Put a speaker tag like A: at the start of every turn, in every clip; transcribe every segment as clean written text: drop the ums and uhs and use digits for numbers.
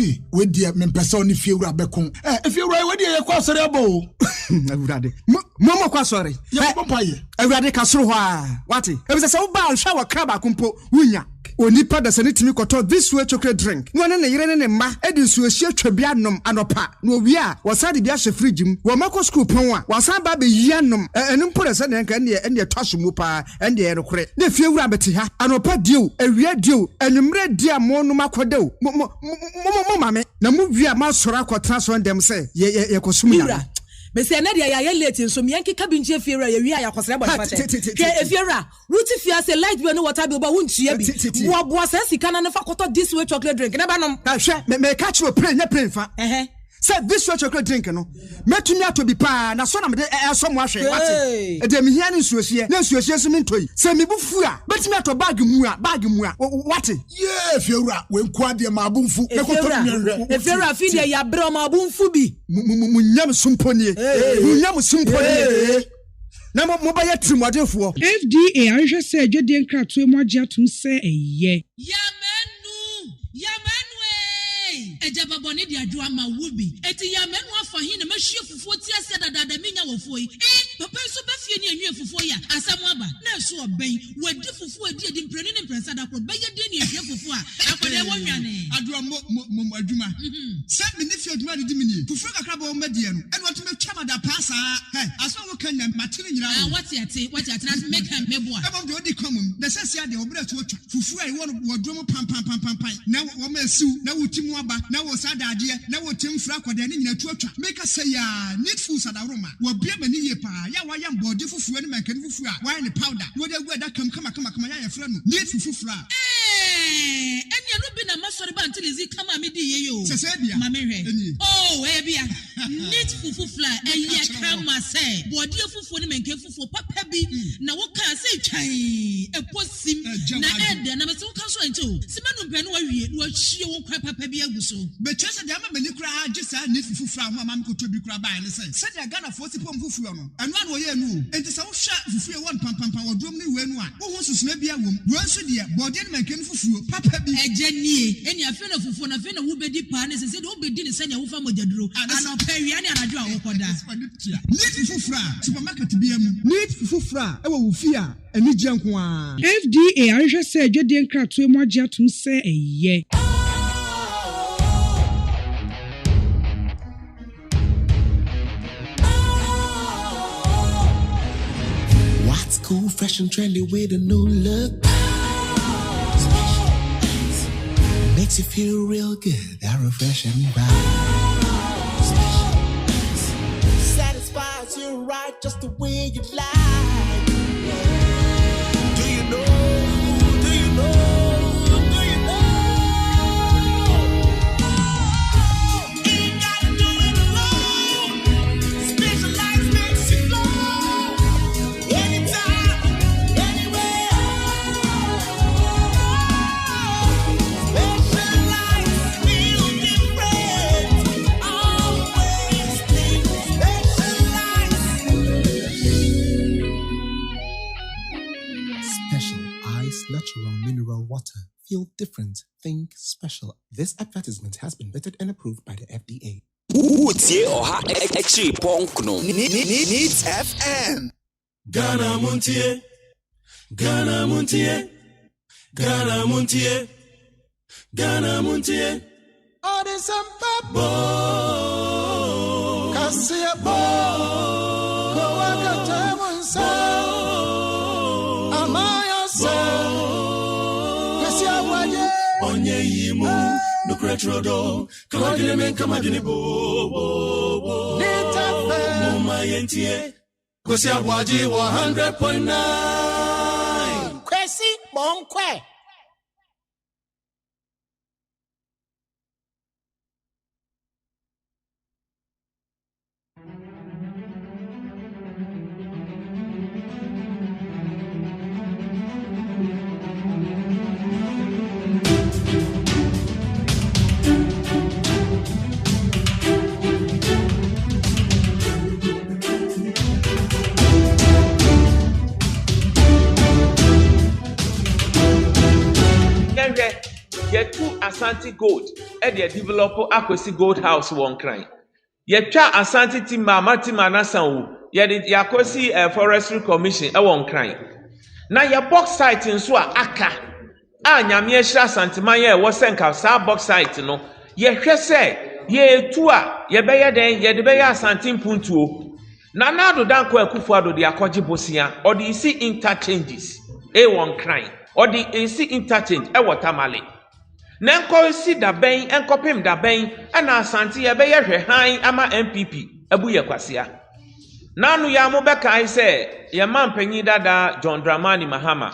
A: Monty, with dear Mempesoni Fura Becon. If you're right, what do you call Serebo?
B: Mama Quasori.
A: Everybody Casroa. What? It was a so bad shower crab kumpo, Winya. Onipa da sani timi koto this way chocolate drink. No na yire ne ma edi nsuohie twabianom anopa. No wi a wasade bia hye fridge mu. Wo mako school pon a wasan ba be yianom. Enu mpore se ne nka ne twaso mu pa ende ye rekore. Na fie wura beti ha. Anopa dio, ewia dio, enumre dia mo no makodew. Mo mame. Na mu wi a ma sora akotra so ndem se ye kosum ya.
C: Mesi na dia ya late nso me yanke kabinje fiera ya wi ya kwasere body fate ke fiera ruti fia say light bill no water bill ba wuntua bi wo boa say sika na fa koto this way chocolate drink na ba nom
A: hwe me catch you play fa say this way chocolate drink no metumi ato bi pa na so na me so mo ahwe wate e de me hia ne nsuohie na nsuohie so me ntoi say me bufu a betumi ato bag mu a wate yeah fiera we nko ade ma abunfu me koto
C: me fiera fi de ya bre ma abunfu bi
A: munyam sumponie munyam sumponie na mo ba ya trimodefo
D: FDA ahwe say adwede nkrato mu agye atum say eye
E: yamenu ejaba boni di adwa ma wubi eti yamenu afa hin na mahwie fufuo ti ase dada menya wofo yi papa so ba fie ni anwie fufuo ya asamu aba na so oben wadi fufuo edi mpreni ne mpresa da kro ba ye de ni ahwie fufuo a akode wonwane
F: adwa mo adwuma se me ne fie adwuma de mini fufuo kakra ba o medie no eno to metwa mada pasa aso wo kan na matire nyira
E: wati ate na make am meboa
F: ebo de odi komum na sese ade obra to otwa fufuo ai wo drum pam na wo ma siu na wo timu aba na wo sadade na wo temfra akoda ne nyina to otwa make say ya need food sadaroma wo bia mani ye pa ya wa ya mbode fufuo ne mankani fufuo a wa ne powder wo de gu ada kam kama ya fra no need fufuo a
E: enya no bi na masori ba ntilizi kama me di ye yo
F: sese bia
E: mama hwe bia need fufuo enya kama say bode fufuo ne mankan fufuo papa bi na wo kan say twan eposim na ede na me so kan so ento simanu mpɛ no wa wie no ahie wo kwa papa bi aguso
F: be chese de ama mani kura agisa need fufuo a ma ko to bi kura ba ne say se de Ghana for sipom fufuo no anu an wo ye nu enti se wo hwa fufuo won pam wo drom ne we nu a wo ho susuna bi awom wo nso de bode ne mankan fufuo papa bi
E: ejanie eni afi na fufuo na afi na wo bedi pa ne se de wo bedi ne se ne wo fa mogyaduro ana pawia ne anadwo a wo koda
F: need fufuo supermarket bi am
A: need fufuo e wo fi a ani gye nko a
D: FDA ahwe say adwede nkrato mu agye atum say eye
G: What's cool, fresh and trendy with a new look? Makes you feel real good, that refreshing vibe. Satisfies you right just the way you like. Do you know? Ain't gotta do it alone. Specialized makes you flow. Anytime, anywhere. Specialized feel different. Always think Special Ice Natural Mineral Water. Feel different. Think special. This advertisement has been vetted and approved by the FDA.
H: Utie oha echi ponkno. Needs FM.
I: Ghana Montie. Ghana Montie. Ghana Montie. Ghana Montie.
G: Oh, there's some
I: Bo.
G: Kasia Bo.
I: Onye yimu no kretrodo kamadine men kamadine bo mama yentie kwesi abwaji 100.9
G: kwesi bonkwe
J: Asante Gold e de develop akwesi gold house won kran yetwa Asante Timber Matima Nasanwo ye de yakwesi forestry commission e won kran na ye box site nso aka anyame ehira Asante man ye wo senka sa box site no ye hwese ye etu a ye beye den ye de beye Asante mpuntuo na nado danko akufuado de akoje bosia or the see interchanges e won kran or the see interchange e watermale na nko si da ben enkopem da ben ana Asante ye beye hwe han ama MPP abu ye kwasia nanu ya mo beka se ye mampanyi dada John Dramani Mahama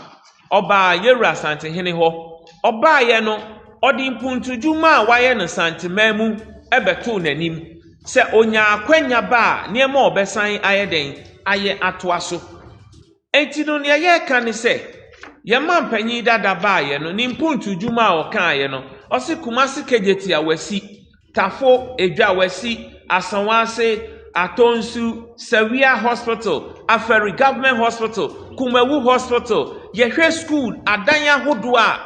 J: oba yewura Asante hene ho oba ye no odi mpuntudwuma waye no Asante mamu ebeto nanim se onya akwanya ba niema obesan ayeden aye atoaso enti no ne ye kan se ye mampanyi dada ba ye no ni mpuntudwuma okan ye no osi kumasi kejeti awasi tafo edwa awasi asanwase atonsu Sawia Hospital Aferi Government Hospital Kumewu Hospital yehwe school adanya hodo a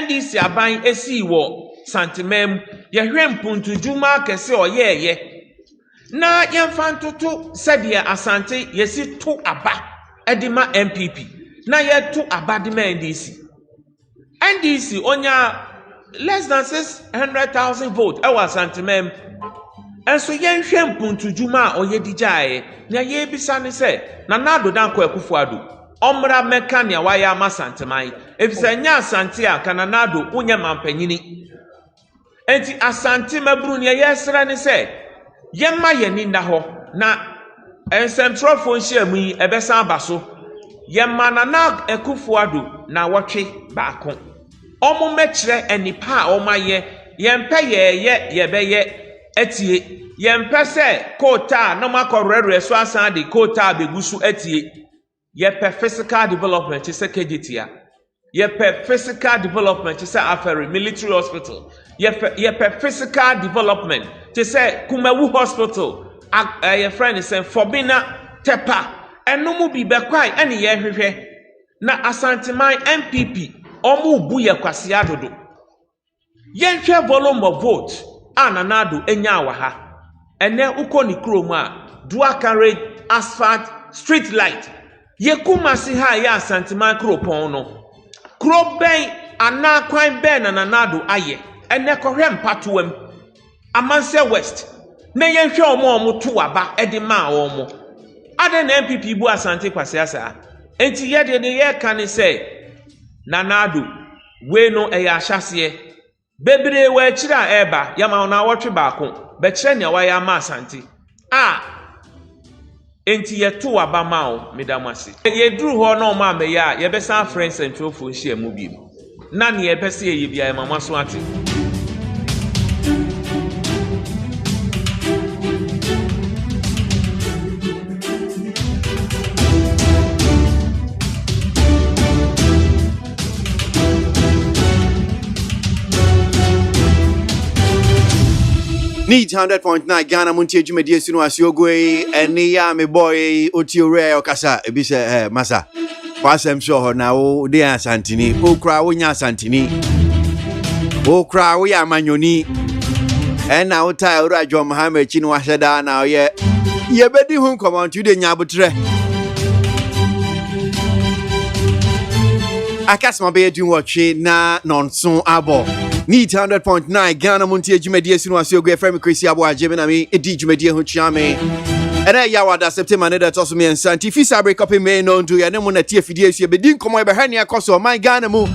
J: NDC aban esi wo santimem yehwe mpuntudwuma kese oyeye na yemfantoto sadia Asante yesi to aba edima MPP na yeto aba de NDC onya less than 600,000 votes ewa santimem enso yenhwe mpuntudwuma oyedijae na ye bisa ne se na nado danko akufuado omra mekania waya amasanteman efisa nya Asante a kana nado unya mampanyini enti Asante mabru ne yesra ne se yemma yeni nda ho na ensentrofo nhyiamu yi ebesa abaso yemma na akufuado na wotwe baako omo mekire enipa a omaye yempa yebeye etie yempese kota no makorere so asan de kota begusu etie yepe physical development is sekejitia yepe physical development is Aferi military hospital yepe physical development to say Kumewu hospital your friend is saying Fobina Tepa enomu bi bekwai ene ye hwehwe na Asante man MPP omu bu ye kwase adodo yenhwe volume of vote ananado enya awaha ene uko ni krom a dua carriage asphalt street light yekumasi ha ya Asante man kropon no kroben ana kwan ben nanado aye ene kohwe mpatoam amanse west na yenhwe omo to aba ede ma omo ade na MPP bu Asante kwase asa enti ye de ye kan say nanado we no eya ahyase bebre we kira eba yama na wotwe baako be kire nya wa ya ma Asante enti ye to aba ma o medamase ye duru ho na o ma me ya ye be san friends and trofo hia mu bi na ne ye pese ye bia ye mama so ate
K: Need 100.9 Ghana Montie Jumedie Sunu Asiogwe eni ya me boy Otiore okasa ebi se masa kwasem so ho na wo de Asantini okra wo nya Asantini okra wo ya manyoni ena wo ta oro adwo Muhammad chi no waheda na ye bedi hu comment de nya abotre akasma be edun watwe na nonson abo Need 100.9 Ghana Montie Jumedie Sunu Asiogwe from KWASI ABOAGYE na me edi Jumedie ho chiame ena ya wada September ne that also me Asante fi sabre copy me no do ya ne mo na tie fidie su be din komo e be hane akoso my Ghana mu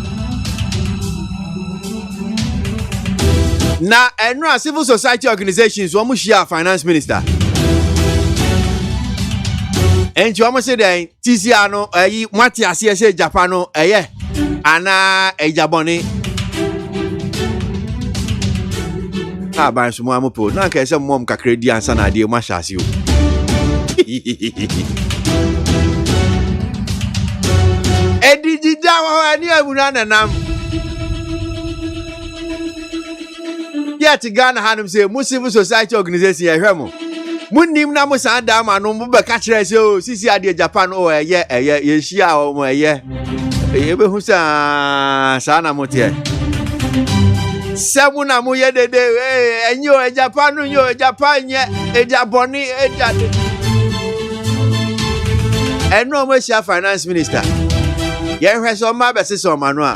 K: na enra civil society organizations wo mo share finance minister enji wo mo se den TCA no ayi mwati ase se Japan no eye ana ejabone ban so mo amopo na ka ese mom kakra di ansa na de ma hyase o edijija wa ani abuna nanam yet Ghana hanum say civil society organization ye hwemo munnim na mo san da ma no mo be ka kire se o sisi ade Japan o eye ye hia o mo eye be hu sa na mo tie Samuna muye de enyo e Japan nyo Japan ye e Japoni e jade. Eno mo sia finance minister. Ye hwe so ma be se so ma no a.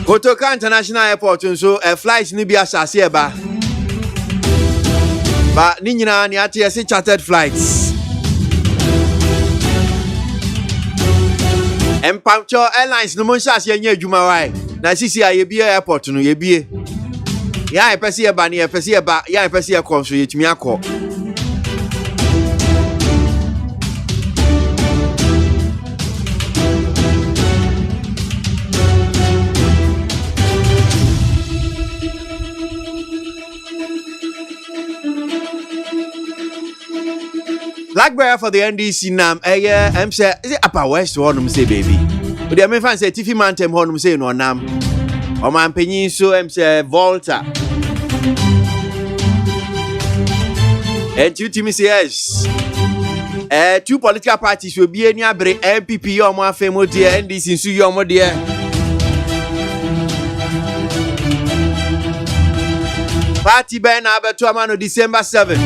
K: Kotoka International Airport nso flight ni bi asase e ba. Ba ni nyina ni ate se chartered flights. Empamcho Airlines no mon sase anya adwuma wai. Na sisi a ye bi airport no ye bie. Ya epese ye ba ni epese ye ba, ya epese ye kom so ye tumi akọ. Blackberry for the NDC nam say is it Upper West one say baby. But the me fan say Tiffy Mantem honum say no nam. O man penyin so say Volta. And you timi say yes. Two political parties will be any abre MPP or more famous dear NDC so your dear. Party Ben Aberto Amano December 7.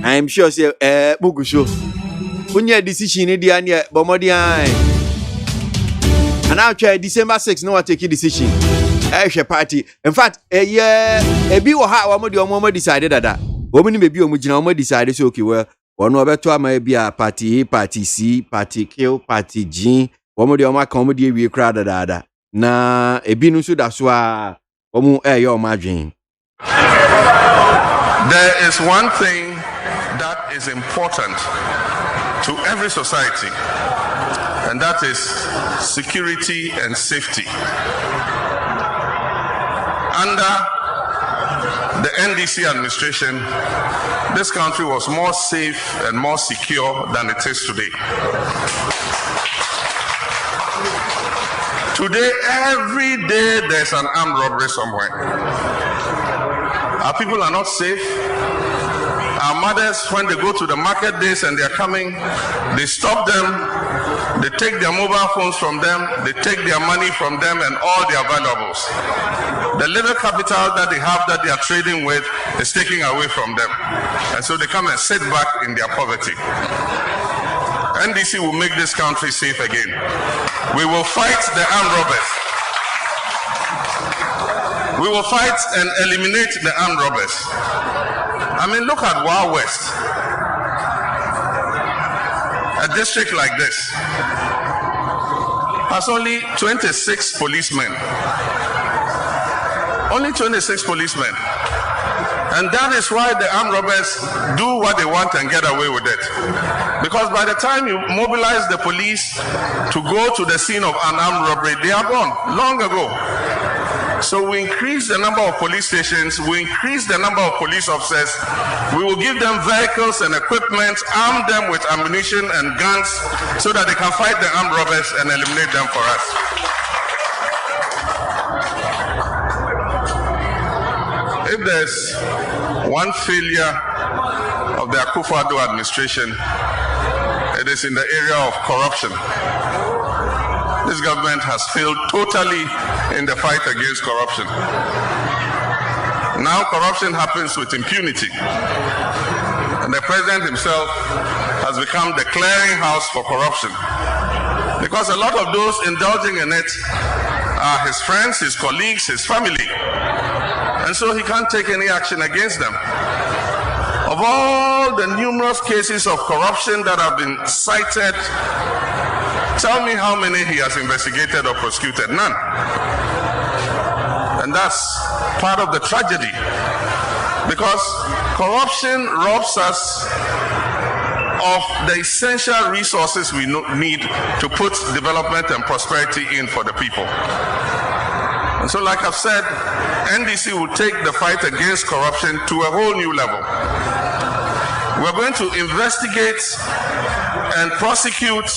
K: I'm sure say Bugusho. Unya decision in the anya Bomodia. And now try December 6 no take a decision. Party. In fact, a year a be or how one decided that. Woman may be a decided so okay well. Or no better may be a party A, party C, party Q, party G, one of my comedy we crowd that. Na a binusu that's why your margin.
L: There is one thing that is important to every society, and that is security and safety. Under the NDC administration, this country was more safe and more secure than it is today. Today, every day there's an armed robbery somewhere. Our people are not safe. Our mothers, when they go to the market days and they're coming, they stop them, they take their mobile phones from them, they take their money from them and all their valuables. The little capital that they have that they are trading with is taken away from them. And so they come and sit back in their poverty. NDC will make this country safe again. We will fight the armed robbers. We will fight and eliminate the armed robbers. I mean, look at Wild West. A district like this has only 26 policemen. Only 26 policemen. And that is why the armed robbers do what they want and get away with it. Because by the time you mobilize the police to go to the scene of an armed robbery, they are gone long ago. So we increase the number of police stations, we increase the number of police officers, we will give them vehicles and equipment, arm them with ammunition and guns so that they can fight the armed robbers and eliminate them for us. If there's one failure of the Akufo-Addo administration, it is in the area of corruption. This government has failed totally in the fight against corruption. Now corruption happens with impunity. And the president himself has become the clearinghouse for corruption. Because a lot of those indulging in it are his friends, his colleagues, his family. And so he can't take any action against them. Of all the numerous cases of corruption that have been cited, tell me how many he has investigated or prosecuted. None. And that's part of the tragedy. Because corruption robs us of the essential resources we need to put development and prosperity in for the people. And so, like I've said, NDC will take the fight against corruption to a whole new level. We're going to investigate and prosecute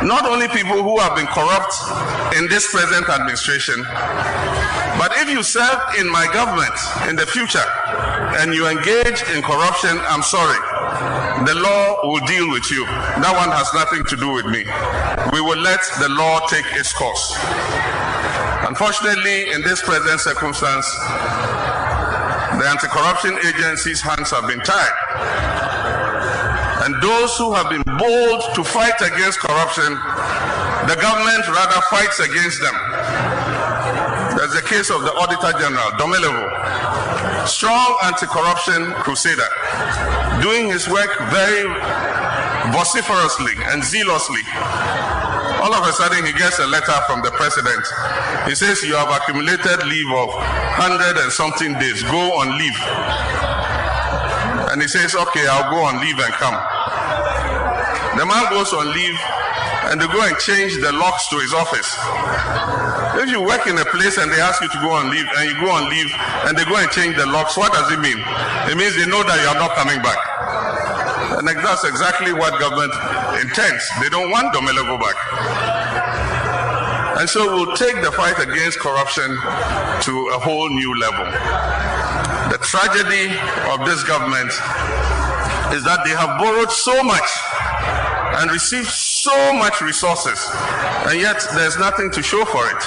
L: not only people who have been corrupt in this present administration, but if you serve in my government in the future, and you engage in corruption, I'm sorry. The law will deal with you. That one has nothing to do with me. We will let the law take its course. Unfortunately, in this present circumstance, the anti-corruption agency's hands have been tied. And those who have been bold to fight against corruption, the government rather fights against them. There's the case of the Auditor General, Domelevo, strong anti-corruption crusader, doing his work very vociferously and zealously. All of a sudden, he gets a letter from the president. He says, you have accumulated leave of 100 and something days. Go on leave. And he says, okay, I'll go on leave and come. The man goes on leave, and they go and change the locks to his office. If you work in a place and they ask you to go on leave, and you go on leave, and they go and change the locks, what does it mean? It means they know that you are not coming back. And that's exactly what government intends. They don't want Domelevo back. And so we'll take the fight against corruption to a whole new level. The tragedy of this government is that they have borrowed so much and received so much resources, and yet there's nothing to show for it.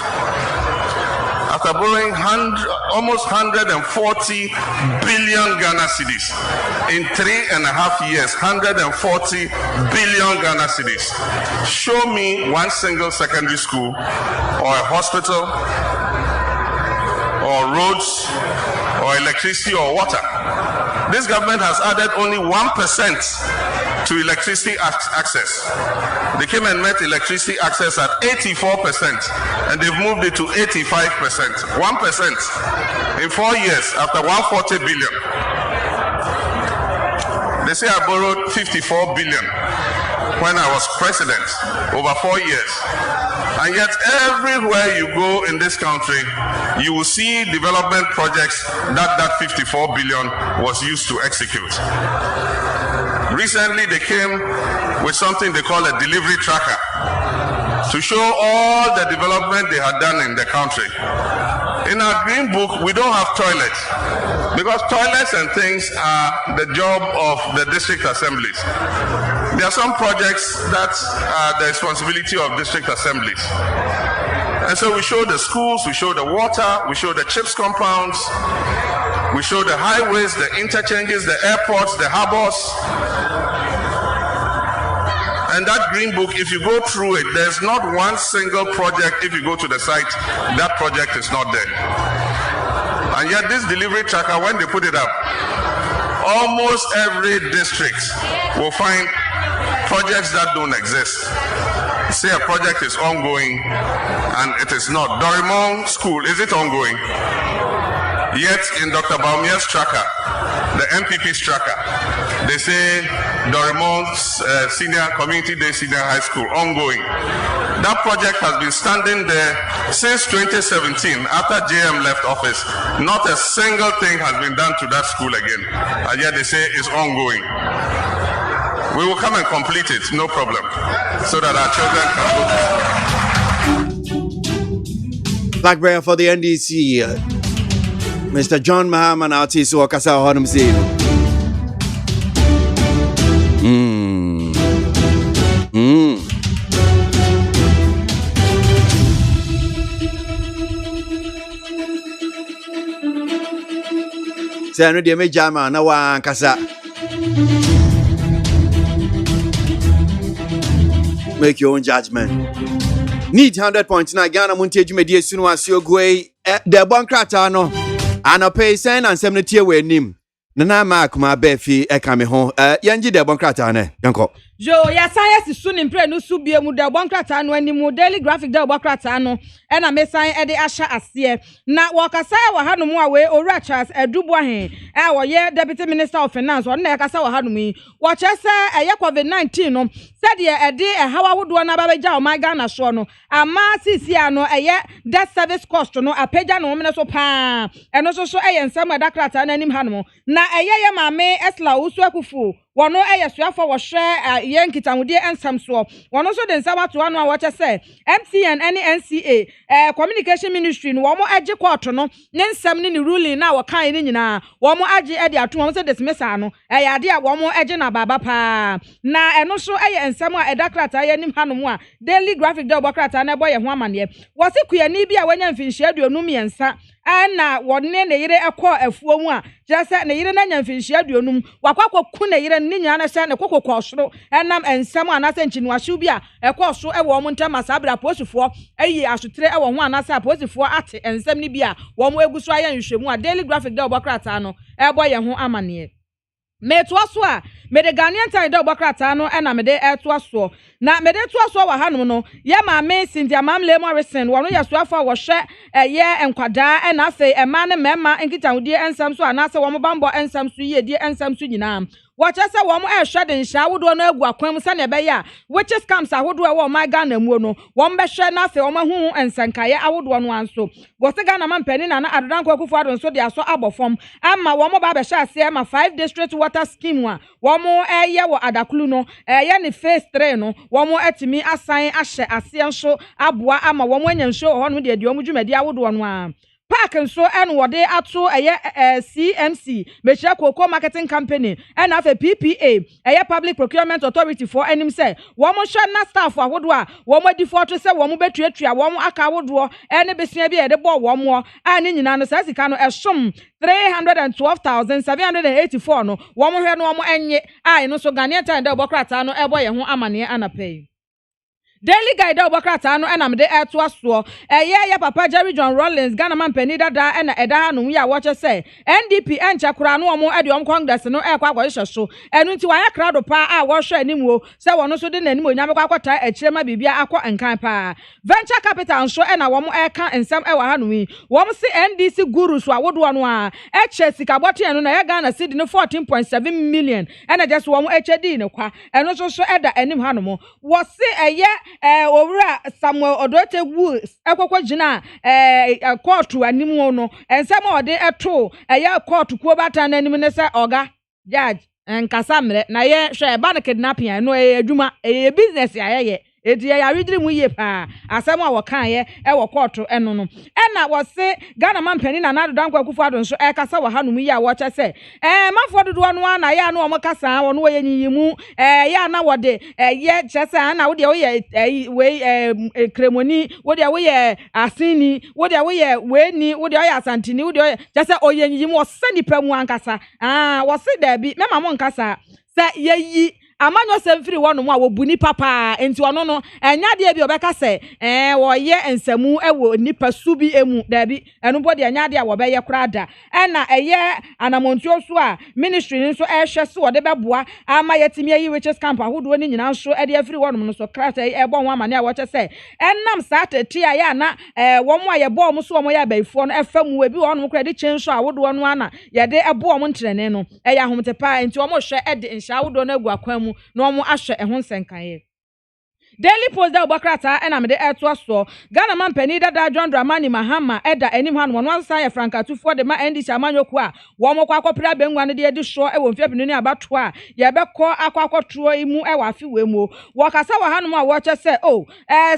L: After borrowing almost 140 billion Ghana cedis in 3.5 years, 140 billion Ghana cedis. Show me one single secondary school or a hospital or roads or electricity or water. This government has added only 1% to electricity access. They came and met electricity access at 84%, and they've moved it to 85%. 1% in 4 years after 140 billion. They say I borrowed 54 billion when I was president over 4 years. And yet everywhere you go in this country, you will see development projects that 54 billion was used to execute. Recently, they came with something they call a delivery tracker to show all the development they had done in the country. In our green book, we don't have toilets because toilets and things are the job of the district assemblies. There are some projects that are the responsibility of district assemblies. And so we show the schools, we show the water, we show the CHIPS compounds, we show the highways, the interchanges, the airports, the harbors. And that green book, if you go through it, there's not one single project, if you go to the site, that project is not there. And yet this delivery tracker, when they put it up, almost every district will find projects that don't exist. Say a project is ongoing and it is not. Dorimon School, is it ongoing? Yet in Dr. Baumia's tracker, the MPP's tracker, they say Dorimon's Senior Community Day Senior High School, ongoing. That project has been standing there since 2017, after JM left office. Not a single thing has been done to that school again. And yet they say it's ongoing. We will come and complete it, no problem, so that our children can go.
K: Blackberry for the NDC. Mr. John Mahama na Otiso Wakasa Honum Zero. Say no de me jama na wa kasa. Make your own judgment. Need 100.9 Ghana Montie Jumedie Sunu Asiogwe de Bonkrata no. Anope sen and 70 we nim. Nana mark ma befi e kame ho. Yanji de Bonkrata ne. Yanko.
M: Jo ya science sun impre no su bie mu de Bonkrata no animu daily graphic de Bonkrata no. E na mesan e de ahya ase. Na wakasa wa hanom a we Owura Charles Edubuahen e wo ye deputy minister of finance on na yakasa wa hanom yi. Wo chese eye COVID-19 no. Said ye e de e hawa wodo na babeja o my Ghana so no. Ama sisi ano eye debt service cost no apeja no mene so pa. E no so eye nsam da krata na nim hanom. Na eye ye maame Esla Usu Akufu wono suafo wo hwe ye nkitamude ensam so wono so de nsam ato anu a wo che say MTN and NCA communication ministry no wo mo age court no ne nsam ne ruling na wo kan ne nyina wo mo age e de ato wo so dismissal no ade a wo mo age na baba pa na eno so nsam a edakrata ye nim hanom a daily graphic da obakrata na ebo ye ho amane wo se kuyani bi a wanya mfinhia aduonu miensa ana wonne ne yire ekọ afuo mu a jase ne yire na nya mfinhia aduonum wakwakọ ne yire ne nya na se ne kokokọ soro enam ensam anase nchinuahye bi a ekọ so e wo mo ntama sabra posifo ayi asotre e wo ho anase aposifo ate ensam ni bi a wo mo eguso aya nhwehwemu a daily graphic da obakrata no ebo ye ho amane metwa so a mede Ghanaian time da obakrata no na mede etwa so na mede etwa so wa hanom no ye ma me Cynthia Mamle Morrison wono ya so afa wo hwe ye enkwada na afi ema ne mema nkitahudi ensam so anase wo mo bambo ensam so ye die ensam so nyina Wachasa womo ehwe de nhya wodo no agu akwam se ne be ya witches camps ahodo e wo my Ghana mu no wo mbehwe na afi wo mahu ensankaye ahodo no anso gote Ghana mampani na adodanko akufo adon so de aso abofom ama wo mo ba behwe ase ma 5 district water scheme a wo mo eye wo adakulu no ye ne phase 3 no wo mo atimi asan ahye ase nso aboa ama wo mo anya nso ho no de wo mo dwumadi ahodo no a Park nso wode ato CMC Mechia Cocoa Marketing Company and have a PPA Public Procurement Authority for anim say wo mo hwe na staff ahodo a wo mo default say wo mo betuatua wo mo aka ahodo ene besia bi e de bo wo mo ani nyina no sa sika no esom 312,784 no wo mo hwe no wo mo enye ai no so Ghanaian time da obokrata no ebo ye ho amane anapay Daily Guide obakrata no na mede eto aso ya papa Jerry John Rollins Ghana man pani dada na eda no ya wo che say NDP enchakura no omo ade Congress no ekwa agwohye so enu nti wa ya krado pa a wo hwe animu say wono so de nanim onyame kwakota akirema bibia akọ enkan pa venture capital nso na wo mo eka ensam e wa hanu yi wo mo se NDC guru so awodo no a eche sika bote enu na ya Ghana cedi no 14.7 million na just wo mo HD ne kwa enu so eda anim hanu mo wo se owura Samuel Odotegwu ekokwo gina court animu no ensem ode eto court kuo bata na anim ne se oga judge nkasa mre na ye hwe ba na kidnapping no adwuma business ayeye edi ya rediri mu ye pa asem a wokan ye wo court eno no na wo se Ghana mampani na adodanko akufo adon so kasa wo hanum yi a wo che se mafo dodo no na ya na wo kasa wo no wo yenyimu ya na wo de ye chese na wo de wo ye we kremoni wo de wo ye asini wo de wo ye weni wo de wo ye asantini wo de chese oyenyimu wo se nipa mu ankasa wo se da bi mema mo nkasa se yeyi amanyo semfiri wono mu a wo buni papa enti wono no enya de bi obeka se wo ye ensamu ewo nipa subi emu da bi enu body enya de a wo be ye krada na eye anamontuo so a ministry nso ehwe se wo de beboa ama yetimi ayi witches camp ahodo ni nyina nso e de afiri wono no so krata e bo ho amane a wo che se enam satati a ya na wo mo a ye bo mo so wo ya baifo no efamu ebi wono mo kra de chenso ahodo no ana ye de ebo mo ntrene no e ya homte pa enti wo mo hwe e de nhya ahodo no agu akwam no mo ahwe ehon senkaye Daily Post da obakrata na mede eto aso Ghana man pani dada John Dramani Mahama eda anim han won ansa ya Franka tufo de ma NDC amanyoku a wo mo kwa akopra bengwa ne de edi so e wo mfiapinu ni abato a ye bekọ akwakotuo imu e wa afi we mu wo kasa wa hanum a wo che se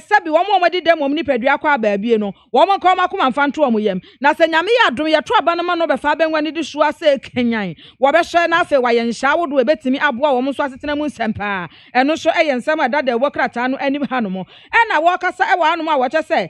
M: sebi wo mo modi dem omni padua kwa baabie no wo mo kọ makoma mfanto wo yem na se nyame ya dom ye to abanama no be fa bengwa ne di so ase kenyan wo be hye na afi wa ye nhya wodo ebetimi aboa wo mo so asetena mu nsempa eno so ensem dada obakrata no anim hanom na wo kasa e wa hanom a wo che se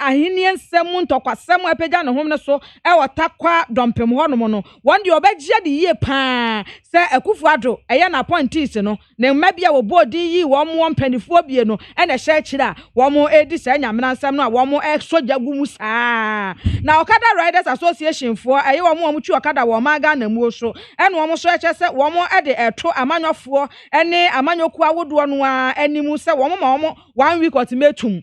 M: ahini ensem ntokwasem apagya ne hom ne so e wo takwa dompem honom no won de obagye de yie pa se akufu ado na appointees no ne mmabia wo bodi yi wo mo mpanifo bie no na hye kira wo mo edi sa nyamena nsem no a wo mo soja gumu saa na Okada Riders Association for wo mo twi Okada wo ma Ghana mu so wo mo so che se wo mo de eto amanyofo ne amanyoku awodo no a animu se wo mo ma wo 1 week ultimatum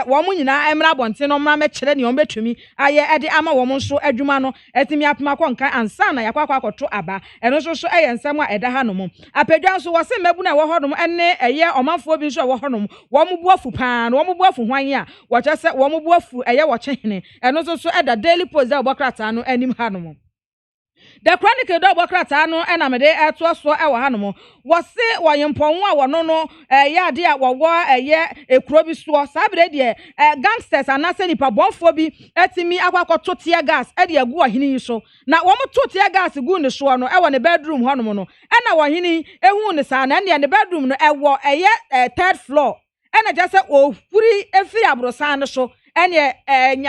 M: wo mo nyina emra bonte no mra me kire ne wo betumi aye de ama wo mo so adwuma no etimi apema konkan ansa na yakwa akoto aba eno so ensem a eda hanom apadwa so wo se mabu na wo hodom ene omanfo bi so wo hodom wo mo buafu paa wo mo buafu hwan a wo che se wo mo buafu wo chehene eno so eda Daily Post da obakrata no anim hanom The Chronicle do bokrata no na me de eto so e wa hanom wo se wo yempon a wo no no ya de a wo ekuro bi so sabre de gangsters anase nipa bonfo bi etimi akwakoto tear gas e de agu ohini yi so na wo mo to tear gas gu ne so no e wo ne bedroom hanom no e na wo hini ehu ne sa na ne bedroom no e wo third floor e na just ofuri efi abrosan no so enye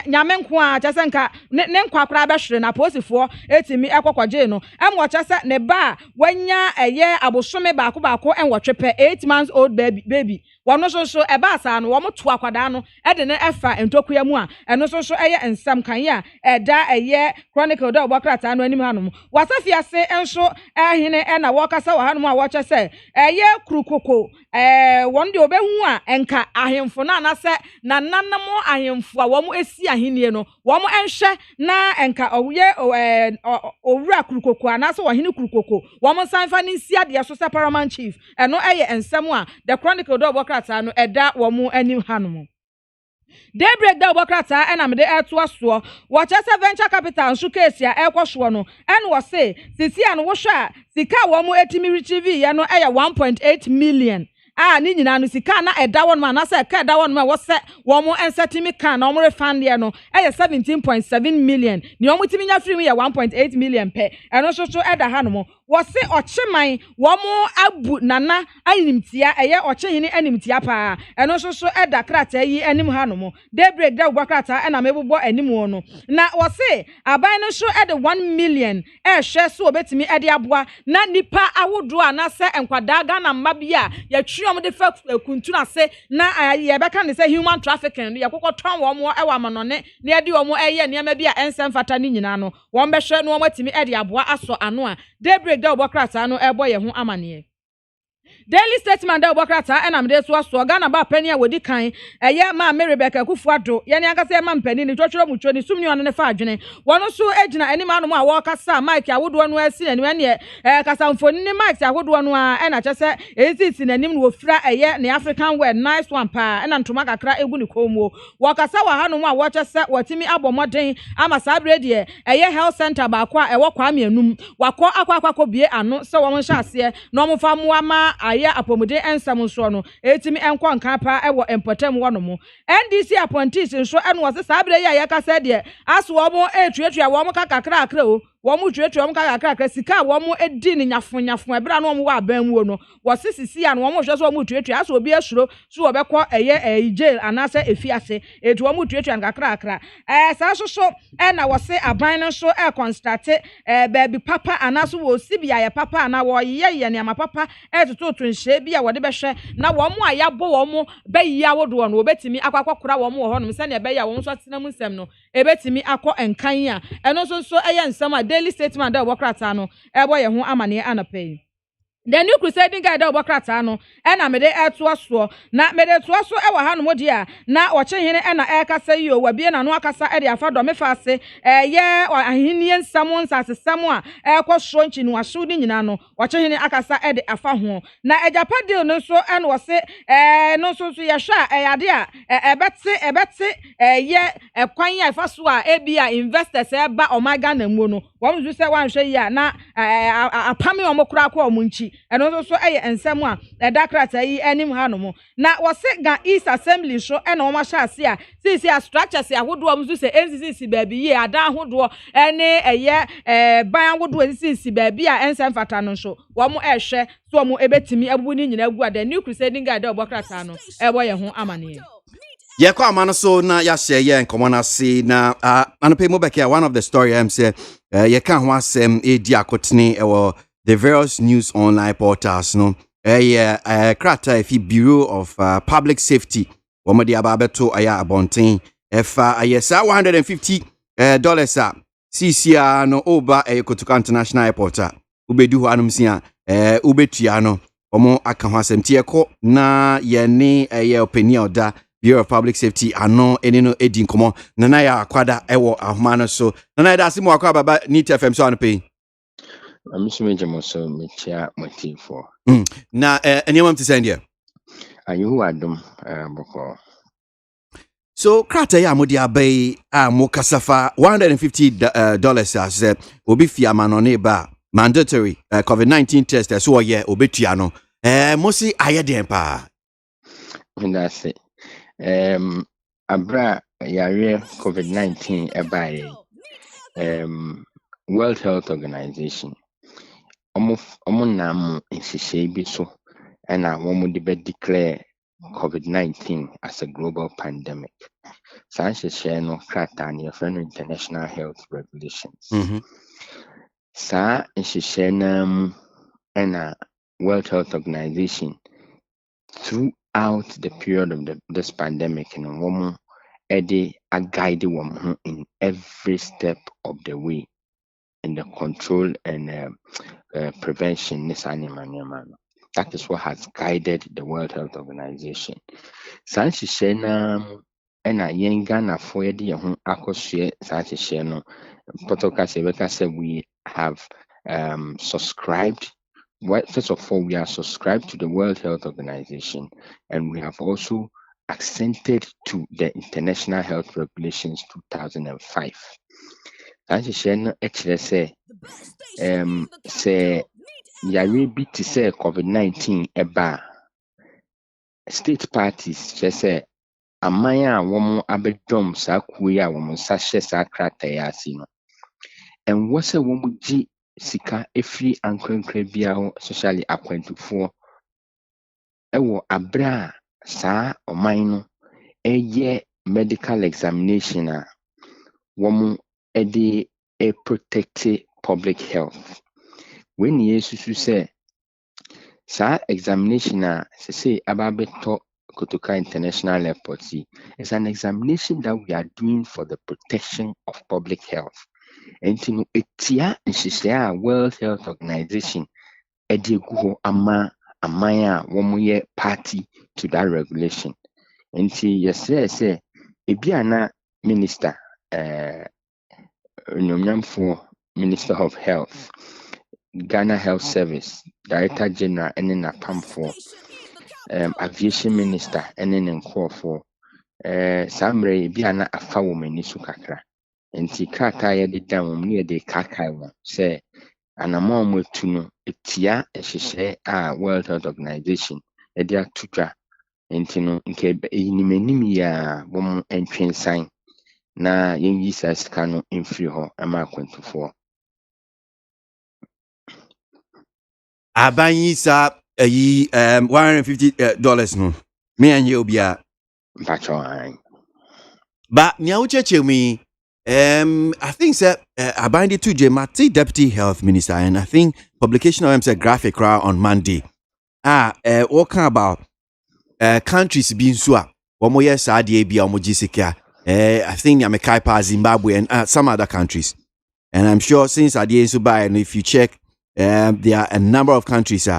M: nyame nko a chese nka ne nkwakora behwere na posifo etimi ekokwaje no emwo chese ne ba wanya abosome baako enwotwepe 8 months old baby wono so eba asa no wo moto akwada no de ne efa entokuya mu a eno so ensam kan ya eda Chronicle do bokrata no anim hanom wasafi ase enso ehene na wokasa wa hanom a wo chese krukoko won de obehu a enka ahemfo na anase na nanamo ahemfo a wo esi ahenie no wo enhwe na enka owura krukoko anase wo hene krukoko wo sanfa ne nsia de so paramount chief eno ensam a the Chronicle do bokrata no eda wo anim hanom Daybreak da bokrata na me de eto aso wo chese venture capital nso case a ekwoso no en wo se sisi an wo hwa sika wo etimi retrieve ye no 1.8 million ni nyina no sika na eda won ma na se ka eda won ma wo se wo mo ensetimi kan na wo refund ye no 17.7 million ni wo timi nya free me 1.8 million pe eno so eda ha no mo wo se ocheman wo mo abu nana animtia ochehini animtia pa eno so eda krata yi anim ha no mo Daybreak da krata na mebobọ anim wo no na wo se aban no so eda 1 million hwe so obetimi ede aboa na nipa awodo ana se enkwada ga na mmabia ya om de fa kuntu ase na ye beka ne say human trafficking ye kokoton wo mo e wa manone na ye de wo mo eye ne ma bia ensem fata ni nyina no wo mbehwe no wo matimi e de aboa aso ano a Daybreak da bokrata no ebo ye ho amane Daily Statement da bokrata na mde so Ghana ba pani a wodi kan ma Rebecca Kufuado ye ne aka say ma mpani ni twotworo mucho ni sumni ono ne fa adwene wono so egina anima no a wo kasa Mike awodo no asi na ne kasa mfoni ni Mike awodo no a na chese eziti na nim no ofira ne African wear nice one pa na ntoma kakra egu ni komo wo kasa wa hanu a wo chese watimi abomoden ama sabre de health center ba kwa wo kwa mianum wakọ akwa bie ano se wo nhya ase no mo fa mo ama apomude ensam so no etimi enkọ nka pa ewo empotem wono mo NDC appointees nso eno wose sabre ya yakasa de aso wo mo etuatua wo mo kakakra akra o wo mu twetwe wo kakakra sika wo mu edi ni nyafo ebra no wo aban mu no wo sisisi an wo mu hwe so wo mu twetwe aso obi asuro so wo bekọ jail anase efiase etu wo mu twetwe kakakra sa so na wo se aban no so construct baby papa anaso wo sibia ya papa na wo ye ne ama papa etutu nhye bia wo de behwe na wo mu ayabo wo mu bayi awodo no obetimi akwakokora wo mu wo ho no se ne bayi wo so tena mu nsem no ebetimi akọ enkan a eno so nsem a Daily Statement da bokrata no ebo ye ho amane anapai The New Crusading Guide da bokrata no na me de eto aso na me de to aso e wa hanom dia na wo chehene na ekasa yi o wa bie na no akasa e de afa do me fa se ye ahenie nsam nsasesam a ekwoso nchi no aso ni nyina no wo chehene akasa e de afa ho na ejapade no so na wo se no so ye hwa yade a ebete ye ekwan ya afa so a ebia investors e ba omaga na mu no wo mzu se wan hwe yi na apame omokura kwa omunchi eno so ensem a edakrata yi anim hanom na wose East Assembly so na woma hya ase a sisi a structures ahodo amzu se NCC baabi yi ada ahodo ene ban ahodo sisi baabi a ensem fata no so womo hwe so womo ebetimi abubu ni nyina gu ada New Crusading Guide obokrata no ebo ye ho amane
K: ye kwa amano so na ya share ye nkomo na se na anope mo beke one of the story am say ye kan ho asem edi akotene ewo the various news online portals no krata if Bureau of Public Safety womodi ababeto aya abonten efa ayesa $150 a CCR no oba Kotoka International Airport ubedu ho anumsia ubetua no omo aka ho asem tie ko na ye ne opinion da Bureau of Public Safety ano enino edi nkomo na ya akwada ewo ahoma no so na da asimu akwa baba NIT FM so anope
N: I'm so mecha MONTIE for.
K: Na anyone to send you?
N: And you adum boko.
K: So krata ya mudi abai mo kasafa $150 as obi fi amanone ba mandatory COVID-19 test so ye obetua no mosi ayeden pa.
N: That's it. Abra yare COVID-19 ebaye. World Health Organization. Omo nam nhyehyɛ bi so ɛna wɔn de bɛ declare COVID-19 as a global pandemic. Saa nhyehyɛ no krataa no yɛfrɛ no International Health Regulations. Saa nhyehyɛ no mu ɛna World Health Organization throughout the period of this pandemic no wɔn de guide wɔn ho in every step of the way in the control and prevention. That is what has guided the World Health Organization. Saa nhyehyɛ no ɛna yɛn Ghanafoɔ yɛde yɛn ho akɔsoɛ saa nhyehyɛ no. Protocol say we have subscribed. First of all, we are subscribed to the World Health Organization, and we have also assented to the International Health Regulations 2005. As you say, actually say yare bi te say COVID-19 eba state parties just say amaya woman abedom saa kuo ya woman sa hye saa krataa asi no. And what's a woman ji sika efiri ankrankra bia ho, especially akwantufoɔ ɛwɔ abra saa ɔman no ɛyɛ medical examination a wɔn ɛde protect public health. When yesusu sɛ saa examination a sese aba abɛtɔ Kotoka International Airport is an examination that we are doing for the protection of public health. And to etia nhyehyɛ a World Health Organization ɛde gu hɔ ama aman a wɔn yɛ party to that regulation. Nti yɛsrɛ sɛ ebi ana minister Minister of Health, Ghana Health Service, Director General ɛne n'apamfoɔ, Aviation Minister ɛne ne nkurɔfoɔ saa mmerɛ ebi ana afa wɔn ani so kakra. Nti krataa yɛde da wɔn ne yɛde kakae wɔn sɛ anamɔ a wɔn atu no etia nhyehyɛ a World Health Organization ɛde ato dwa. Nti no nke enim yɛ a wɔn ntwe nsan na yɛnyi saa sika no mfiri hɔ ama akwantufoɔ.
K: Aban sa $150 no me anye obia
N: mpatwa.
K: But nya ucheche me I think sir aban de to Mati Deputy Health Minister, and I think publication of him say graphic on Monday. Talking about countries being so omo yes ade bia omo gisika. I think Yamekaipa, Zimbabwe, and some other countries. And I'm sure since Adi Subai, and if you check, there are a number of countries.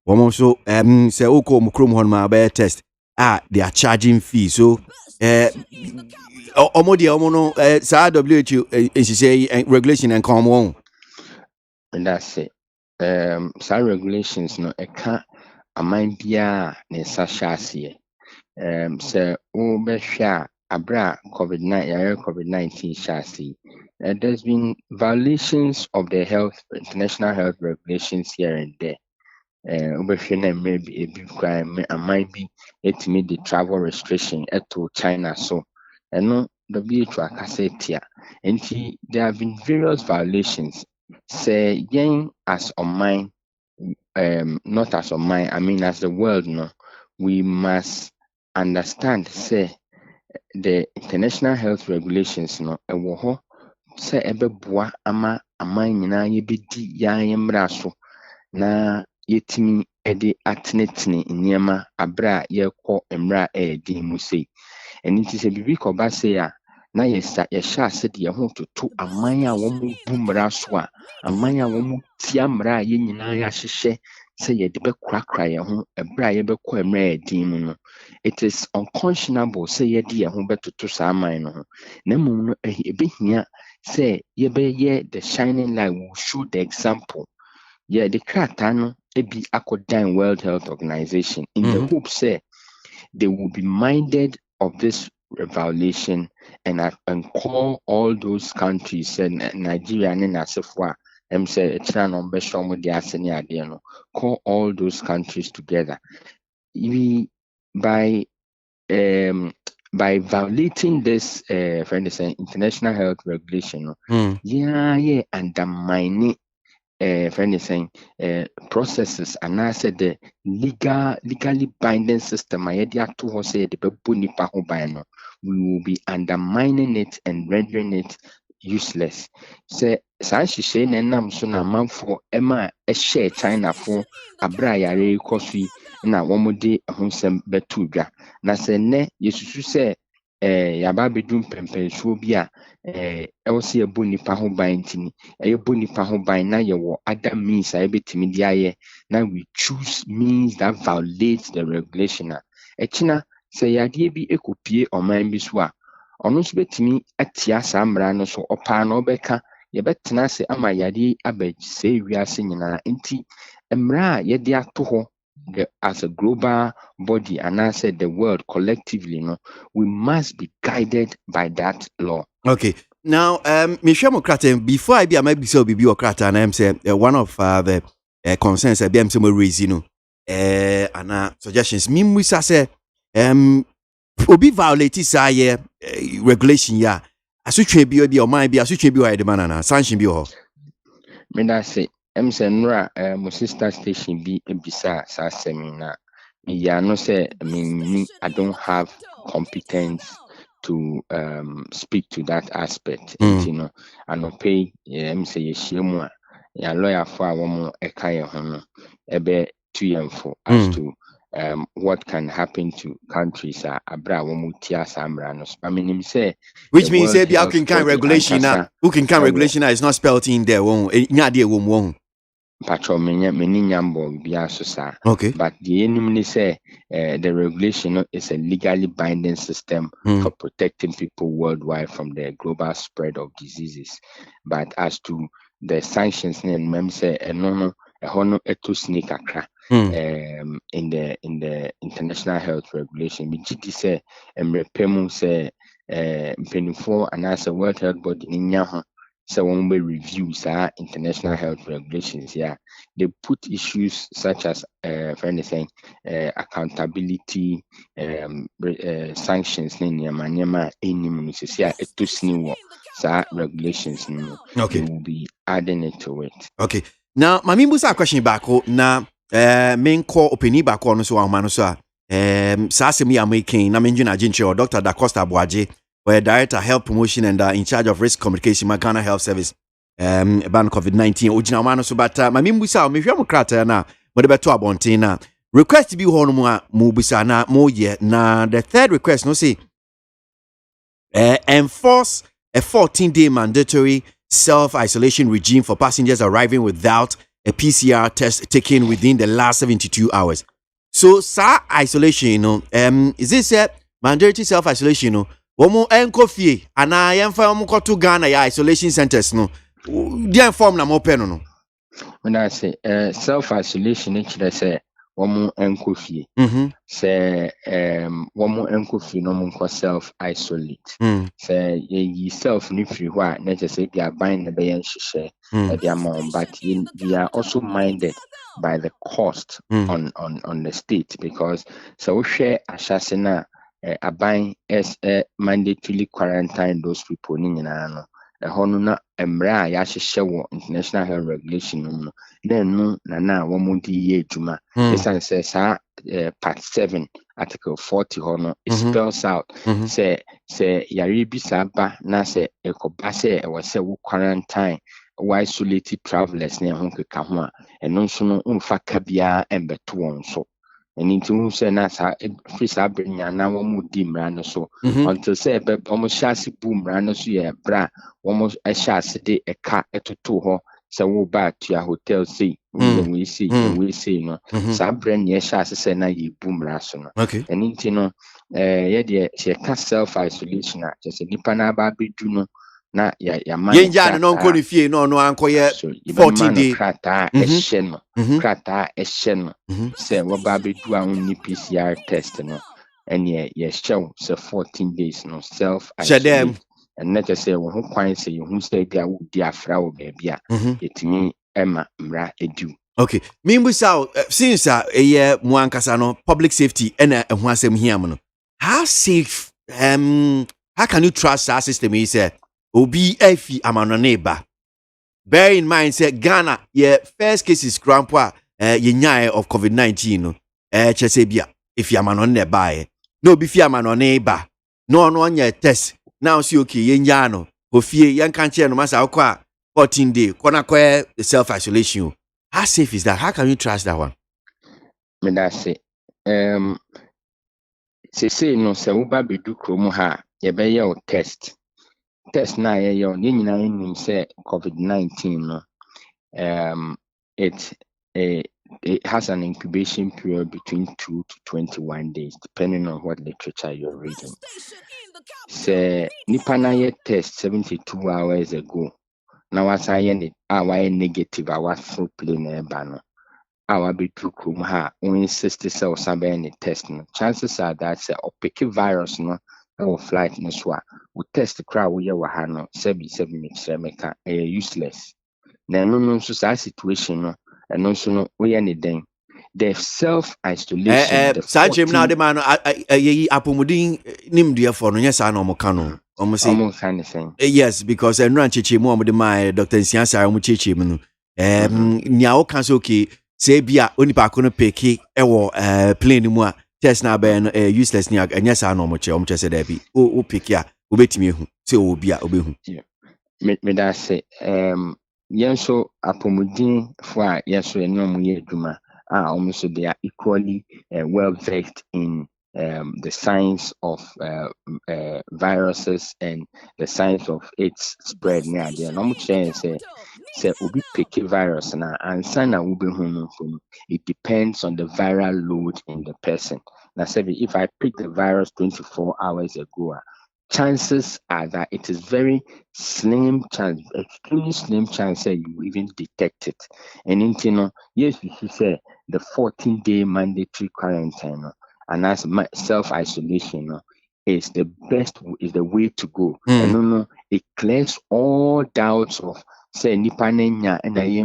K: Also, say Oko Mukrum Honma test. They are charging fees. So, Omodia Omono, Sa WHO, say regulation and come on.
N: And that's it. Some regulations no eka amambia ne sashasi. Say Obesha. Abra COVID-19 chassis. There's been violations of the international health regulations here and there. Maybe a big crime, might be it made the travel restriction to China. So, and no, the WHO here. And there have been various violations. Say, young as on mine, not as on mine. I mean, as the world, no, we must understand. Say. The international health regulations no ewo ho se ebeboa ama aman nyina yebedi yan yemra so na yetimi ede atenetene niema abra yekɔ emra edi mu sei. Eni ti se bibi ko ba se a na yesa yehya ase de ho toto aman a wo mu bumra so a aman a wo mu tia mra ye nyina ya hyehyɛ se ye de be krakra ye ho ebra ye be kɔ emra edi mu no. It is unconscionable say ye de ho betoto saa man no. Na mum no ebehia say ye be ye the shining light will show the example. Yeah, the krataa no ebi akodan World Health Organization in the hope say they will be minded of this violation and call all those countries and Nigeria and Asifwa say call all those countries together. We by violating this international health regulation, undermining processes and I said the legally binding system we will be undermining it and rendering it useless. Say Sanshi Nam Suna Manfo Emma a share China for Abraya Kofi na womode ahonsem betuga na se ne yesusu se yaba bedum pempensuo bi a ewo se ebu nipa ho ban ntini ebu nipa ho ban na ye wo other means a ebetimi di aye na we choose means that violates the regulation a echina se yade bi ekopie oman bi so a ono so betimi atia samra no so opa na obeka ye betena se ama yade abegise wiase nyina enti emra yede ato ho as a global body and I said the world collectively, we must be guided by that law.
K: Okay. Now, Michelle Mokraten, before I be a maybe so be Okrata, and I'm saying one of the concerns I be am some raise, and suggestions. We say obi violate say regulation ya. Asuche bi or might be asuche bi the banana sanction bi ho.
N: Me that say Nra my sister station be ebisa sa seminar. Yeah, no say me I don't have competence to speak to that aspect. And I pay say yeshemu ya lawyer for a woman eka hono ebe tuyemfo as to what can happen to countries abra womu tia samranos. I mean him say
K: which means say how can regulation who can regulation is not spelled in there won nyade won
N: patro many nyambo bia so sa.
K: Okay.
N: But the enemy say the regulation is a legally binding system for protecting people worldwide from the global spread of diseases. But as to the sanctions, mem say no hono eto snake akra in the international health regulation. We GT say repemu say penifo and as a World Health Body in yaho. So when we review international health regulations, they put issues such as, for anything, accountability, sanctions, regulations.
K: Okay.
N: They will be adding it to it.
K: Okay. Now, Mami Musa question back na main core opinion back on so amano so sasemi amaking na menjuna agent or Dr. Dacosta ABOAGYE, where Director Health Promotion and in charge of Risk Communication, Ghana Health Service, ban COVID-19. Ojina mano so but Mami Musa me hwɛ mo krata na mo de beto abonten na request bi ho no mo busa na mo ye na the third request no say enforce a 14-day mandatory self-isolation regime for passengers arriving without a PCR test taken within the last 72 hours. So, isolation, is this a mandatory self-isolation? Womo enko and I am from to Ghana isolation centers. No, they form na mo pen no.
N: When I say self-isolation, actually say womo enko fie. Say womo enko fie no mo self-isolate. Say ye self ni free wa na just say they are buying the bayan share the amount, but we are also minded by the cost on the state, because so we share ashasina buying as mandatorily quarantine those people ni na hono na emra ya hyehyɛ international health regulation no then na wɔn di yɛ adwuma esan sɛ saa part 7 article 40 hono it spells out say yare bi saa ba na sɛ ekoba sɛ ɛwɔ sɛ wo quarantine why isolated travelers na ho keka ho a ɛno nso no mfa ka bia embeto wɔn so and into who say na sa free sabrinya na wɔn di mmara no so until say wɔn hyase boom mmara no so yɛ bra wɔn hyase de ɛka ɛtoto hɔ sɛ wo ba to your hotel say we see no sabren yɛ hyase sɛ na yɛ boom mmara so no and into no yɛ de yɛ self isolation a just nipa na ba bedu no na ya man
K: ya no nko ni fie no ankoye 14 day
N: krata ehye no say wo ba be do an ni PCR test no and ye show so 14 days no self
K: Shadem.
N: isolate and not just say who quite say who say dia dia fra wo baby a etimi ema mra edu.
K: Okay, Mimbusa, since a year Mwankasano, public safety and a Wansem Hiamono. How safe how can you trust our system? He said, Obi Efi Amano neighbor. Bear in mind, said Ghana, first case is grandpa ye of COVID-19 no. Chesebia, if Yamano nearby. No be Fiamano neighbor. No on your test. Now see okay, yenyano. Ofie yan can't no masa 14 day, kona self isolation. How safe is that? How can you trust that one?
N: Me that say say no se wo ba bedu krom ha ye be ye test na ye ye on nyina nim say COVID-19 no it has an incubation period between 2 to 21 days depending on what literature you're reading. Say nipa na ye test 72 hours ago. Now what's I negative our through plane banner. Our be true krum ha when 60 cells are any test no. Chances are that say or pick virus no or flight no swa. We test the crowd we ha no 77 meka useless. Na no so situation no and also no we anything. The self isolation the
K: Sajim now the man apomudin nim dia for no yes no mo kano. Yes, because Ranchichi mo the my Dr. Nsiansa mo chichi mu no. Nya o kan so okay say bia onipa ko no peki ewo plane mu a test na be no useless nya anya sa no mo che o mo che say da bi o peki a obetimi ehu say o bia obehu.
N: Me da say yenso apomudin fo a yeso eno mo ye adwuma almost they are equally well versed in the science of viruses and the science of its spread near there. No much say ubi pick virus na answer na ubi it depends on the viral load in the person. Now say if I pick the virus 24 hours ago, chances are that it is very slim chance, extremely slim chance that you even detect it. And yes, you should say the 14-day mandatory quarantine and as self-isolation is the best, is the way to go. And it clears all doubts of say nipa nenya and I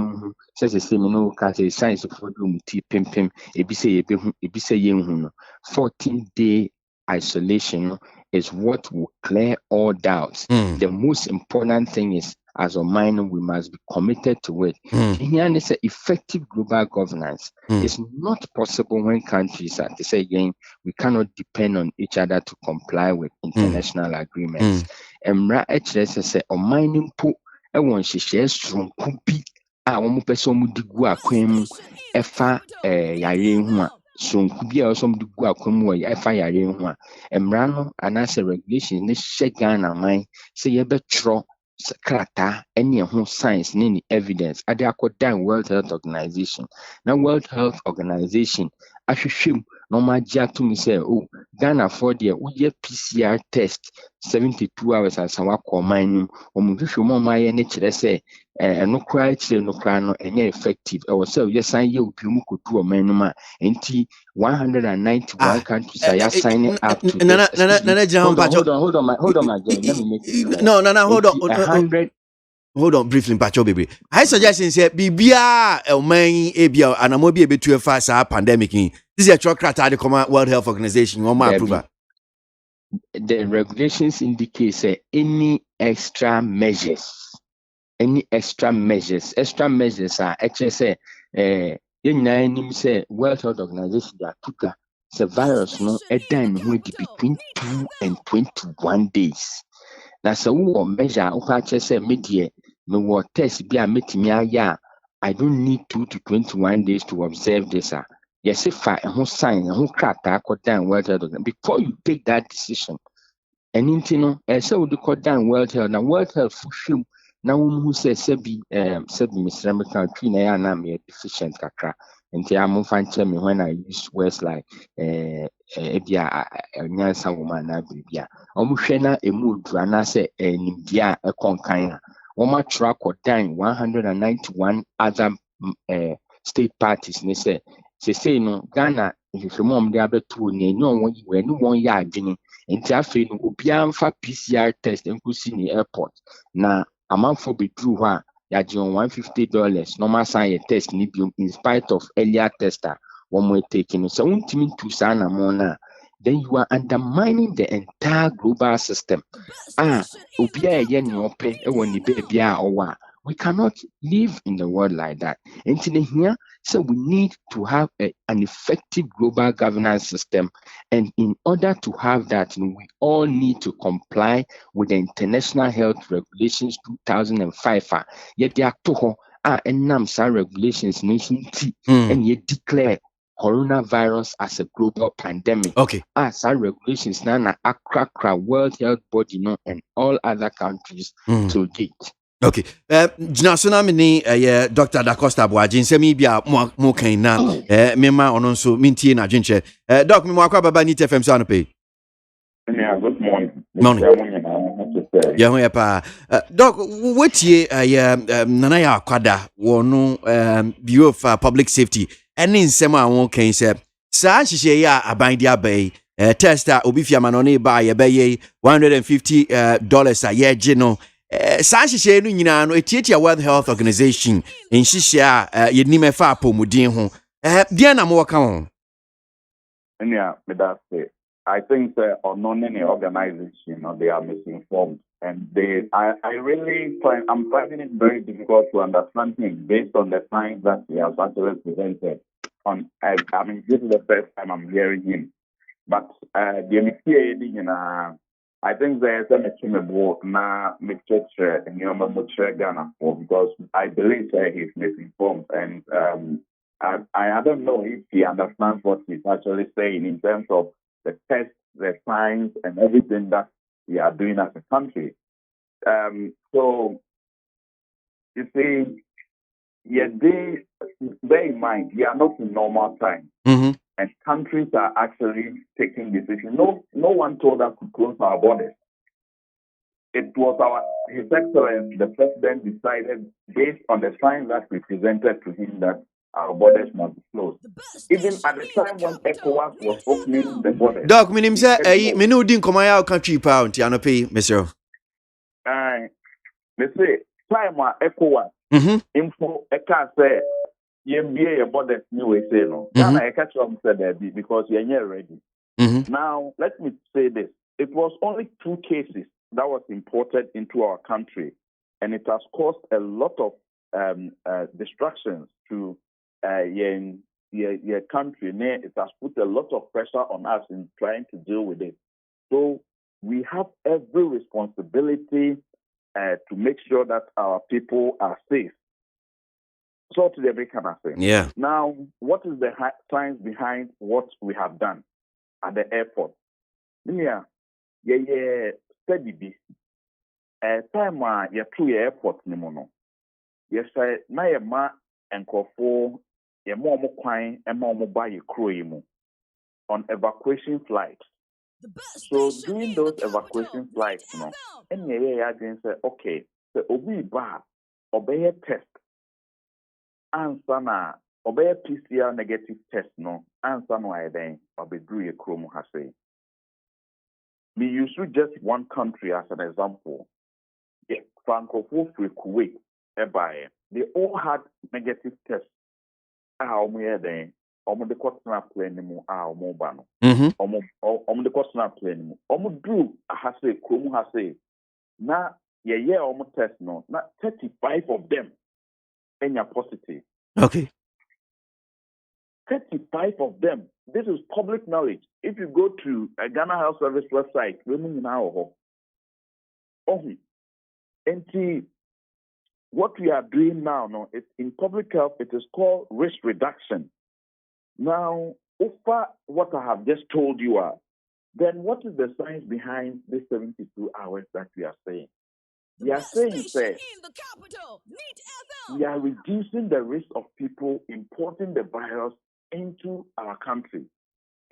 N: says the same say science of muti pim ebi say yen 14-day isolation is what will clear all doubts. The most important thing is, as a mind, we must be committed to it. Here is effective global governance. It's not possible when countries are to say again, we cannot depend on each other to comply with international agreements. And HS say, "O mining put a one she shares strong kumpi. I want person digu akwem efa yare so could also some do go a fire in one and rano and as a regulation this shagana mine say you betro krata any whole science any evidence at the down World Health Organization. Now World Health Organization I should normal jack to me say Ghana for the PCR test 72 hours as I call mine or my nature say no cry no cry and effective or so yes I you could do a minimum and 191 countries are signing up to hold on my let me make it
K: no hold on
N: 100
K: hold on briefly Pacho baby I suggest say bibia man ebia anamobi ebetu efa sa pandemic this is a chocrata the common World Health Organization on my approval.
N: The regulations indicate say any extra measures are actually say say World Health Organization that took the virus no between 2 and 21 days. Now so we measure say media me what test be a metimi I don't need 2 to 21 days to observe this. Yes, if I who sign who crack down World Health Organization before you take that decision. And so we call down World Health. Now World Health for sure. Now who says sebi Mr. American tree na na me deficient kakra. And I am find me when I use words like ebia nyansa woman na bibia. Omuhwe na emu dra na say nimbia ekonkan. Oma track or down 191 other state parties. They say no Ghana nhwehwɛmu a wɔde abɛto ne enyo wɔn yi wɔn wɔn yɛ adwene nti afei no obiara mfa PCR test nkosi ne airport na amanfo beduru hɔ a yɛagye wɔn $150 na wɔn asan yɛ test ne bio in spite of earlier test a wɔn take no sɛ wɔntumi ntu saa anamɔ no a then you are undermining the entire global system. Obiara yɛ nea ɔpɛ wɔ ne baabi a ɔwɔ a we cannot live in the world like that. And here, so we need to have an effective global governance system. And in order to have that, we all need to comply with the International Health Regulations 2005. Yet they are to and regulations and yet declare coronavirus as a global pandemic.
K: Okay.
N: Some regulations now na Accra World Health Body and all other countries to date.
K: Okay. Jina so na me ni Dr. Da Costa Aboagye nsɛm bi a mo kan na mema ɔno nso mintie na dwenche. Doc me mo akwa baba ni TFM so anope.
O: Yeah, good morning.
K: Morning. Yeah, ho pa. Doc, wetie nana ya akwada wono Bureau of Public Safety. Any nsɛm a won kan sɛ saa hyehyɛ ya aban dia bai test a obi fiama no ne ba ye bɛyɛ $150 a yɛgye no. Saa hyehyɛ no nyina no etietia World Health Organization nhyehyɛ a yɛnim ɛfa apɔmuden ho deɛ na mo waka ho.
O: Yeah, that's it. I think on any organization, they are misinformed, and I'm finding it very difficult to understand things based on the science that he has actually presented. This is the first time I'm hearing him, but I think there's a machine na mixture in your Ghana for because I believe he's misinformed, and I don't know if he understands what he's actually saying in terms of the tests, the science, and everything that we are doing as a country. So, you see, bear in mind, we are not in normal time. And countries are actually taking decisions. No one told us to close our borders. It was His Excellency, the President, decided based on the science that we presented to him that our borders must be closed. Even at the time when ECOWAS was opening the borders.
K: Doc, minim say me no din komaya country pa unti anope mesro.
O: Me say time ECOWAS info eka say yembie your borders new way say no. Ghana I catch up said that because you're not ready. Now let me say this. It was only 2 cases that was imported into our country, and it has caused a lot of distractions to your country. It has put a lot of pressure on us in trying to deal with it. So we have every responsibility to make sure that our people are safe. So today we can say.
K: Yeah.
O: Now, what is the science behind what we have done at the airport? Yeah, steady be. Time you to your airport ni mono. Yes, na ye ma enkofo ye mo kwan e ma mo ba ye kro mu on evacuation flights. So during those evacuation flights, and yeah, say okay, so obi ba obey test. Answer na obey PCR negative test no answer no I then obedru ye kro mu ha say. We use just one country as an example. Yeah, Francophone free Kuwait, they all had negative tests. The question plane mu mobano. The question plane mu. Do hase kumu hase. Na ye test no. Na 35 of them are positive.
K: Okay.
O: 35 of them. This is public knowledge. If you go to a Ghana Health Service website, and see what we are doing now, it's in public health, it is called risk reduction. Now, over what I have just told you then what is the science behind this 72 hours that we are saying? We are saying that we are reducing the risk of people importing the virus into our country.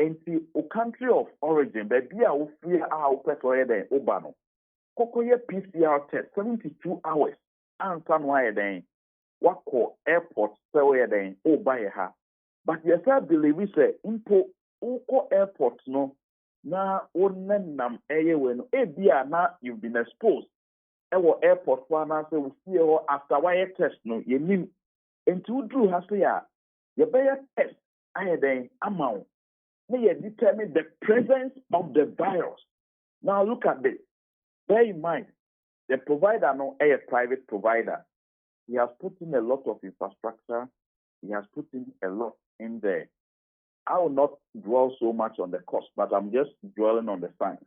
O: And the country of origin, baby, I will fear our petrol than Obano. Kokoye PCR test 72 hours. And some why then what call airport somewhere then Obayaha. But yes, I believe we say impo uko airport no na onenam eye when ebia na you've been exposed. Ewo airport for na say we see after wire test no ye nim enti udru ha say ya ye be test aye den amount. May determine the presence of the virus. Now look at this. Bear in mind, the provider no a private provider. He has put in a lot of infrastructure. He has put in a lot in there. I will not dwell so much on the cost, but I'm just dwelling on the science.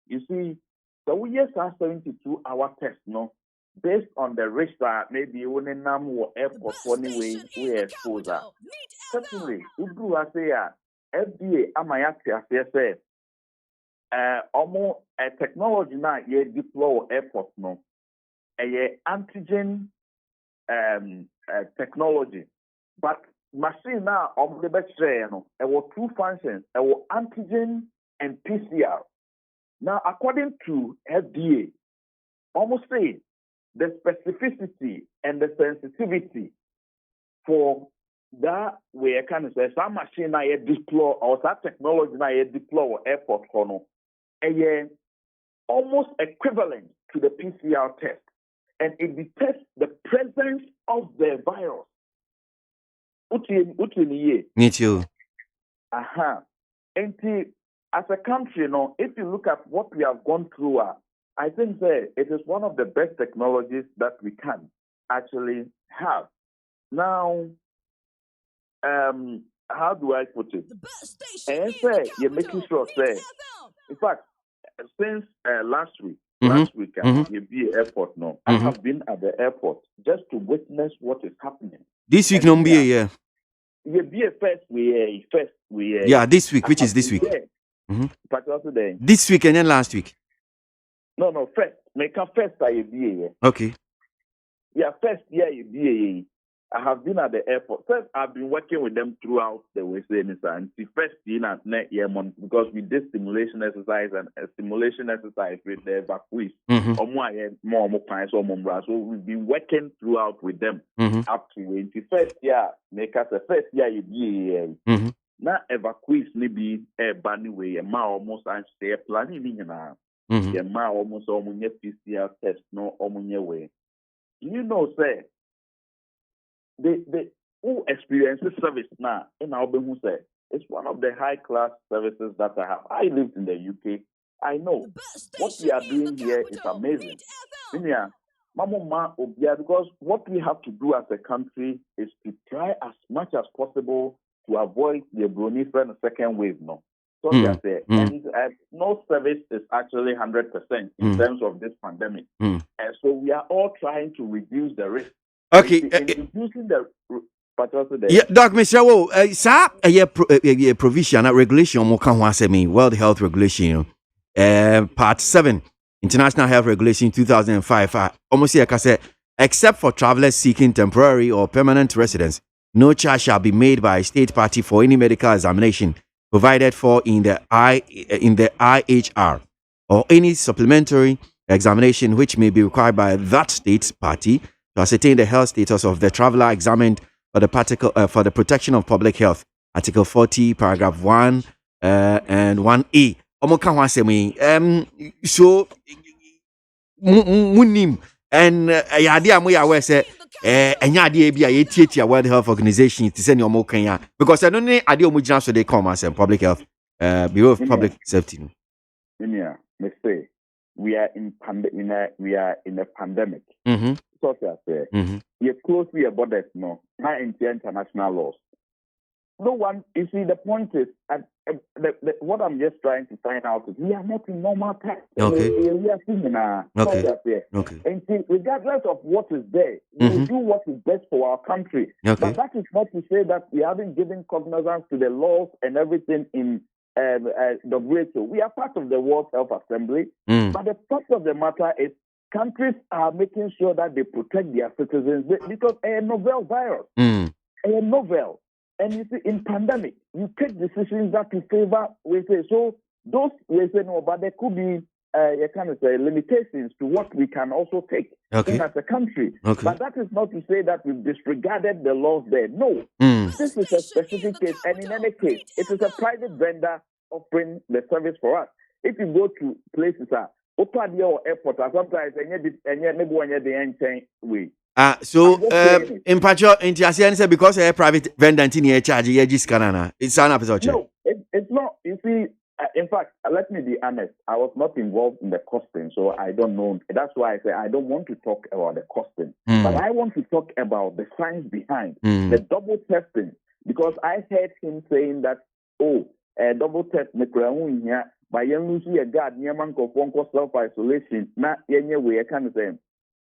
O: You see, so we just have 72-hour test, no, based on the risk that maybe only nam or airport anyway we expose that. Certainly, Ubu I say FDA amayati say almost a technology now ye deploy airport no a antigen technology, but machine now the best no there were two functions, there were antigen and PCR. Now according to FDA, almost say the specificity and the sensitivity for that way I can say some machine I deploy or that technology I deploy airport no almost equivalent to the PCR test, and it detects the presence of the virus.
K: Me too.
O: And as a country, if you look at what we have gone through, I think that it is one of the best technologies that we can actually have. Now, how do I put it? And say you're making sure, in fact, since last week, you be airport now. I have been at the airport just to witness what is happening.
K: This week, no be a year.
O: You be a first we.
K: Yeah, this week, which is this week.
O: But also then.
K: This week and then last week.
O: No, first. Make a first I be a.
K: Okay.
O: Yeah, first you be a. I have been at the airport. First, I've been working with them throughout the way and the first year because we did simulation exercise with the evacuees. So we've been working throughout with them up to 21st year. Make us a first year you be now evacuees maybe a bunny way a almost and stay planning now. Almost PCR test no way. You know, say. The who experiences service now in our who say it's one of the high class services that I have. I lived in the UK. I know what we are doing here is amazing. Because what we have to do as a country is to try as much as possible to avoid the Brunifer second wave. No, so and no service is actually 100% in terms of this pandemic, and so we are all trying to reduce the risk.
K: Okay. Yeah, Doc, Mr. Sir, a provision, a regulation, World Health Regulation, Part 7, International Health Regulation 2005. Almost like I said, except for travelers seeking temporary or permanent residence, no charge shall be made by a state party for any medical examination provided for in the IHR or any supplementary examination which may be required by that state party to ascertain the health status of the traveler examined for the protection of public health. Article 40, paragraph 1 and 1A. So, munim and idea we are say and idea be a World Health Organization to send your more Kenya because I don't know idea mujina so they come as public health Bureau of Public Safety.
O: Yeah, let's say we are in a pandemic. So you're closely about that, no, not in the international laws. No one, you see, the point is, what I'm just trying to find out is we are not in normal times.
K: Okay.
O: We are seeing
K: Okay.
O: And see, regardless of what is there, we will do what is best for our country.
K: Okay.
O: But that is not to say that we haven't given cognizance to the laws and everything in WHO. We are part of the World Health Assembly. But the fact of the matter is, countries are making sure that they protect their citizens because a novel virus, a novel. And you see, in pandemic, you take decisions that to favor, we say, so those, we say, no, but there could be you kind of say limitations to what we can also take in as a country. But that is not to say that we've disregarded the laws there. No, this is a specific case, and in any case, it is a private vendor offering the service for us. If you go to places or airport, sometimes way.
K: So in Pacho, in Tiasian because a private vendor in charge, it's an episode.
O: No, it's not. You see, in fact, let me be honest. I was not involved in the costing, so I don't know. That's why I say I don't want to talk about the costing, but I want to talk about the science behind the double testing, because I heard him saying that, double test here by young Lucy a guard near Manco self-isolation, not any way I can say.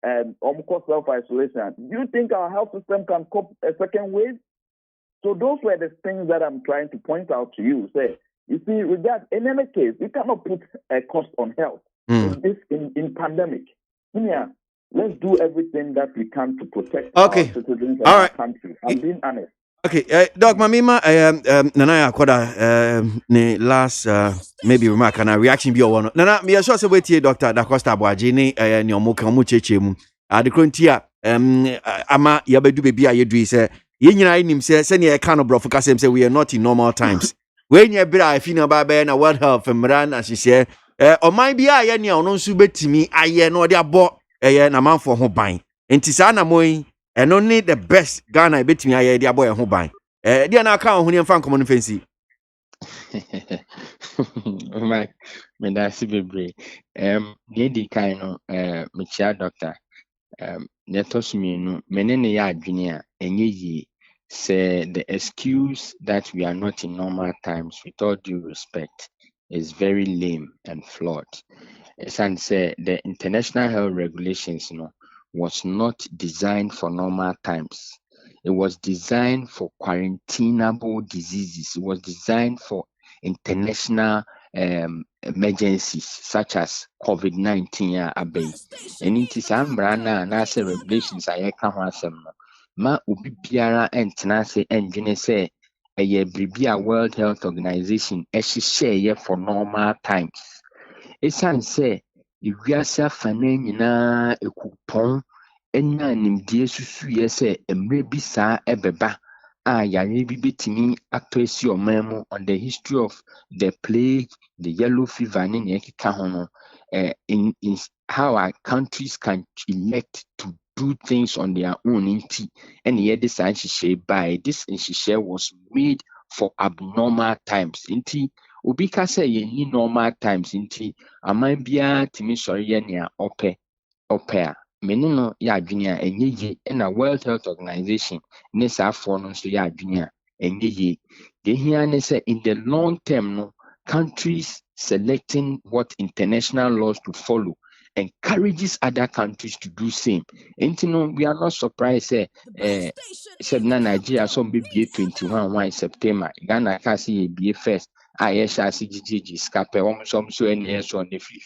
O: Self-isolation. Do you think our health system can cope a second wave? So those were the things that I'm trying to point out to you. Say, you see, in any case, you cannot put a cost on health in pandemic. Yeah, let's do everything that we can to protect our citizens and our country. I'm being honest.
K: Okay, Doc Mamima, Nana Koda, last maybe remark and a reaction be one. Nana, me sure say wait here, Doctor Da Costa Aboagye ne nyomo mu cheche mu. The krontia ama yabedu baby ayedu say ye nyina nim say ne e ka no brofo kasem say we are not in normal times. When you bra afi na ba na World Health mran asise oman bia ye ne ono nsu betimi aye na ode abo na manfo ho ban. Enti sa na moyi and only the best Ghana between I idea boy who buy. Dear now count when you found common fancy.
N: My that's be the kind of Michelle doctor. Let us mean many ya junior and ye say the excuse that we are not in normal times with all due respect is very lame and flawed. As I say the international health regulations was not designed for normal times. It was designed for quarantinable diseases. It was designed for international emergencies such as COVID-19 and it is umbrella and as regulations I can ma ubi biara entena se engine say a bribia World Health Organization share for normal times. It's say if we are suffering na ekupon enya nimdie susu ye se emre bi saa ebeba yare bi betimi atwesi omamo on the history of the plague, the yellow fever ne ekeka ho no in how our countries can elect to do things on their own inti and yet this share was made for abnormal times inti obi ka say ye ni normal times inti aman bia timi sori ye ne ope a menino ya adwene a enye ye na World Health Organization ne saafo no so ya adwene a enye ye de hia ne say in the long term no countries selecting what international laws to follow encourages other countries to do same. We are not surprised say Nigeria some be 21 September Ghana can see be first shall see GG scape some so any so on the free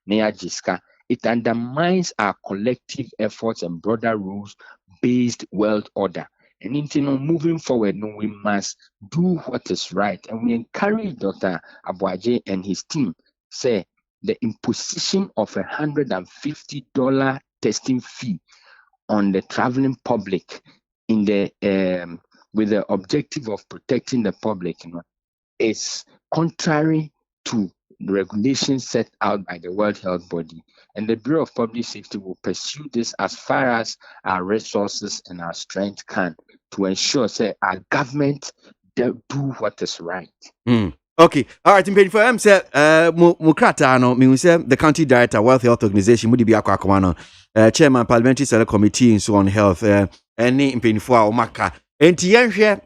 N: near Jiska. It undermines our collective efforts and broader rules-based world order. And moving forward, we must do what is right. And we encourage Dr. Aboagye and his team, say, the imposition of $150 testing fee on the traveling public in the with the objective of protecting the public is contrary to the regulations set out by the World Health Body. And the Bureau of Public Safety will pursue this as far as our resources and our strength can to ensure say our government do what is right.
K: Okay. All right. In for say Mukrata no me say the county director World Health Organization mudi bi akwa no chairman parliamentary select committee in so on health any impinfo a omaka enti yenhwe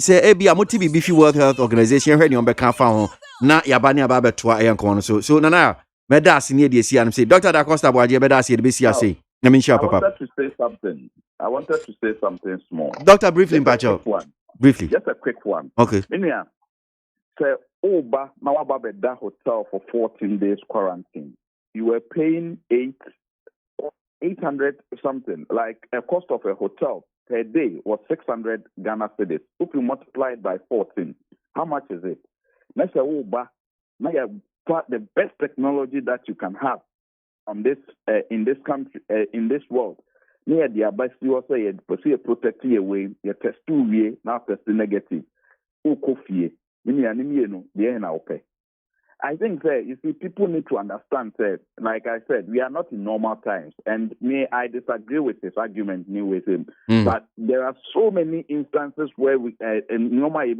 K: say ebi amoti bi fi World Health Organization hwe ni ombeka fa ho na yabani aba beto ayenko no so nana medas ni de sia am say Dr. Da Costa Aboagye bedas de be sia say na me papa.
O: I wanted to say something small.
K: Doctor, briefly Mpacho. Briefly.
O: Just a quick one.
K: Okay.
O: Say Oba Mawaba Beda Hotel for 14 days quarantine. You were paying 800 something, like a cost of a hotel per day was 600 Ghana cedis. If you multiply it by 14, how much is it? Let's say Oba, now the best technology that you can have on this in this country in this world. Near the abasi also you protect your way, you test 2 way, now test negative. Ukofie, no, I think you see, people need to understand like I said, we are not in normal times, and I disagree with his argument with him. But there are so many instances where we normal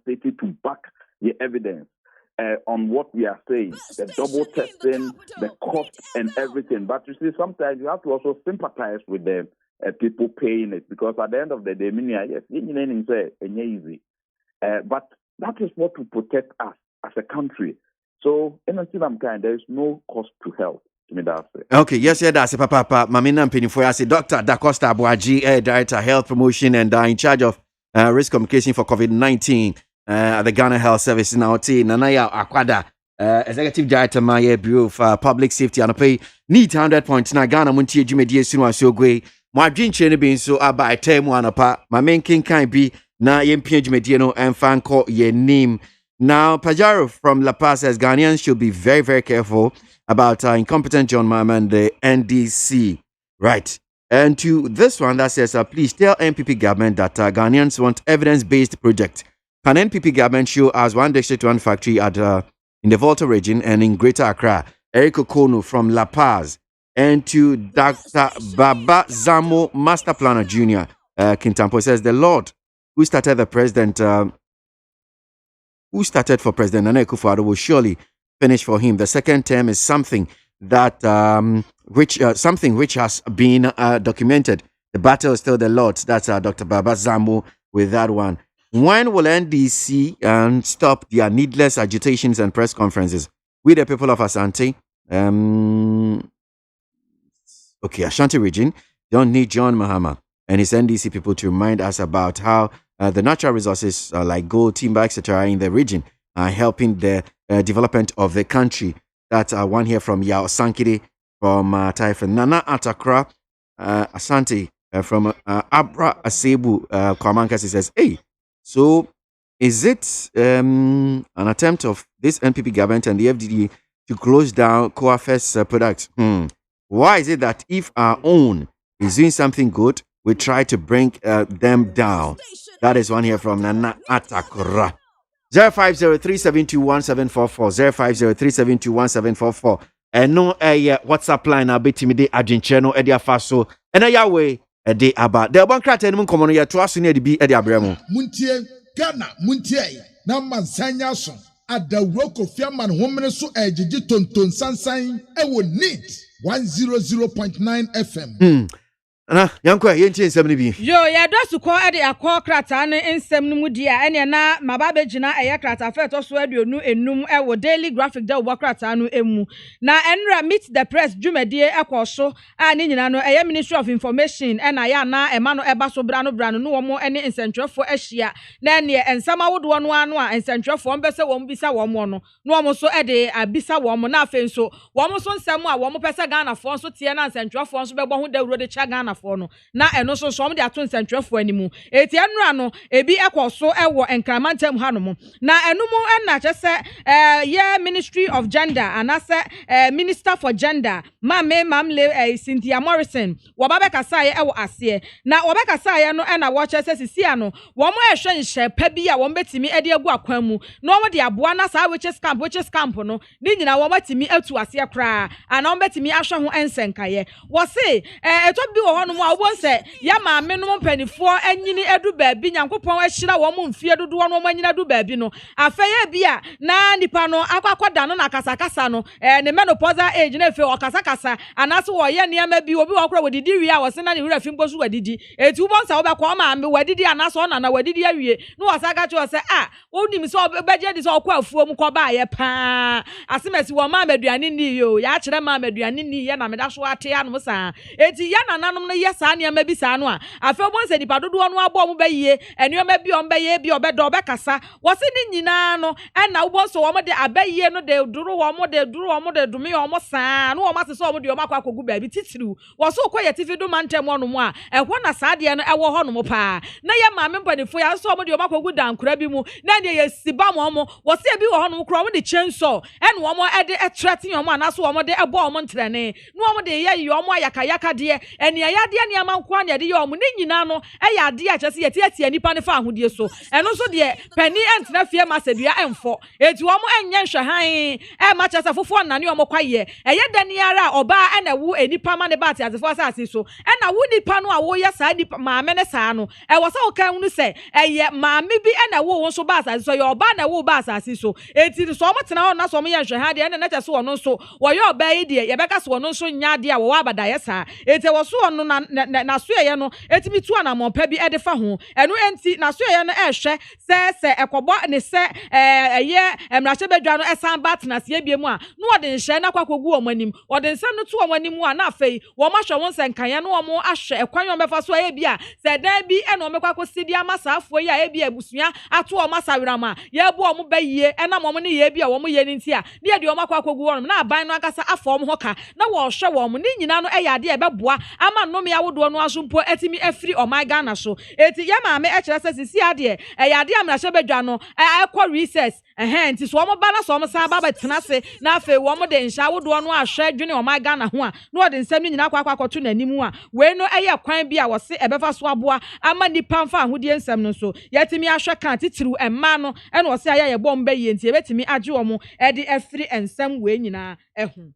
O: stated to back the evidence on what we are saying, the double testing, the cost, and everything. But you see, sometimes you have to also sympathize with the people paying it, because at the end of the day, easy. But that is what will protect us as a country. So, in a kind, there is no cost to health.
K: Okay, yes, that's a papa. Mamina Penifo, I say Dr. Dacosta ABOAGYE, Director of Health Promotion and in charge of risk communication for COVID-19 at the Ghana Health Service. Now, Nanaya Akwada, Executive Director, Maya Bureau of Public Safety, and pay need 100.9 Ghana Montie Jumedi Sinu Asiogwe. My dream chain being so by time one apart. My main king can be na yempie Jumediano and fan call your name. Now, Pajaro from La Paz says Ghanaians should be very, very careful about incompetent John Mahama and the NDC. Right. And to this one that says, please tell NPP government that Ghanaians want evidence-based project. Can NPP government show us one district, one factory at in the Volta region and in Greater Accra? Eric Okono from La Paz. And to Dr. Baba Zamo, Master Planner Jr. Kintampo says, the Lord who started for President Nana Akufo-Addo will surely finish for him. The second term is something that which has been documented. The battle is still the Lord's. That's Dr. Baba Zambo with that one. When will NDC stop their needless agitations and press conferences? We the people of Asante, Ashanti region, don't need John Mahama and his NDC people to remind us about how the natural resources like gold, timber, etc. in the region are helping the development of the country. That's one here from Yao Sankide from Taifan. Nana Atakra Asante from Abra Asebu Kwamankas says, hey, so is it an attempt of this NPP government and the FDD to close down KWASI products? Why is it that if our own is doing something good, we try to bring them down? That is one here from Nana Atakra. 0503721744 0503721744 and no WhatsApp line I'll be timid adjuncheno edia faso and a yawe a day about the one crat and common ya to us near the be edia bremo
P: Montie Ghana Montie na mansanya so at the Roko Fiaman woman so ejiji tonton sansan e wo need 100.9 FM.
K: Yankwa yenche nsem ni bi
M: yo ya dosu ko ade akọ krata no nsem no mu dia ene na mababa gina eye krata feto so aduonu enum e wo daily graphic da wo krata no emu na enra meet the press dwumadie ekoso a ne nyina no eye Ministry of Information na ya na ema no eba so bra no no wo mo ene nsentwefo ahia na ne ensama wodo no ano a nsentwefo mbese wo mbisa wo mo no wo mo so ede abisa wo mo na afen so wo mo so nsem a wo mo pese Ghana fo so tie na nsentwefo so bebo ho dawuro de cha Ghana no na eno so som de ato nsentwefo animu eti enura no ebi ekoso ewo enkramantem hanom na enumu na chese ye Ministry of Gender anase Minister for Gender mamle Cynthia Morrison wobabe kasaye ewo ase na wobabe kasaye no na wo chese sisia no wo mo ehwe nhye pa bi a wo betimi ede agu akwan mu no wo de aboa na sa witches camp no ni nyina wo betimi atu ase kra ana wo betimi ahwe ho ensenkaye wo se eto bi wo no a wo se ya ma me no mpanifo anyini edu baabi nyankopon ahyira wo mo mfie dodo no mo anyina du baabi no afeye bia na nipa no akwakoda no na kasakasa no ne menopause age na efe okasakasa anaso wo ye niam bi obi wo kora wadidi wi a wo se na ne wura fimpo so wadidi etu bo nsa wo be kwa ma me wadidi anaso na wadidi awie no wasaka cho se wo nim so beje di so okwa afuo mu ko ba ye pa asemesi wo ma maduane ni yo ya kire ma maduane ni ye na me da so ate ya no sa eti ya nananom no yes ania maybe sanwa afa bon se nipa dodo no abo mo bayiye enema bi on bayiye bi obedo obekasa wose ni nyina no na wo so wo mo de abayiye no de duru wo mo de dumi wo mo saa no wo ma se so wo de wo makwa akogu ba bi titiriu wo so koye tifido mantem ono mo a ehwo na saa de no ewo ho no mo pa na ye maame mpanifo ya so wo de wo makwa dankura bi mu na de ye siba mo wo se bi wo ho no kro wo de chainsaw wo mo e de threaten wo mo na so wo mo de ebo wo mo ntrene no wo mo de ye yo mo ayaka de ene ayade ne amanko ne de yo mo ne nyina no e ya ade a kyese ye tie nipa ne fa ahodie so eno so de pani entra fie masedua enfo eti wo mo enye nhwehan e ma kyese fofo na ne wo mo kwaye eye dani ara oba na wu enipa ma ne ba ate asefo asase so na wu nipa no a wo ye sa nipa maame ne saa no wo sa wo kan hu se eye maame bi na wo wo so ba asase so ye oba na wo ba asase so eti so mo tena ho na so mo ye nhwehan de na kyese wo no so wo ye oba yi de ye beka so wo no so nya de a wo abada ye saa eti wo so no na so ye no eti bi tu na mo pa bi e de fa ho eno enti na so ye no ehwe se ekobo ne se eye emrahye bedwa no esan bat na se ebie mu a no wo de nhye na kwakogu wo manim wo de nsem no tu wo manim a na afei wo ma hwe won se nkanya no wo mo ahwe ekwan wo befa so aye bi a se dan bi e no mekwa kosidi amasafo yi a e bi abusua ato wo masawirama ye bo wo mo bayiye e na mo ne ye bi a wo mo ye nti a ne ye de wo makwa kogu wo na aban no akasa afo wo hoka na wo hwe wo mo ne nyina no e ya de e beboa ama no me awodo no asompo etimi afiri oman Ghana so eti ye maame e kire se sisi ade e ya de amrahye bedwa no ekọ recess nti so wo ba na so wo san ba betena se na afei wo mo de nhya awodo no ahwe dwene oman Ghana ho a no de nsem ni nyina akwakoto nanimu a we no eye kwan bi a wo se ebefa so aboa ama nipa mfa ahodie nsem no so yetimi ahwe kan titiru emma no e no wo se aya ye bomba yi nti ebetimi age wo mo e de afiri ensem we nyina ehu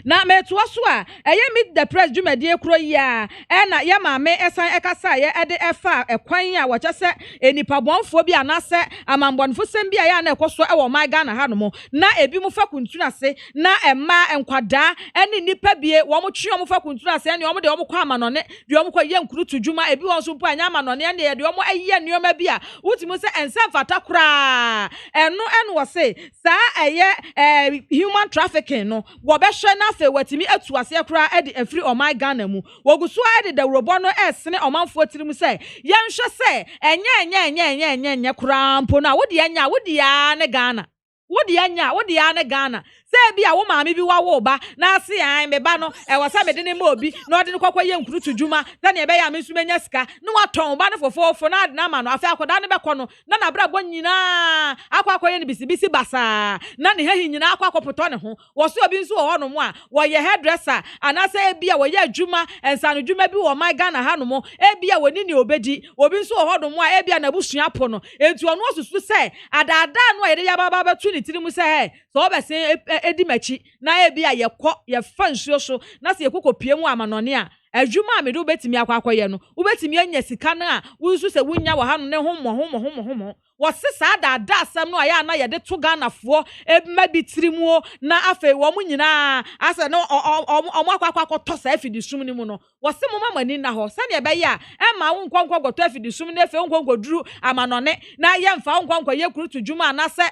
M: na metuo so a eye meet the press dwumadie kro yi a na ye maame esan ekasa ye de efa ekwan a wo kyese enipa bonfo bi anase amambonfo sem bi a ya na ekoso e wo my Ghana ha no mo na ebi mu fa kuntuna se na emma enkwada ene nipa bie wo mo twe wo mo fa kuntuna se ne wo mo de wo mo kwa amanone de wo mo kwa ye nkuru tudwuma ebi won so mpo anya amanone ne de wo mo aye nioma bi a wutimu se ensem fata kra eno wo se sa eye human trafficking no wo be na fe watimi atu ase kra e de afiri oman Ghana mu woguso e de dawrobo no esene omanfo tirim se yenhwe se enye kra mpo na wodi anya wodi ya ne Ghana wodi ya ne Ghana se bia wo maame bi wa wo ba na ase an me ba no e wasa me de ne ma obi na ode ne kwakwa ye nkuru tudwuma na ne be ya me nsumenya sika na waton ba ne fofofo na ade na ma no afa akoda ne be kɔ no na bra bo nyina akwa ye ne bisibisi basa na ne hahi nyina akwa kopoto ne ho wo so obi nso wo no mo a wo ye hairdresser anasa bia wo ye adwuma ensano dwuma bi wo my Ghana ha no mo bia woni ne obedi obi nso wo no mo a bia na busua po no enti ono osusu se adada no ye de ya baba betu ne tiri mu se he so obese edi machi na bia ye kɔ ye fa nsuo so na se ye kokopie mu amanone a adwuma a me do betimi akwakoye no wo betimi anya sika na a wunsu se wunya wo ha no ne homo wasesa da asem no aya na ye de to Ghanafoɔ ebima bitirimu na afei wo mu nyina asa no omo akwakoto sa afidi sum ni mu no wase mo mamani na ho se ne be ya e ma wo nkwankwa goto afidi sum na afei nkwankwa duru amanone na ye mfa nkwankwa ye kurutu dwuma na se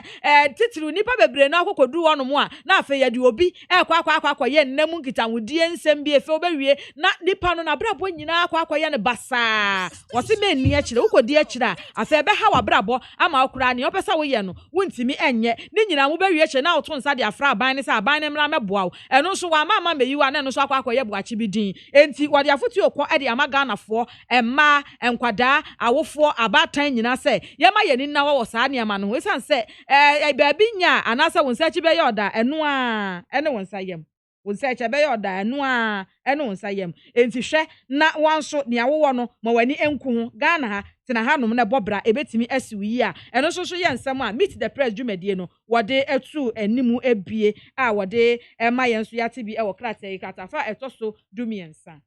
M: titiru nipa bebre na akokoduru wono mu a na afei ye de obi akwa ye nnam nkitanwudie nsem bi afei obewie na nipa no na brabo nyina akwa ye ne basa wase me ni akire ukodi akire afei be ha wa brabo ama okura ne opesa wo ye no wontimi enye ni nyina mo bewie che na oto nsa de afra aban ne se aban ne mra meboa wo eno so wa mama meyiwa na eno so akwa ye boachi bidin enti wode afotu okọ e de ama Ghanafoɔ emma enkwada awofo abatan nyina se ye ma ye ni na wo saa ne ama no esan se baabi nya anasa wonsa chi be ye oda eno a ene wonsa yem wonsa chi be ye oda eno a ene wonsa yem enti hwe na wanso ne awowo no ma wani enku ho Ghana ha tina hanom na bobra ebetimi asiwi a eno so ye nsem a meet the press dwumadie no wode etu animu ebie a wode ema ye nso yate bi e wo krata yi katafa etoso dumiensa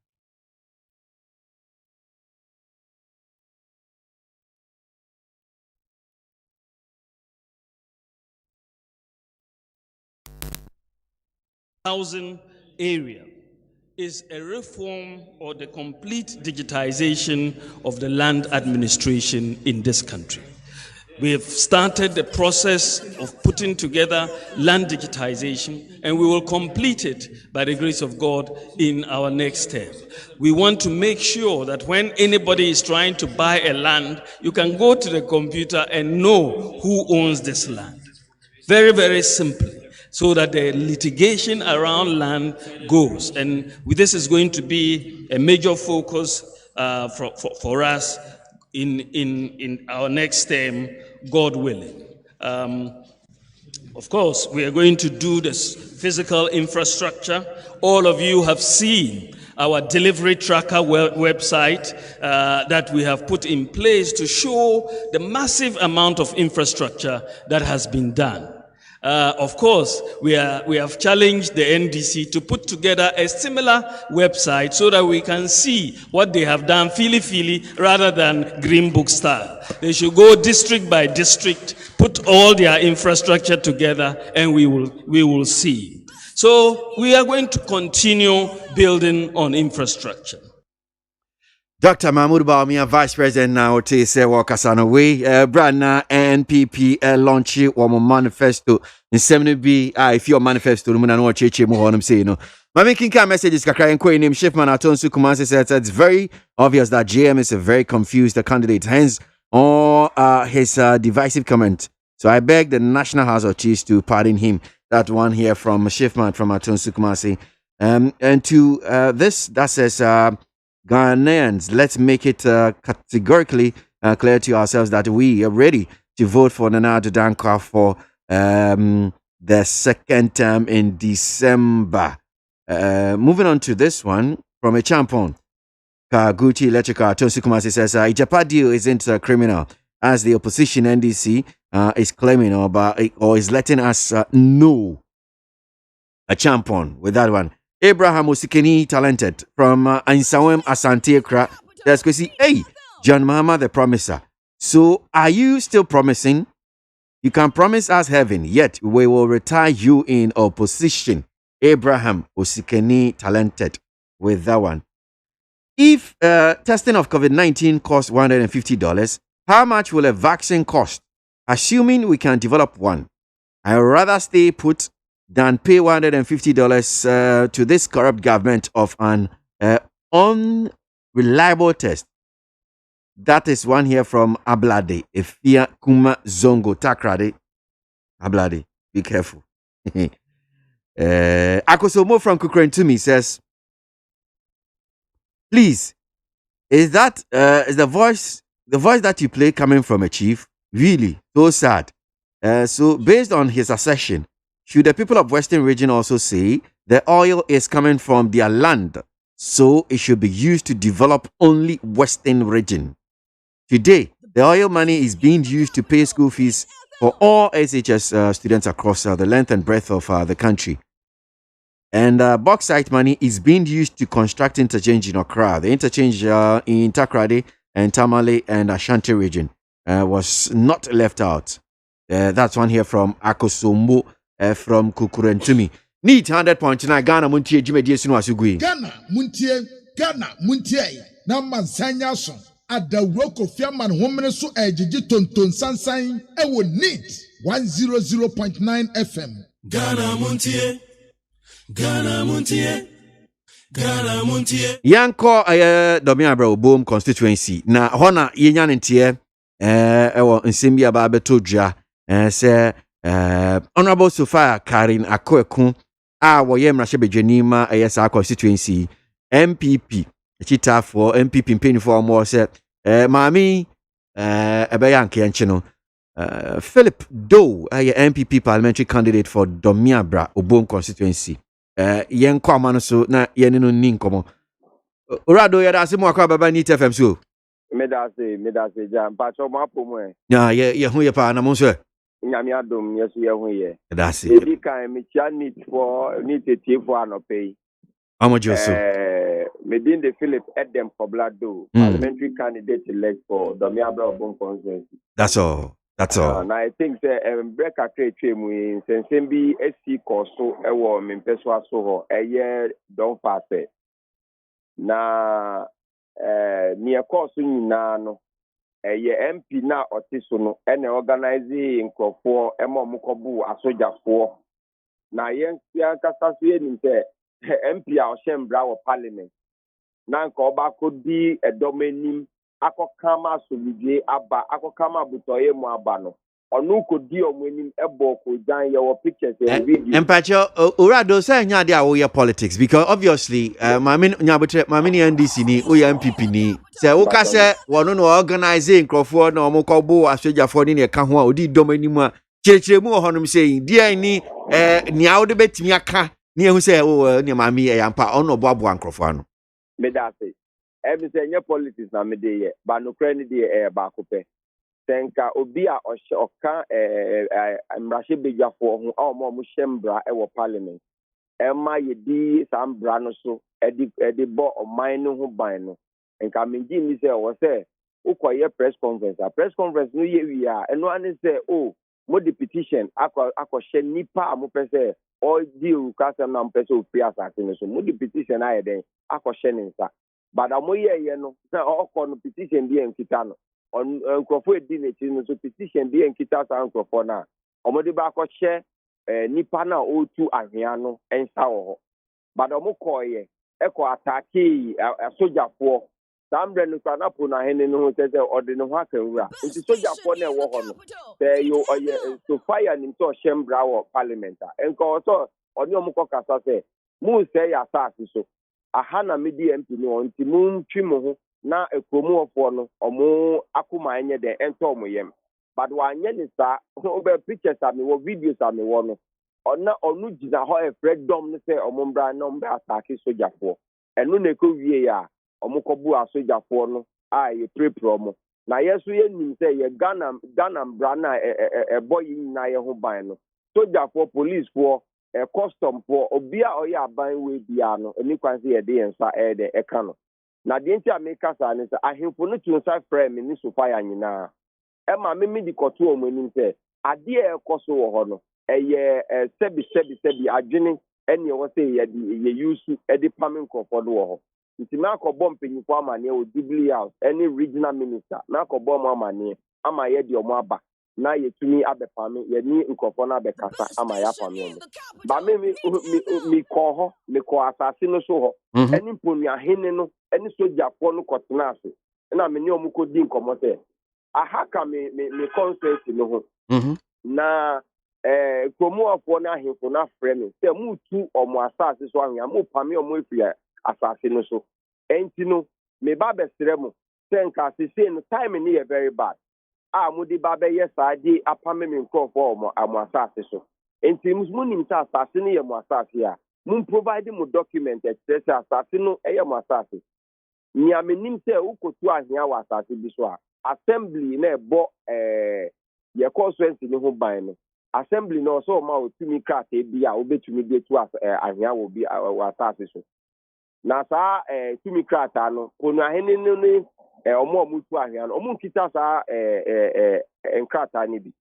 Q: housing area is a reform or the complete digitization of the land administration in this country. We have started the process of putting together land digitization, and we will complete it by the grace of God in our next term. We want to make sure that when anybody is trying to buy a land, you can go to the computer and know who owns this land. Very, very simply, so that the litigation around land goes. And this is going to be a major focus for us in our next term, God willing. Of course, we are going to do this physical infrastructure. All of you have seen our delivery tracker website that we have put in place to show the massive amount of infrastructure that has been done. Of course, we have challenged the NDC to put together a similar website so that we can see what they have done feely rather than Green Book style. They should go district by district, put all their infrastructure together, and we will see. So we are going to continue building on infrastructure.
K: Dr. Mahmoud Baumia, Vice President now, to say Wakasano way, Brana NPP launch one manifesto in 70B. If your manifesto, no know cheche mo honum say no. My making messages kakra and name Shiftman Atonsu Kumasi said it's very obvious that JM is a very confused candidate, hence his divisive comment. So I beg the National House of Chiefs to pardon him. That one here from Shiftman from Atonsu Kumasi. And to this that says Ghanaians, let's make it categorically clear to ourselves that we are ready to vote for Nana Addo Dankwa for the second term in December. Moving on to this one from a champon. Kaguchi Electrical Tonsu Kumasi says Ijapa deal isn't criminal, as the opposition NDC is claiming or is letting us know. A champon with that one. Abraham Osikeni talented from Ansawem Asante Kra. That's because hey, John Mahama the promiser. So are you still promising? You can promise us heaven, yet we will retire you in opposition. Abraham Osikeni talented with that one. If testing of COVID-19 costs $150, how much will a vaccine cost? Assuming we can develop one, I'd rather stay put than pay $150 to this corrupt government of an unreliable test. That is one here from Ablade, Efia Kuma Zongo Takrade. Ablade, be careful. Akosomo from Kukrentumi says, please, is the voice that you play coming from a chief? Really, so sad. So based on his assertion, should the people of Western region also say the oil is coming from their land, so it should be used to develop only Western region? Today, the oil money is being used to pay school fees for all SHS students across the length and breadth of the country. And bauxite money is being used to construct interchange in Accra. The interchange in Takrade and Tamale and Ashanti region was not left out. That's one here from Akosombo from Kukurentumi. Need 100.9 Ghana Montie Jumedi Sunu Asugui.
P: Ghana Montie na mansanya so adawroko fiaman homene so ejiji tonton sansan ewo need 100.9 FM.
I: Ghana Montie.
K: Yanko Domia Bro Boom constituency. Na hona yenya ntie ewo nsemi aba betodwa say Honorable Sophia Karin Akweku woye mrahye bedwanima sa constituency MPP chita for MPP mpanyfo mo say maami ebeyanke enche no Philip Doe MPP parliamentary candidate for Domiabra Obom constituency yenko amano so na yene no ni nkomo Orado yada se mo akwa baba ni TFM so
R: medase jam pa cho ma pomo
K: ye hu ye pa na mo so
R: nyame adom yeso ye hu ye
K: that's
R: it e kan me tia need tie for anope
K: amojo so
R: medin the Philip Edem Koblado parliamentary candidate elect for Domiabra Obom constituency.
K: That's all.
R: And I think break a trade mu in sensembi SC koso ewo mempeso aso ho eye don fase na near koso nyina no MP na otiso no ene organize nkrofo ema omukobu asojafo na yen kasa so enim se MP a oshembra wo parliament na nka obako di edomenim akokama solidie aba akokama butoye mu aba no onu ko di omunim ebo ko jan ye wo pictures and video
K: Empacho urado say nya dia wo politics because obviously mami nyabotre mami ni NDC ni o ya MPP ni say wo ka say wono no organize nkrofo na omukobo asojafo ni ka ho a odi domanim a kirikire mu honom say dia ni ni awde betimi aka ni ehu say wo ni mami e yampa ono boabo nkrofo ano
R: me da say every say nya politics na me dey ye ba no kra ni dey ba ko pe tenka obi a oka mrashe bejafo ho a mo shembra e wo parliament ema yedi sambra no so edi bo oman no ho ban no enka mengi ni say wo say ukoye press conference no ye wi a eno ane say mo the petition akoshe nipa amopese all deal kasem na mpese opi asase no so mo the petition aye den akoshe ne nsa bada mo ye no say okọ no petition bi enkita no nkrofo edi n'echi no so petition bi enkita sa nkrofo na omode ba akoshe nipa na otu ahwea no ensa wo bada mo koye eko atake asojafo sambre no kwa na po na hene no tete ode no ha kanwura nti sojafo na ewo ho no say yo so fire nim to shembra wo parliament enko so oni omukọ kasa say mu say ya saasi so aha na medi MP no nti mu twi mo ho na ekromu ofo no omo akoma anye de ento omo yem but wanye ni sa obe pictures ami wo videos ami wo no ona onu gina ho e freedom no say omo mbra na ombe atake sojafo enu na eko wie ya omukobu asojafo no ye prepro mo na yeso ye nim say ye Ghana mbra na boy na ye ho ban no sojafo police for custom for obia oye aban we bia no eni kwanse ye de ensa de eka no na de nti America sa ne say ahemfo no tun sa frame ni so fire nyina e ma me di koto o manim say ade e koso wo ho no eye sebi adwene ene wo say ye use e de pamin kofo do wo ho nti ma ko bom penyifo amane o Jubilee House any regional minister na ko bom amane ama ye de omo aba na yetumi abepame ye ni nkofo na abekasa ama ya pame ba mi ko ho me ko asase no so ho eni ponu ahene no eni sojafo no kotena ase na me ni omuko di nkomo se aha ka me concept no ho na komu afo na ahefo na frame se mu tu omo asase so ahia mu pame omo efia asase no so enti no me ba besere mu se nka sese no time ni e very bad mudi ba be yes ade apame me nkofo omo asase so enti mu nim sa asase no ye mu asase a mu provide mu document express asase no ye mu asase ni amenim se ukotu ahia wa asase bi so a assembly na ebo ye constituency ni ho ban no assembly no so ma otumi card e bi a obetumi bi tu ahia wo bi wa asase so na sa tumi card no onu ahene no ni omo tu ahia no omo nkita sa enkrata ni bi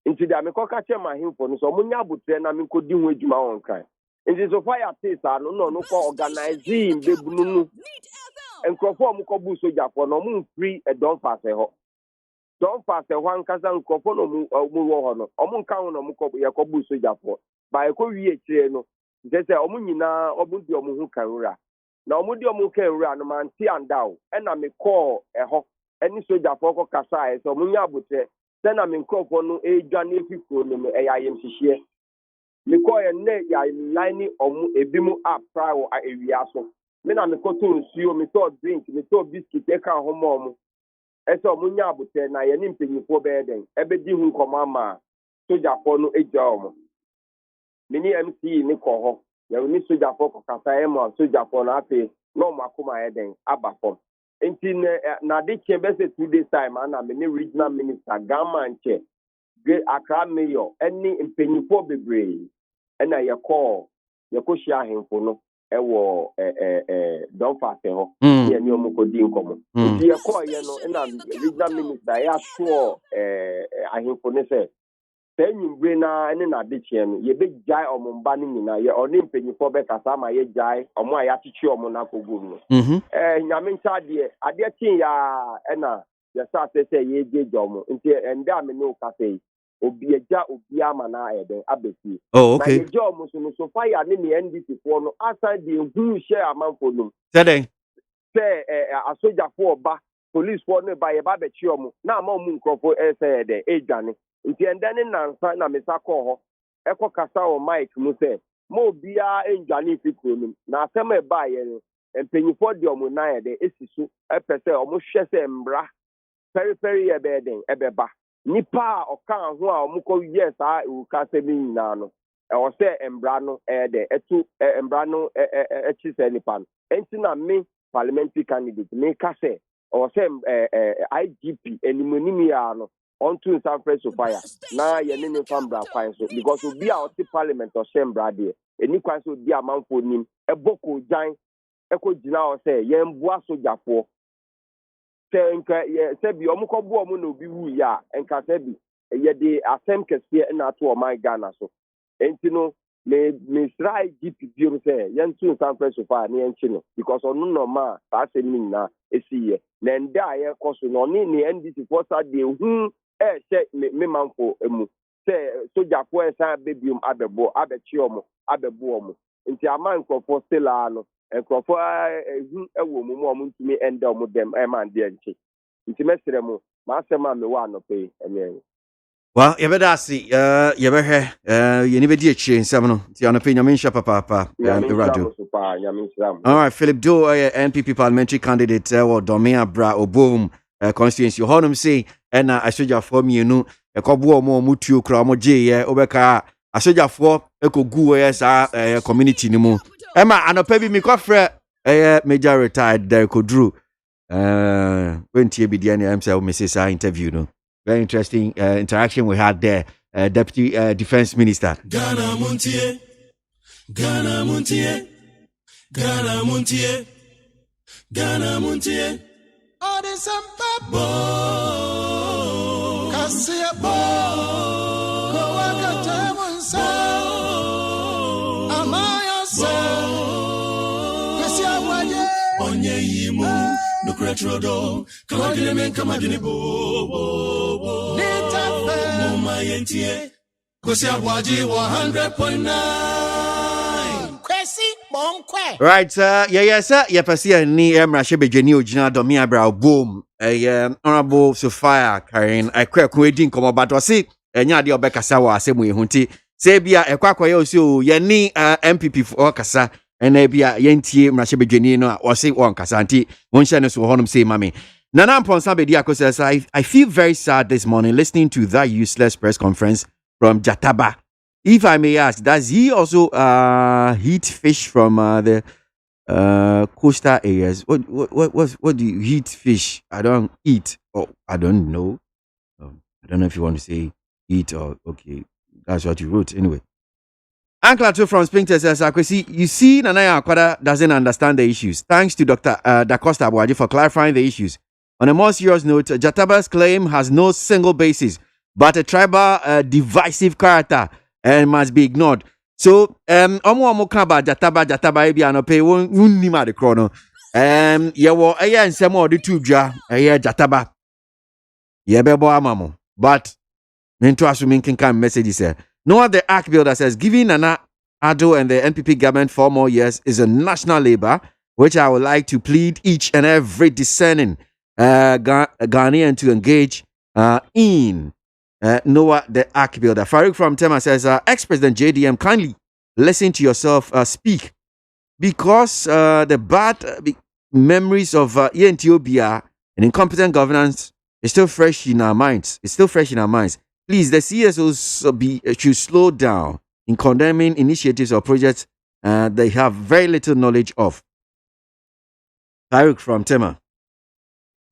R: nti da me koka chema himfo no so omo nya abutre na me nkodi ho adwuma won kan nti so fire tesa no ko organizing bebununu enkrofo omo ko bu sojafo no omo free don fase ho ankasa enkrofo no omo wo ho no omo nka ho no omo ko ye ko bu sojafo ba e ko wie kire no se omo nyina omo di omo hu kanwura na omo di omo kanwura no manti andao e na me call ho eni sojafo ko kasa e so omo nya abutre se na me enkrofo no edwane efifo no e ya yem hihie me call ye ne ya line omo ebimu up prior ewia so me na me koto nsuo me to drink me to biscuit e kan ho mo ese omunya abute na ye ni mpenyifo be den ebedi hu nkoma ma sojafo no eja omo me ni MC ni ko ho ye ni sojafo ko kasa e mo sojafo na ate no makoma ye den abafo enti na de che be se 2 days time na me ni regional minister Gama nche ge Accra mayor eni mpenyifo bebre na ye ko shia ahemfo no ewo don fase ho ye ni omo ko di nkomo ti ye ko ye no na regional minister ya sure ahemfo ne se nyimbre na ene na de chie no ye be jai omo mba ni nyina ye oni mpenyifo be kasa ma ye jai omo aya chichi omo na kogu no nyame ncha de ade tin ya na yɛsa sɛ sɛ yɛgye dɔm nti ɛnda a me ne wo kasa yi obi agya obi ama na ɛdɛn abɛsie
K: Oh, okay.
R: na yɛgye ɔmo so no so fire ne ne NDC foɔ no asan de ehu hyɛ amanfo no
K: Sɛdɛn?
R: sɛ asogyafoɔ ba police foɔ no ba yɛba bɛkye ɔmo na ama ɔmo nkurɔfoɔ ɛsɛ ɛdɛn ɛdwane nti ɛnda ne nansa na mesa kɔɔ hɔ ɛkɔ kasa wɔ mic mu sɛ ma obiara ɛndwane fi kuro no mu na asɛm a ɛbaeɛ no mpanyinfoɔ de ɔmo nan ɛdɛn esi so ɛpɛ sɛ ɔmo hwɛ sɛ mbra pɛripɛri yɛ bɛyɛ dɛn ɛbɛba nipa a ɔka ho a ɔmo kɔ yɛ saa ewukasɛm nyinaa no ɛwɔ sɛ mbra no ɛyɛ dɛ ɛtu mbra no ɛkyi sɛ nipa no ɛnti na me parliamentary candidate me ka sɛ ɔwɔ sɛ IGP animonim yɛ no ɔntu nsa mfrɛ so fire na yɛne ne nfa mbra kwan so because obi a ɔte parliament ɔhyɛ mbra deɛ ɛni kwan so obi amanfo nim ɛbɔ kɔgyan ɛkɔ gyina hɔ sɛ yɛn boa sogyafoɔ sɛ nka sɛ bi ɔmo kɔbo ɔmo na obi wu yi a nka sɛ bi yɛde asɛm kɛseɛ na ato ɔman Ghana so nti no me sra IGP biom sɛ yɛntu nsa mfrɛ so fire ne yɛnkyi no because ɔno nɔma a saa asɛm no nyinaa ɛsi yɛ na ɛnda a yɛkɔ so no ɔne ne NDC foɔ sa de ehu ɛhyɛ me manfo mu sɛ sogyafoɔ ɛsan abɛbiom abɛkye ɔmo abɛbo ɔmo nti ama nkurɔfoɔ sela no nkurɔfoɔ ehu ɛwɔ mu mu ɔmo ntumi ɛnda ɔmo dɛm ɛma ndeɛ nkye nti mɛsrɛ mu maasɛm a mewɔ anɔpɛ yi ɛnyɛ.
K: Well, yɛbɛda ase yɛbɛhwɛ yɛni bɛdi akyire nsɛm no nti anɔpɛ nyame nhyɛ papaapa radio. All right, Philip Doe NPP parliamentary candidate wɔ Dɔme Abra Obom constituency hɔnom sei ɛna asogyafoɔ mmienu ɛkɔboa ɔmo tuo kora ɔmo gyeeɛ wobɛka asogyafoɔ ɛkɔgu ɛyɛ saa community no mu ɛma anɔpɛ bi mekɔfrɛ major retired Derek Oduru wentie bi deɛ ne ɛm sɛ womese saa interview no. Very interesting interaction we had there, Deputy Defense Minister.
I: Ghana Montie, Ghana Montie, Ghana Montie, Ghana Montie. Oh, this a babo, Cassia babo, Kawaka Tamonsa, Amaya sa, Cassia Waye, Onye Yimu. No cretrodo, Kawagile men kamagine bo. Mama yentie, Kwasi ABOAGYE 100.9. Kwasi bonkwe.
K: Right, sir. Yeah, sir. Pasi ni Mrashe Bejeni Ojina Dɔme Abra Obom. Honorable Sophia Karen. Akwa kwedi nkomo but wasi enya de obekasa wa asemu ehunti. Se bia ekwa ye osi ye ni MPP for kasa. Ena bia yentie Mrashe Bejeni no wasi won kasa nti wonhye no so honum say mami. Nana Mponsa Bedi says, I feel very sad this morning listening to that useless press conference from Jataba. If I may ask, does he also eat fish from the coastal areas? What do you eat fish? I don't eat. Oh, I don't know. I don't know if you want to say eat or okay. That's what you wrote anyway. Uncle Atu from Springton says, you see, Nanaya Akwada doesn't understand the issues. Thanks to Dr. Da Costa ABOAGYE for clarifying the issues. On a more serious note, Jataba's claim has no single basis, but a tribal divisive character and must be ignored. So, omo kaba Jataba ebi anope wonni ma de krono. Yewo eye nsem odi tudwa eye Jataba. Yebebo amamo. But mento assuming can message say, no other act builder says giving Nana Addo and the NPP government 4 more years is a national labor, which I would like to plead each and every discerning Ghanaian to engage in. Noah the Ark Builder. Farouk from Tema says, ex-President JDM, kindly listen to yourself speak. Because the bad memories of Ethiopia and incompetent governance is still fresh in our minds. Please, the CSOs should slow down in condemning initiatives or projects they have very little knowledge of. Farouk from Tema.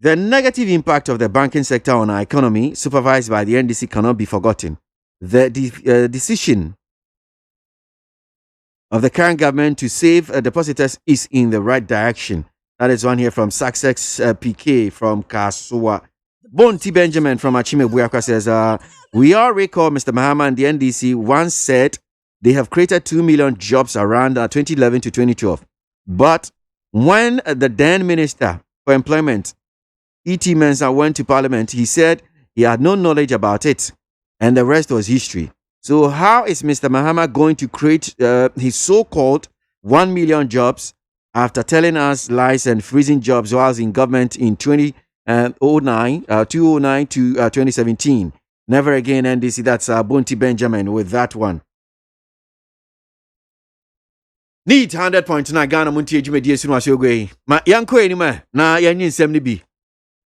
K: The negative impact of the banking sector on our economy, supervised by the NDC, cannot be forgotten. The decision of the current government to save depositors is in the right direction. That is one here from Success PK from Kasua. Montie Benjamin from Achime Buyakwa says, we all recall Mr. Mahama and the NDC once said they have created 2 million jobs around 2011 to 2012. But when the then Minister for Employment, E.T. Mensah went to Parliament, he said he had no knowledge about it, and the rest was history. So how is Mr. Mahama going to create his so-called 1 million jobs after telling us lies and freezing jobs while in government in 2009 to 2017? Never again, NDC. That's Bunty Benjamin with that one. Need 100.9 Ghana Montie Jumedi Sunu Asiogwe. Ma yanko enima na yanyin nsem ni bi.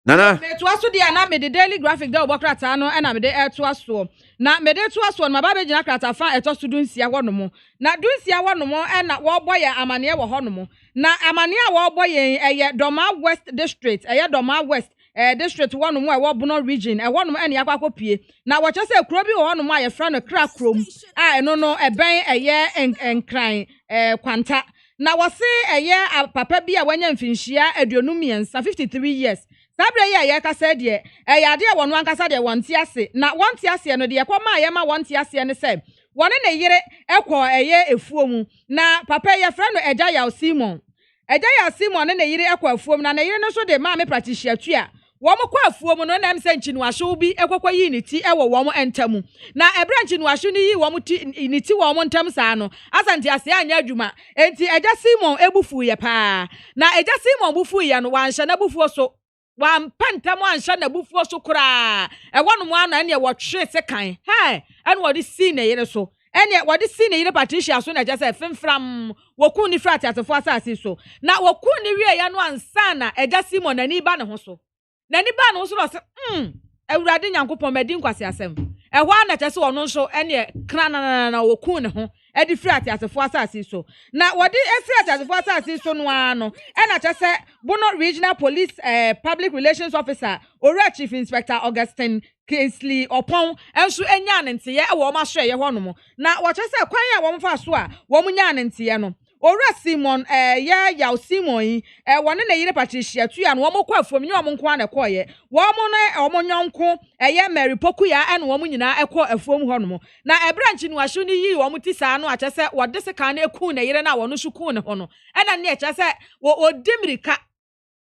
K: Nana.
M: Me to aso dia na me the daily graphic da obokrata no na me de to aso. Na me de to aso no maba be gina krata fa eto so dunsia wo no mo. Na dunsia wo no mo na wo boye amane wo ho no mo. Na amane a wo boye eye Doma West district, eye Doma West district one no mo e wo Bono region e wo no mo ene akwa na wo chese kuro bi wo no mo aye fra no kra krom a eno no e ben eye enkran kwanta na wo se eye papa bi a wanya mfinhia aduonum yensa 53 years sabre ye ye kasa de ade a wono ankasa de wonte ase na wonte ase no de kwama ye ma wonte ase ne se wone ne yire ekwo eye efuo mu na papa ye fra no eja ya Simon ne yire ekwo afuo mu na ne yire no so de ma me practice atua wo mo kwa afuo mu no na em se nchinu ahwe bi ekokwa yi ni ti ewo wo mo entamu na ebranchi nu ahwe ni yi wo mo ti ni ti wo mo ntam saa no asante ase anya adwuma enti eja Simon ebufu ye pa na eja Simon bufu ye no wanhye na bufu so wan pantam wanhye na bufu so kura ewo no mo ana ne wo twe se kan he ene wo di si ne yire so ene wo di si ne yire Patricia so na eja se femfram woku ni frat atefo asase so na woku ni wie ya no ansa na eja Simon na ni ba ne ho so na ni ba no so se Ewurade Nyankopon medi nkwase asem ehwa na kyese ono nso ene kra na woku ne ho edi frat atefo asase so na wodi efrat atefo asase so no ano ena kyese Bono Regional Police Public Relations Officer Ora Chief Inspector Augustine Kingsley Opon enso enya ne nteye e wo ma hwe ye honom na wo kyese kwan ya wo mfa so a wo munya ne nteye no Ora Simon ya Simon yi wone na yire Patricia tua no wo kwa afuom ni wo nko na koye wo mo na wo nyonko Mary Poku ya ene wo nyina ekọ afuom honom na ebranchi no ahwe ni yi wo ti saa no akyese wo de se kan na eku na yire na wo no suku ne ho no ena ne akyese wo dimirika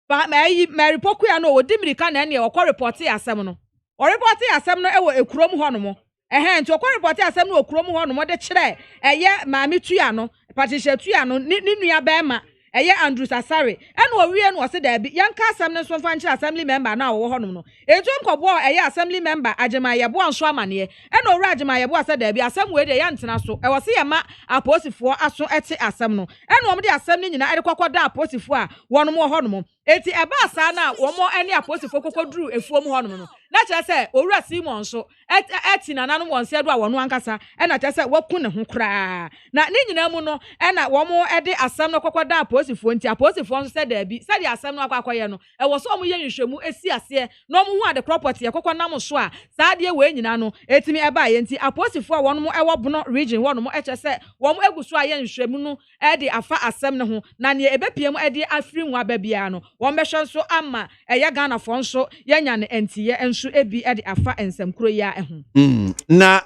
M: ba Mary Poku ya no wo dimirika na ne wo kọ report asem no o report asem no ewo ekurom honom nti okọ report asem no okurom honom de kire maami tua no Patricia tua no ni nua bema Andrew Sasare ene owie no se da bi yanka asem ne so fa nche assembly member na wo honom no etu nkobo assembly member Agema Yebo anso amane ene owura Agema Yebo ase da bi asem we de ya ntena so wo se ye ma aposifo aso ete asem no ene wo de asem ne nyina ede kokoda aposifo a wonom wo honom eti eba asa na wo mo ene aposifo kokoduru efuom honom no na kire se owura Simon so eti na nanom won se do a wono ankasa ena kire se waku ne ho kra na ne nyina mu no ena wo mo ede asem no kokoda aposifo nti aposifo nso se da bi se de asem no akwakoye no e wo so mo ye nhwehwemu esi ase no mo hu ade property e kokona so a saa de we nyina no etimi eba ye nti aposifo a wono mo e wo Bono region wono mo eche se wo mo eguso a ye nhwehwemu no e de afa asem ne ho na ne ebepiem e de afiri nwa babia no wo mbehwe nso ama eye Ghana fo nso yenya ne entiye enso ebi e de afa ensem kuro ya eho
K: na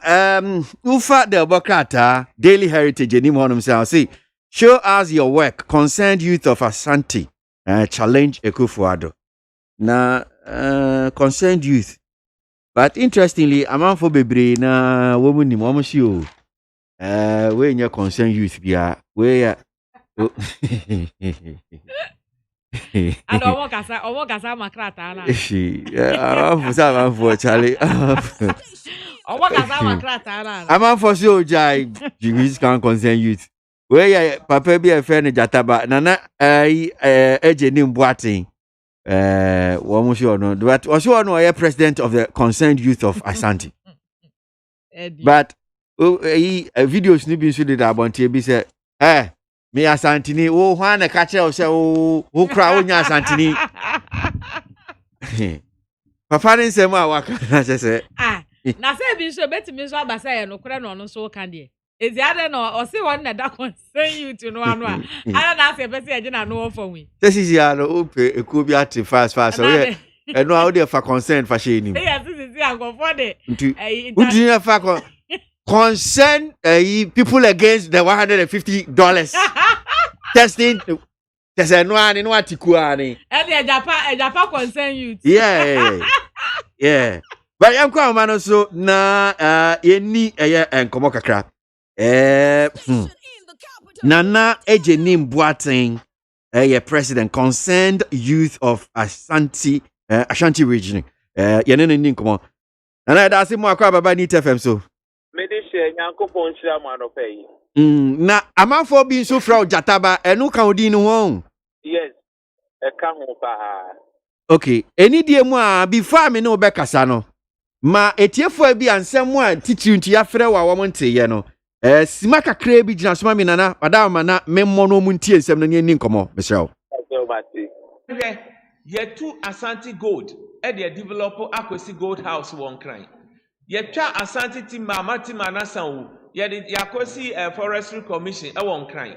K: ufa de obokrata Daily Heritage ni mo honum say show us your work concerned youth of Ashanti challenge Ekufuado na concerned youth but interestingly amanfo bebre na wo munim wo mhye o we nya concerned youth bia we ya
M: Ado omo kasa makrata na
K: amanfo chale
M: omo kasa makrata na
K: amanfo so jai you can concerned youth we ya papa bi e fe ne jataba nana eje ni mboaten wo mo sure no but o sure no president of the concerned youth of Ashanti but videos ni bi so de abontie bi say me Asantini wo hwan na ka kire o say wo kra wo nya Asantini papa ni nsem a waka na say
M: na say bi so betimi so abasa ye no kure no no so ka de ezi ade no o se won na da concern you to no anu a ana na say person eje na no wo for we
K: say sisi ya no ope eko bi ati fast so we eno how dey for concern fa she ni
M: yes sisi ango for de
K: udin fa concern people against the $150 testing Just no ani no atikuani.
M: And the Japa concern you.
K: Yeah. But I'm quite man so na yeni enkomo kakra. Nana Ejenim Boateng president concerned youth of Ashanti region. Yene ni nkomo. Nana da se mo akwa baba ni TFM so.
J: Me de share nyankopon hira mo anopai.
K: Na amanfo bi nso fra Jataba enu kan odi ni ho.
J: Yes. E ka ho pa.
K: Okay, eni die mu a before me no be kasa no. Ma etiefo bi ansem a titiunti ya frɛ wa wo nteye no. Sima kakra bi gina soma mi nana madama na memmo no mu ntie nsem no ni nkomo mesrew.
J: Ye two Asante Gold e de develop Akwesi Gold House won kran. Ye twa Asante team Mama team anasan ye de Akwesi Forestry Commission e won kran.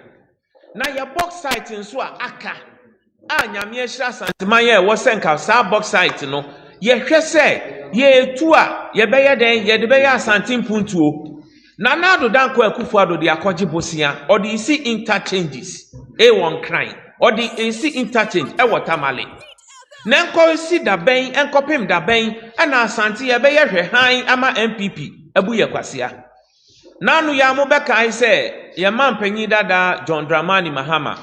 J: Na ye box site nso a aka nyame ehira Asante man ye wo senka sa box site no ye hwɛ sɛ ye tu a ye bɛyɛ den ye de bɛyɛ Asante mpuntuo. Nanado danko Akufo-Addo de akɔgye bosia or the isi interchanges won crying or the isi interchange tamale nanko si da ben enkopem da ben ana Asante ye be ye hwe ama MPP abu ye kwasia nanu ya mo beka ai se ye mampanyi dada John Dramani Mahama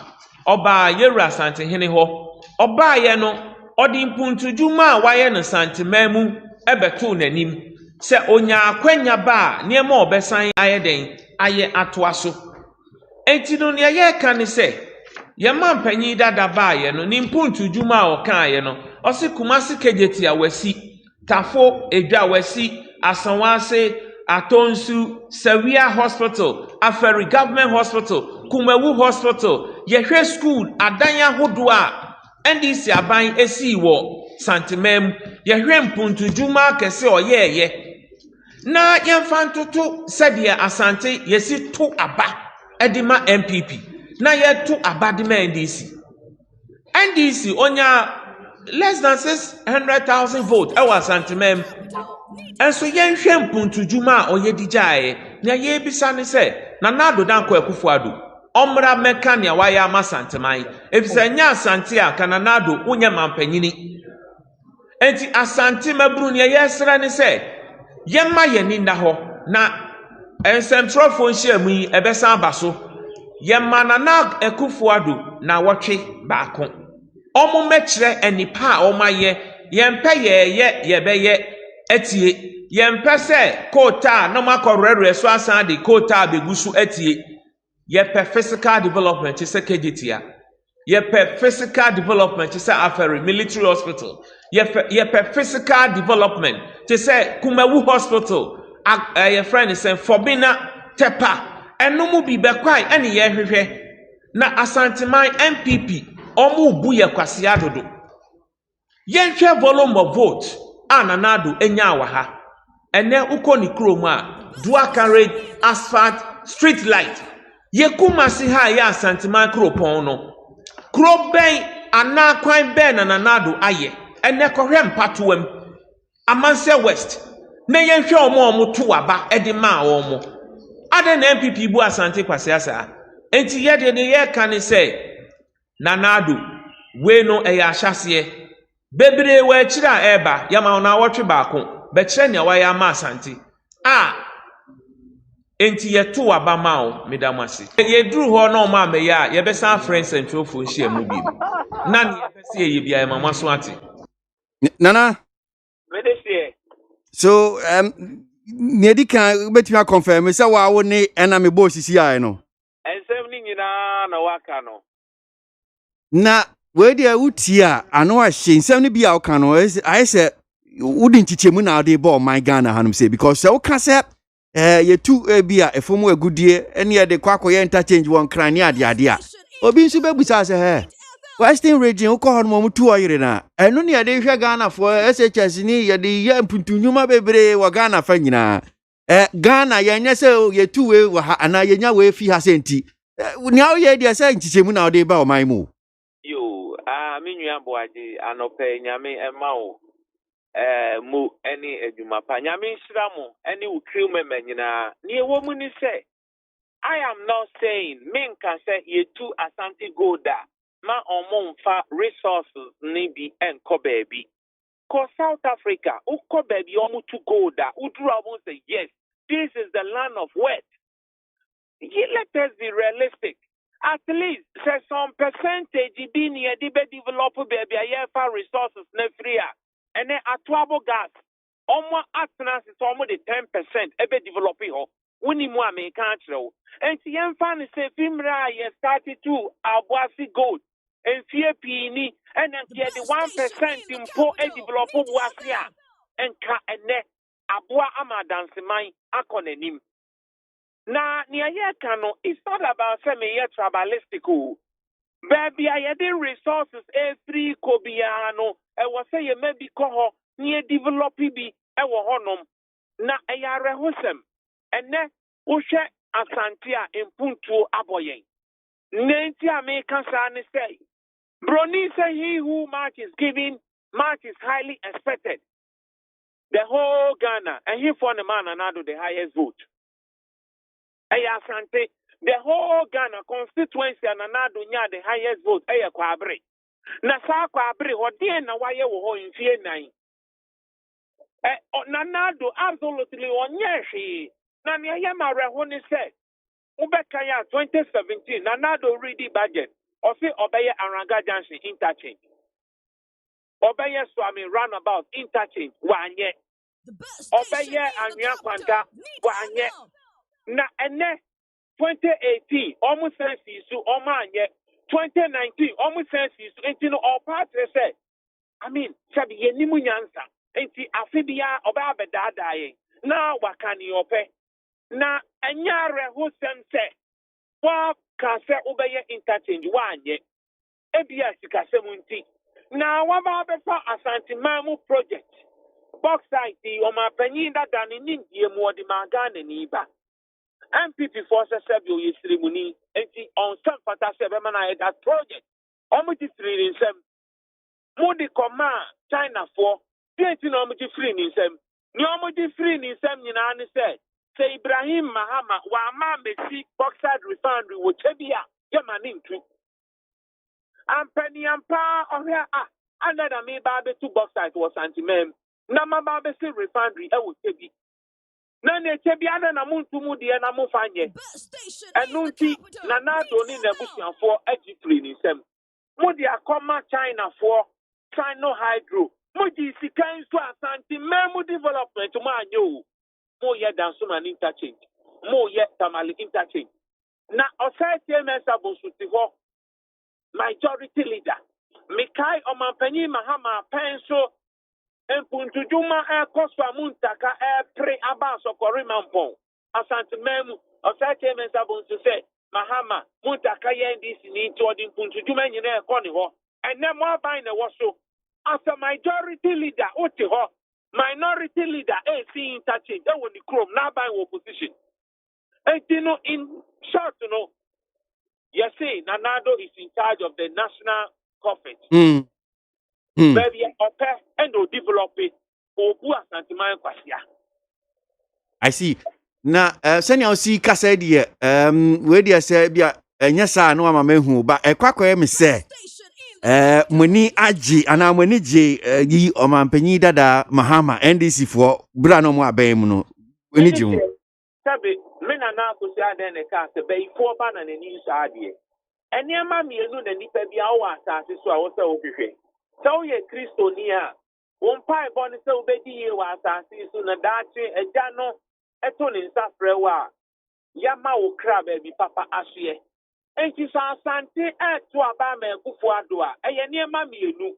J: oba yewura Asante hene ho oba ye no odi mpuntudwuma waye no Asante mamu ebeto nanim se onya akwanya ba niema obesan ayeden aye atoaso enti no ne ye ka ne se ye mampanyi dada ba ye no ni mpuntu dwuma o kan ye no ose Kumasi kejeti awasi tafo edwa awasi asanwase atonsu Sawia Hospital Aferi Government Hospital Kumawu Hospital ye hwe school adanya hodo a NDC aban esi wo santimem ye hwe mpuntu dwuma kese oyeye na yemfantoto sɛdeɛ Asante yesi to aba edima MPP na ye to aba de ma NDC onya less than 600,000 vote ɛwɔ Asante mem enso yenhwɛ mpuntudwuma a oyedijae na ye bisa ne sɛ Nana Danko Akufo-Addo omra meka ne wayɛ ama Asante man efisɛ nya Asante a Nana Addo unya mampanyini enti Asante mabru ne yɛsra ne sɛ yemma yeni nda ho na ensentrofo nhyiamu yi ebesa abaso yemma Nana Akufo-Addo na wotwe baako omo mekire enipa a omaye yempe yebeye etie yempe se kota no makorere so asan de kota begusu etie yepe physical development is sekejitia yepe physical development is Aferi military hospital yepe physical development to say Kumawu Hospital your friend is saying Fobina Tepa enomu bi bekwai ene ye hwehwe na Asante man MPP omu bu ye kwase adodo yenhwe volume of vote Nana Addo enya wa ha ene uko ni krom a dual carriage asphalt street light ye Kumasi ha ya Asante man kropon no kro ben ana kwan ben na Nana Addo aye ene kohwe mpatoam Amanse West na yenhwe omo to aba edima omo ade na MPP bu Asante kwase asa enti ye de ye ka ne se Nana Addo we no eya ahyase bebre we kira eba yama na wotwe baako be kire ne wa ya ma Asante enti ye to aba ma o medamase ye duru ho na o ma me ya ye be san friends and trofo nhia mu bi na ne ye be se ye bia ye mama so ate
K: Nana so nedi kan betumi confirm say wa wo ne na me bo sisi ai no
J: ensem ni nyina na waka no
K: na we dia utia ano ahye nsem ne bia waka no ai say wudi nchichemu na ade bo my Ghana hanum say because say waka say ye tu bia efomu agudie ene ye de kwakoye interchange won krani ade a obi nso bebusa say Western region uko hon mo tu oyire na enu ne de hwe Ghana for SHS ni ye de ye mpuntunwuma bebre wo Ghana fa nyina Ghana ye nya se ye tu we wa ha ana ye nya we fi ha senti ni awo ye de se nchichemu na ode ba o man mu
J: yo minyu aboagye anope nyame ema o mu eni adwuma pa nyame nhira mo eni ukriu mema nyina ni ewo mu ni se I am not saying men can say ye tu Asante Golda ma omo resources ni bi enko baby. Cause South Africa, uko baby omu to go da. Udru say yes, this is the land of wealth. Let us be realistic. At least say some percentage be near the develop baby for resources nefria. And then atwabo gas. Omo atnas is almost the 10% ebe developing ho. Wuni mu American show. And si fan say fimra ye started to ABOAGYE gold. And fear pini and then the 1% in poor e develop wasia. And ka ene abua ama dansimai akonenim. Na niye kano, it's not about semi tribalistic. Baby, I had resources every kobiano. I was say maybe koho near develop be a honum. Na ayare hosem. And ne ushe asantia in punto aboye. Nanti American san say. Brony say he who much is giving, much is highly expected. The whole Ghana and he for the man another the highest vote. Asante, the whole Ghana constituency and another the highest vote. Kwabre. Na sa kwabre hodie na waye wo in fie nine. Nanado absolutely onyeshi. Na ne yama rehoni said. Ubekaya 2017 Nanado ready budget. Ofi obeye Aranga Junction interchange. Obeye Swami roundabout interchange wanye. Obeye Anya Kwanta wanye. Na ene 2018 almost sense isu omanye 2019 almost sense isu enti no all parties say I mean sabi ye nimu nyansa enti afibia oba bedadaye na wakani ope na enyare ho sense wa ka se obeye interchange wanye ebia sikase munti na waba befa Asante Mamu project box site o ma panyin da dani nindie mu odi magane ni ba MPP forces Sabio Yisrimuni, and on some fantasy that project. Omity free in some Moody command China for 20 omity free in some. Nomity free in some Yanani said. Say Ibrahim Mahama, Wama Messi, Boxside Refinery, which Chebia, Yamanin too. And Penny and Pa or her under the me Babe 2 Boxside was anti-mem. Nama Babe Refinery, I would say. Nane chebiana na muntu mudi na mufanye. Enunti na nado ni nebusian for ejifri ni sem. Mudi akoma China for China Hydro. Mudi sikan so Asante Memu development mo anyo. Mo ye Dansoman interchange. Mo ye Tamale interchange. Na osete mesa bonsuti ho. Majority leader. Mikai Omanpanyi Mahama penso Empuntujuma Koswa Muntaka pre Abaso Korimampon. Asante Memu, Osate Mensabun to say, Mahama, Muntaka Yendis in Jordan Puntujuma in a Coniho, and then more buying a wasso. After majority leader, Otiho, minority leader, AC touching, that would the chrome, now buying opposition. And you know, in short, you know, you see, Nanado is in charge of the national profit. Baby, and develop it.
K: I see. Na send you see kasa die we dey say bia enya sa no ama mehu ba ekwakoye me say muni agi ana muni je yi omampanyi dada Mahama NDC for bra no mo aban mu no eni ji hu
J: sabe me na na ko sia den ka se be fo ba na ni sa die eni ama mienu na nipa bia wo asase so a wo se wo hwehwe so ye kristonia won pai bon se obedi ye wa asase so na dache eja no eto ni nsafre wa yama wo kra ba bi papa ahye enti so Asante eto aba ma ekufu ado a eye ni ama mienu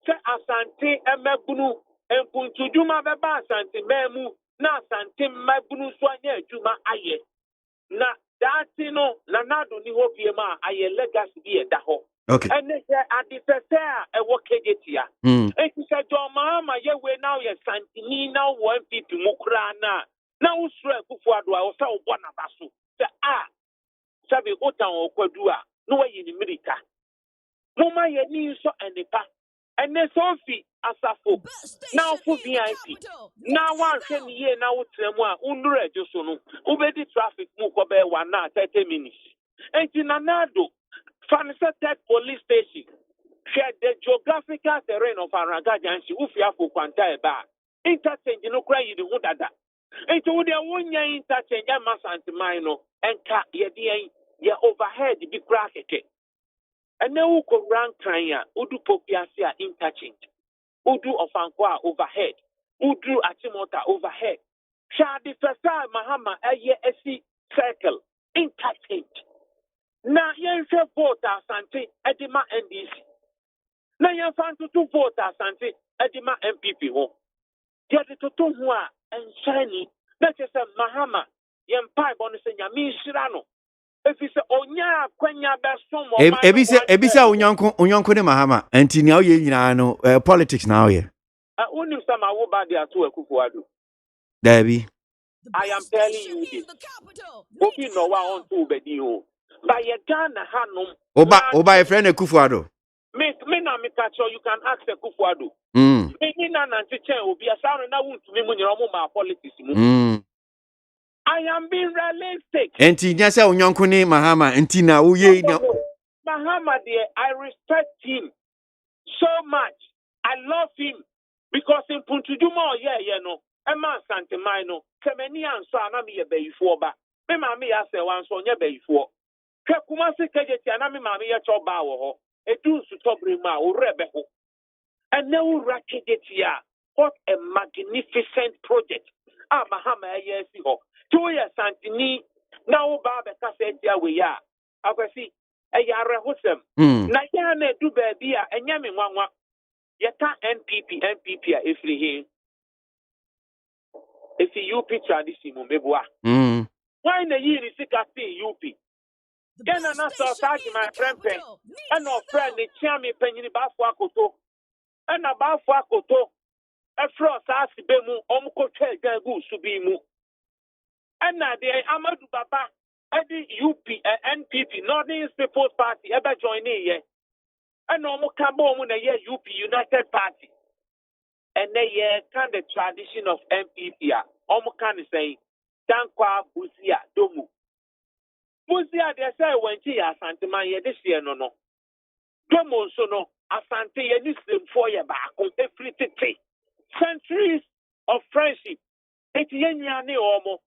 J: se Asante emagunu empuntuduma beba Asante memu na Asante magunu so anya adwuma aye na dati no na nado ni ho pie ma aye legacy bi e da ho.
K: Okay.
J: And they say at the first a work egetia. And he said, John Mahama, ye we now ye Santini now 1 people Mukrana. Now swear Kufuado, I was so one of us. Say, Sabi Otan or Quadua, no way in America. Mama ye need so and the pa. And then Sophie Asafo. Now for VIP. Now 1 year now Tremwa, Undre Josono, Ubedi traffic Mukobe 1 30 minutes. And Tinanado. Faniseted police station. Share the geographical terrain of Aranga Jansi, Ufia for Quanta Bar. Interchange no cry you the dada. Into the 1 year interchange, Mass Antimino, and cat ye overhead be bracket. And now could rank Kraya, Udu Popiasia interchange. Udu of Anqua overhead. Udu Atimota overhead. Shadi Fesa Mahama AYSC circle interchange. Na yen se vote asante edima NDC. Na yen fan to vote asante edima MPP ho. Yede to ho a enshani na chese Mahama yen pai bonu se nyame nhira no. Efi se onya kwanya beso mo man.
K: Ebisa onyanko ne Mahama. Enti na oye nyina no politics na oye.
J: Unim sama wo ba dia to Akufo-Addo.
K: Dabi.
J: I am telling you this. Obi no wa on to bedi ho. Ba ye Ghana hanum.
K: Oba e friend Akufo-Addo.
J: Me na me catch you can ask Akufo-Addo. Me na nanti chen obi asaro na wuntu me mu nyira mo ma politics mu. I am being realistic.
K: Enti nya se onyanko ne Mahama enti na oye na
J: Mahama dear, I respect him so much. I love him because in Puntujuma no. Emma Santemino, Kemeni anso ana me ye beyifo ba. Me ma me ya se wan so nye beyifo. Ke Kumasi kejeti ana me ma me ye cho ba wo ho. Edu su tobre ma o rebe ho. And now rakejeti ya. What a magnificent project. Mahama ye si ho. 2 years Santini now ba be ka se dia we ya. Akwasi ya rehosem. Na ya na edu ba bia enya me nwanwa. Ye ka NPP a efri hin. If you UP tradition, Mebua. Why the year is sick at UP? Then I saw my friend, and no friend, the champion penny Bafuakoto, and a Bafuakoto, a frost as Bemu, Omkote, Gagu, Subimu. And now the Amadou Baba, the UP, NPP, Northern People's Party, ever join here. And no more Cabo when a year UP United Party. And they kind of tradition of MPP. Almost kind of saying, Dankwa Buzia Domu. Buzia, they say, when she Asante Maya this year, no. Domo so no, Asante, and this is 4 years back on every centuries of friendship. It's Yanyani Omo.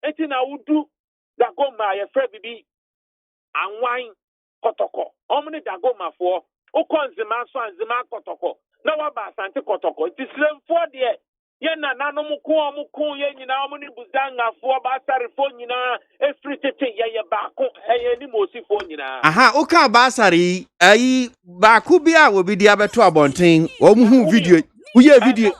J: It's in our do Dagoma, a Frebibi, and wine Kotoko. Omni Dagoma for Okon Zima Swan Zima Kotoko. No about Santa Kotoko. It is slim for the Yena Nanomuku, Yenina, Omni Buzanga, for Basarifona, every ya Baku, any Mosi Fonina.
K: Aha, Oka Basari, Bakubia will be the other 2 abonting. Omu video. We have video.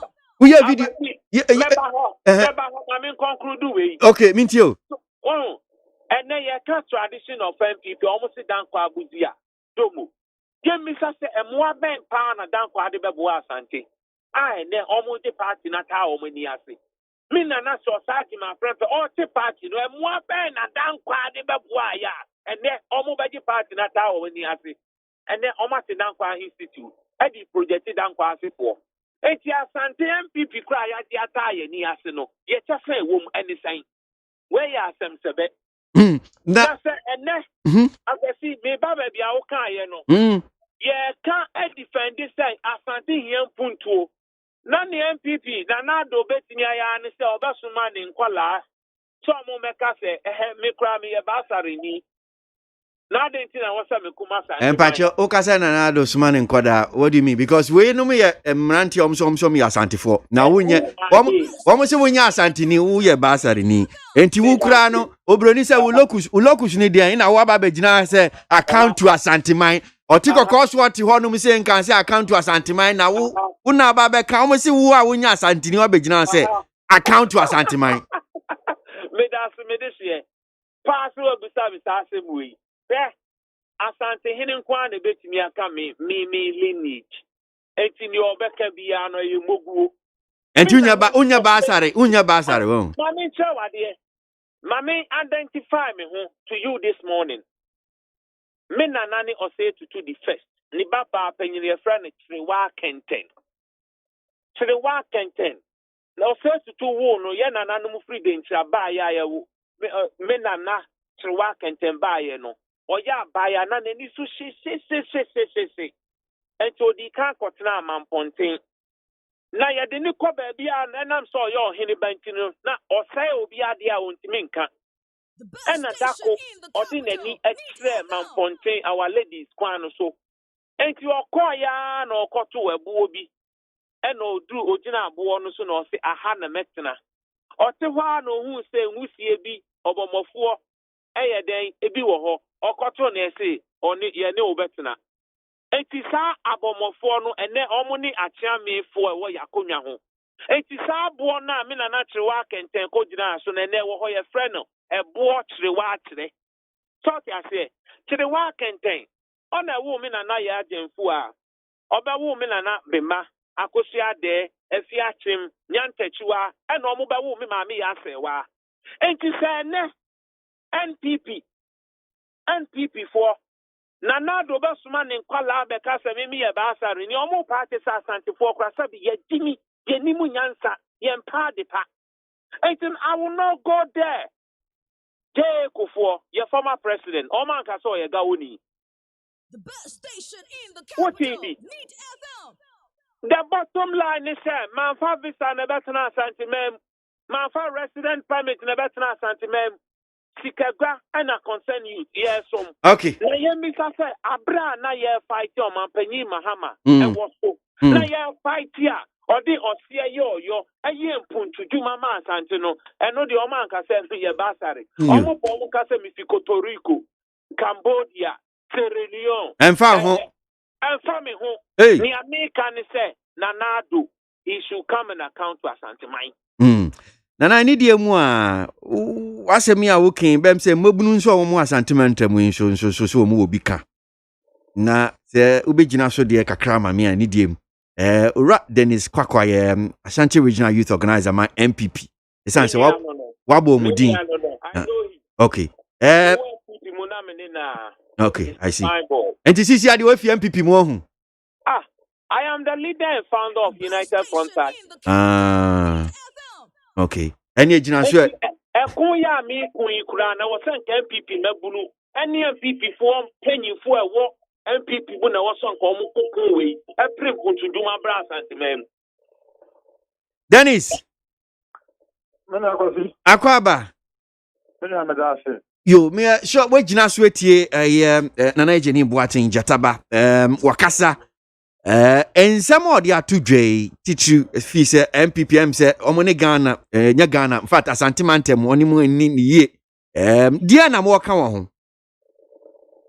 K: Okay, Mintio.
J: Oh, and then you can't tradition of MPP almost down kwa Buzia. Domu. Give me such a more ben pana down kwa de Beboa Sante. I ne almost the party not how many I see. Mina na society, my friend, all the party, no more ben and down kwa de Beboa, and then almost the party not how many I see. And then almost the down kwa institute. Eddie projected down kwa for. Eti Asante MPP cry at the attire ni asino. Ye just say wom anything. Where ya sem sebe. That's and next. As I see me baba be a oka ye no. Ye can't defend this say Asante here punto. None MPP na do betini ya ni se obasuma ni nkwala. So mo meka se me kra me ye basari ni. Now the thing I want to make kumasa.
K: Empacho okasa na do sumane nkoda. What do you mean? Because we no me mranti omso me asante for. Na wonye omo se wonya asante ni wo ye basari ni. Enti wo kura no obroni se wo locus ni dia na wo ba begina se account to asante man. Otiko cost what ho no me se nkan se account to asante man na wo na ba be ka omo se wo a wonya asante ni wo begina se account to asante man.
J: Me this year. Pass over beside asem Asante hinin kwane betimi aka me lineage. Enti ni obeka bia no yemogu.
K: Enti unya basare won.
J: Mami chawade. Mami identify me ho to you this morning. Me nanani ose to the first. Ni baba penyini e friend Triwa Kenten. Triwa Kenten. Na ose to wo no ye nananu mu free den tra ba ya wo. Me nana Triwa Kenten ba ye no. oya baya na nani so hye ento di kan kotena amamponten na ye de ni ko ba bia na nam so yo hene bantino na osai obi ade a ontimi nka ena dako odi nani atre mamponten our ladies kwan so enti okoya na okoto abuo bi ena odu ogina abuo no so na osi aha na metena ote hwa na ohun se nwusie bi obomofo eye den ebi wo ho okoto na ese oni ye ne obetena enti sa abomofo no ene omo ni achiamefo ewo yakonwa ho enti sa abo na me na chirewa kenten ko gina so na ene wo ho ye frɛ no ebo chirewa achire sort ase chirewa kenten ona wo me na ya agemfu a obawo me na bema akosi ade afi achim nyantachiwa ene omo bawo me ma me ya asewa enti sa ene NPP for Nanado Basman in Kwala because Mimi Basari, ni omo party sa Santifo Krasabi, ye Jimmy, ye Nimu Yansa, ye Mpadipa. I will not go there. Jay Kufo, your former president, Oman Kaso, ye Gauni. The best station in the capital. Need FM. The bottom line is, man, for visa and a better sentiment, man, for resident permit and a better sentiment. Sikagwa and a concern you, yes,
K: okay.
J: Na ye misa say abra na ye fight your man penyi mahama e wo so. Na ye fight ya odi osie yo aye mpuntu djuma ma asante no eno de o man ka say ye basari. Omo po mo ka say mi fi Puerto Rico, Cambodia, Sierra Leone.
K: Emfa ho.
J: Emfa me ho.
K: Hey.
J: Ni America ni say Nanado he should come and account to asante mine.
K: Na ni die mu a wasemi a wokin bem se mabunu nso wo mu asantementam nso wo mu obi ka na se ubegina so de kakra ma me a ni die mu ora Dennis Kwakwaye Ashanti Regional Youth Organizer my MPP esan se wabo mu din okay okay I see enti sisi ade wa fi MPP mu ohun
J: I am the leader and founder of United Front
K: okay any ejina so
J: ekun ya mi kun ikura na wo san MPP na bunu any MPP form penyifo ewo MPP bu na wo son ko mu kokun we eprim kuntuduma bra santimem
K: Dennis Akwaba yo me sure we jina so etie nana ejeni Boatin Jataba wakasa ensam odi atudwe titu fi se MPPM se omone Ghana nya Ghana in fact asantimantem oni mu ni ye dia na mo ka wo ho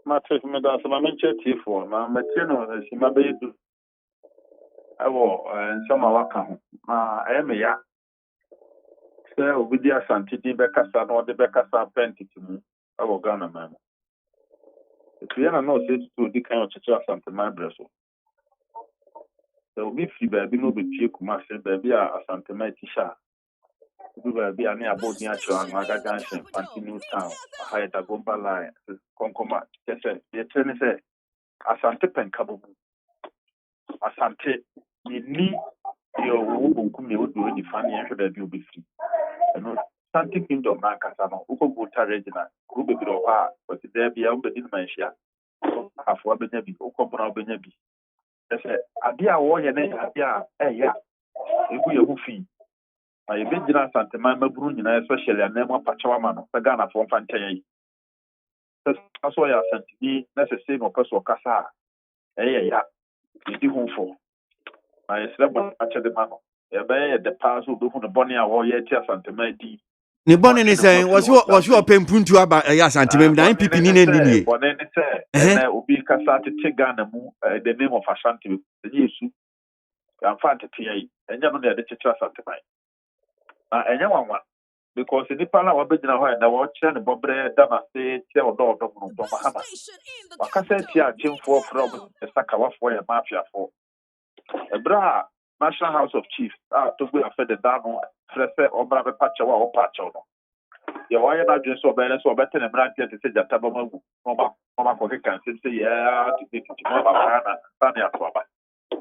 S: matrix me da so ma menche tifo na metie no si ma be du ewo ensam awaka ho ma me ya se obidi asanti din be kasa no de be kasa pentiti mu ewo Ghana ma etu ya na no se tu di kan o cheche asante ma breso so we free baby no be tie kuma se baby a asantema tisha do baby ani abodi acho an magagan shen continue town high da bomba line konkoma tese yetene se asante penkabubu asante ni yo wo nkumi odo ni fani ehwe baby obi free no asante kingdom na kasa no uko buta regional go be bi do ha but there bia o be din manhia afo abenya bi uko bra obenya bi ese ade a wo ye ne ade a eya egu ye hu fi ma ye bejira santema maburu nyina especially anema pachawa ma no Ghana fo mfa nkyɛ yi so ya santini necessary no person kasa ya di hu fo ma ye srebo akyɛ de ma no ye be the pass obi hu no bɔne a wo ye tia santema di
K: ni bɔne ni sɛ was you pempuntu aba ya santemem na MPP ni ni
S: bɔne ni sɛ na obi kasa tete Ghana mu the name of Ashanti the Yesu am fan tete yi enya no na de tete Asantema enya wanwa because the pala wa begina ho na wo kire ne bobre da na se tie odo no do mahama wakasa tie achimfo from saka wafo ya mafiafo ebra National House of Chiefs to go after the dano frefe obra be pacha wa o pacha no ye wa ya na dwen so be so be tene brand tie se jata ba magu no ko ke kan se ya ti no ba na tani atoba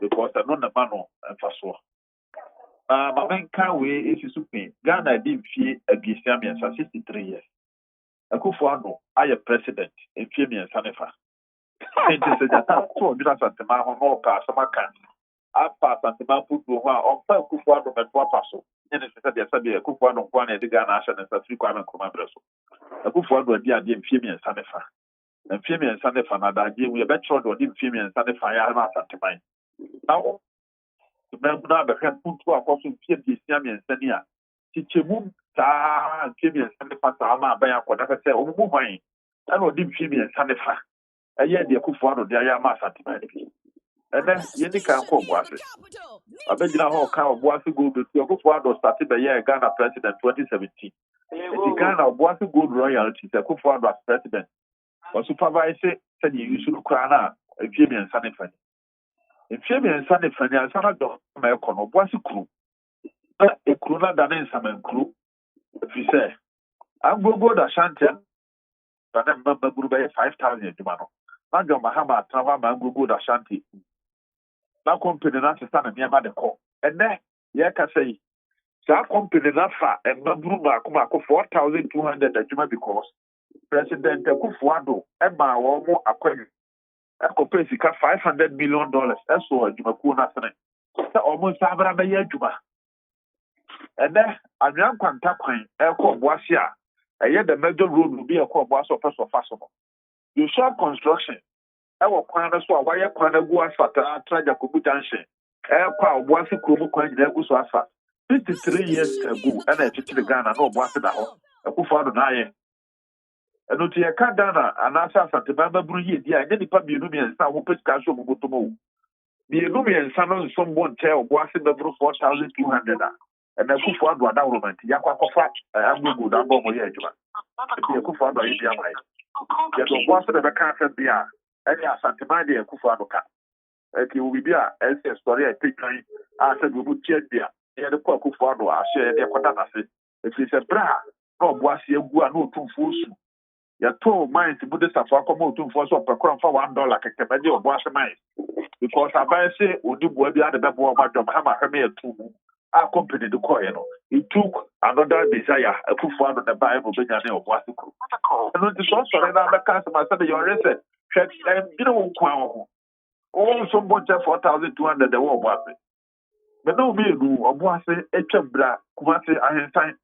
S: because no na mano faso ma ben kan we isi supe Ghana di fie abiesiam 63 years Akufo-Addo ayɛ president mfie mmiɛnsa ne fa. Nti sɛ gyata to ɔdwena Asantema ho na ɔpɛ asɛm aka apa Asantema fotuo ho a ɔmfa Akufo-Addo bɛto apa so. Nye ne sɛ deɛ sɛdeɛ Akufo-Addo nko a na ɛde Ghana ahyɛ ne nsa firi Kwame Nkrumah berɛ so. Akufo-Addo adi adeɛ mfie mmiɛnsa ne fa. Na mfie mmiɛnsa ne fa na adagye mu yɛbɛkyerɛ de ɔde mfie mmiɛnsa ne fa yɛ ama Asantema. Na mɛmu na abɛhwɛ fotuo akɔ so mfie mmiɛnsa mmiɛnsa ni a kyekyɛmu saa mfie mmiɛnsa ne fa saa ma abɛn akɔda sɛ ɔmo mu hwan ɛna ɔde mfie mmiɛnsa ne fa ɛyɛ deɛ Akufo-Addo de ayɛ ama Asantema ne bi. Ɛnɛ yɛni kan kɔ Obuase. Abɛgyina hɔ ɔka Obuase gold betu Akufo-Addo started bɛyɛ Ghana president 2017. Ɛti Ghana Obuase gold royalty sɛ Akufo-Addo as president ɔsupervise sɛdeɛ yusu no koraa na mfie mmiɛnsa ne fa. Mfie mmiɛnsa ne fa ni ansa na dɔ ma ɛkɔ no Obuase kuro. Na ekuro na da ne nsamankuro. Ɛfiri sɛ Anglo da Ashanti na ne mmaburu bɛyɛ 5,000 adwuma no. Na John Mahama atena hɔ ama Anglo da Ashanti. Na company na sesa na nneɛma de kɔ. Ɛnɛ yɛka sɛ yi saa company na fa mmaburu maako 4,200 adwuma because President Akufo-Addo ɛma wɔn mo akɔnyu ɛkɔpɛ sika $500 million ɛso adwumakuo na sene sɛ wɔn nsa abera bɛyɛ adwuma. Ɛnɛ anwea nkwanta kwan ɛkɔ Obuase a ɛyɛ the major road bi ɛkɔ Obuase ɔpɛ so fa so no. Usual construction ɛwɔ kwan no so a wɔayɛ kwan agu asfalt atra Jakobu Junction ɛkɔ a Obuase kurom kwan nyinaa agu so asfalt 53 years ago ɛna ɛkyekyere Ghana na Obuase da hɔ Akufo-Addo na ayɛ. Ɛno nti yɛka Ghana anaasɛ Asantema maburu yie di a ɛnyɛ nipa mmienu mmiɛnsa a wɔpɛ sika so ɔmo bɔtɔm o. Mmienu mmiɛnsa no nsom bɔ nkyɛn Obuase maburu 4,200 a ɛna Akufo-Addo adahoro nti yakɔ akɔfa Anglo da bɔ ɔmo yɛ adwuma. Nti Akufo-Addo ayɛ bi ama yɛ. Yɛde Obuase de bɛka asɛm bi a ɛne Asantema deɛ Akufo-Addo ka. Ɛti wo bibi a ɛsɛ story a ɛpɛtwan a sɛ de ɔmo tia bia yɛde kɔ Akufo-Addo ahyɛ yɛde kɔda n'ase. Ɛfiri sɛ bere a na Obuase agu a na ɔtumfuo su. Yɛtoo mines mu de safo akɔma ɔtumfuo so ɔpɛkora mfa $1 kɛkɛ de Obuase mines. Because aban sɛ ɔdi bua bi ade bɛboa ɔma John Mahama hwɛme yɛtoo mu a company de kɔɔyɛ no. It took another desire Akufo-Addo na baeɛ no ɔbɛnya ne Obuase kuro. Ɛno nti sɛ ɔsɔre na abɛka asɛm asɛ de yɛɔre sɛ hwɛ ɛndwene wo nkoa wo ho. Wɔn nso mbɔ nkyɛ 4,200 ɛwɔ Obuase. Mɛ na ɔmmienu Obuase atwa mbra Kumase ahensan.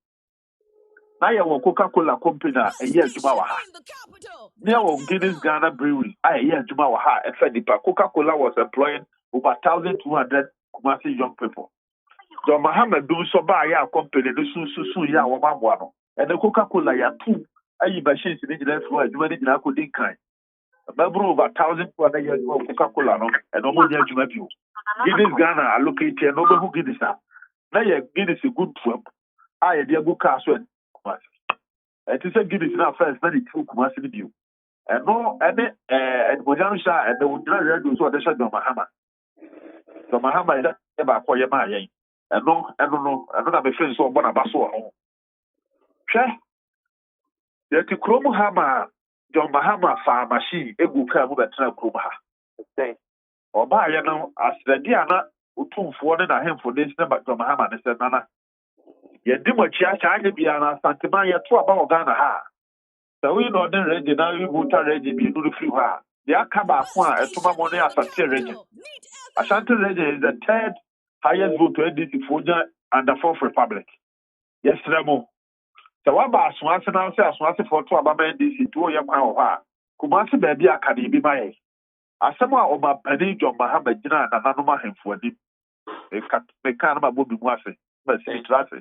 S: Na yɛwɔ Coca-Cola company a ɛyɛ adwuma wɔ ha. Ne yɛwɔ Guinness Ghana Brewery a ɛyɛ adwuma wɔ ha ɛfɛ nipa. Coca-Cola was employing over 1,200 Kumasi young people. John Mahama do nso baayɛ a company no sunsun yɛ a wɔn aboa no. Ɛnna Coca-Cola yɛato ayi machines ne nyinaa firi hɔ adwuma ne nyinaa kɔ di nkan. Mɛburu over 1,000 people na yɛ adwuma wɔ Coca-Cola no ɛna wɔn nyɛ adwuma bio. Guinness Ghana allocate yɛ na wɔbɛhu Guinness a. Na yɛ Guinness good fam a yɛde agu car so It is a Guinness now first, then it took Kumasi view. And no, and Bojansha and the Udra Radio so they shut John Mahama. So Mahama is about Koyama. And no, I don't know, I don't have a friend so Bonabaso. Che, the Krumu Hama, John Mahama farm machine, a good car with a trap Krumaha. Or by you know, as the Diana, Utum for and a hand for this number, John Mahama, and said, Nana. Yɛdi mo kyia bia na Asantema yɛto aba wɔ Ghana ha. Sɛ woyi na ɔde region na woyi voter region bi no firi hɔ a, deɛ aka baako a ɛtoma mo ne Asante region. Asante region is the third highest vote to NDC for under Fourth Republic. Yɛsrɛ mo. Sɛ waba Asoase na sɛ Asoase for to aba ma NDC to yɛ kwan wɔ hɔ a, Kumasi baabi aka de bi ma yɛ. Asɛm a ɔma pani John Mahama gyina nananom ahemfo anim. Meka na mabɔ bi mu ase. Mɛsi trase.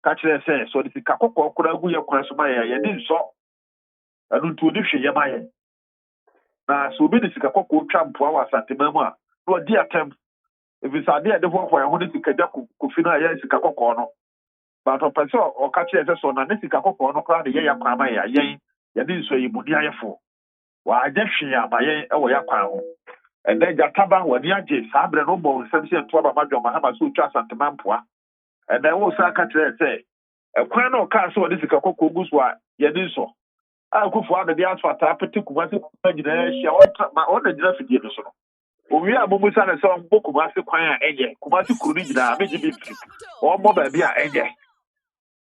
S: Catcher says, so the Kakoko could have been a question by a didn't so. I don't do this, Yamaya. Now, so many Kakoko champ for our Santimama. No dear attempt. If it's a dear, the one for a honey Kajaku, Kufina, yes, Kakoko. But a person or catcher as a son, and this Kakoko, no crowd, the Yaya Pamaya, yea, Yadin so you would for. Why, just she, my Oyakao. And then Jataba, when Yaji, Sabre, no more, 17 12 about your Mahama Sutra Santimampua. And then also I can't say, a crown or castle, this is a cocoa goose. Why, Yadiso. I go for the asphalt, I put Kumasi, my own address for you. We are Mumusan and some book Kumasi Quaya, Ege, Kumasi Kurina, maybe or more baby, Ege.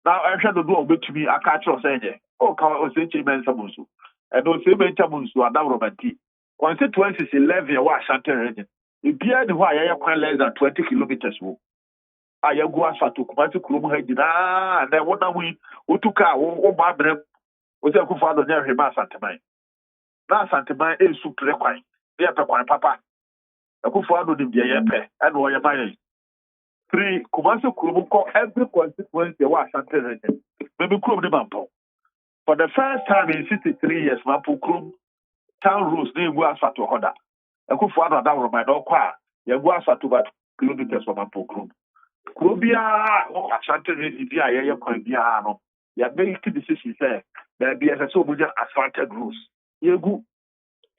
S: Now I shall do a bit to me, I can't trust Ege. o ka o se chi men samusu e no se men chamusu adawromanti constituencies 11 wa Ashanti region ibia de ho ayaya kwan less than 20 kilometers wo ayagu asfalt kumati kurom ha gina na wona wi otuka wo ba brem o se kufa do nya hwema Asanteman na Asanteman e su pre kwan ya pe kwan papa akufa do de bia ye pe e no ye maye 3 kumasi kurom ko every constituency wa Ashanti region maybe kurom de bampo for the first time in 63 years Mampo kurom town roads na egu asfalt hoda akufa do da my do kwa ye gu asfalt over kilometers from Mampo kurom Krobia Ashanti region bia ye kwan bia no ya make decision say there be as so much asphalted roads yegu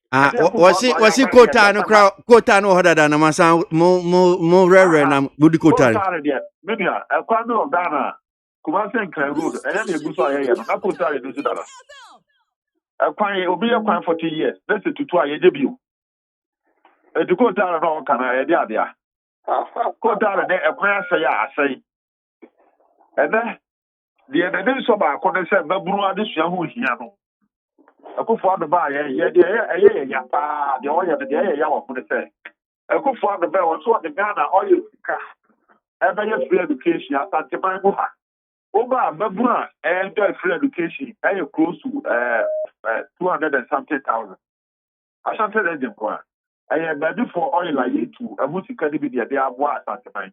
K: wasi kota no kra kota no hoda na masa mo rere na budi kota
S: kota dia media e kwa no Ghana kuma sen kran road e na egu so aye no na kota re do dala e kwan obi ye kwan 40 years let's say tutu aye je bio e du kota no kana e dia dia kota re e kwan asai asai e na dia na den so ba ko ne se baburu ade sua ho hia no akufo ado ba ye de ya pa de o ye de ye ya wo ko se akufo ado ba wo so de Ghana oil sika e be ye free education Asanteman go ha o ba babura e do free education e close to 200 and something thousand Asante region kwa e be for oil like to abu sika de bi de abo Asanteman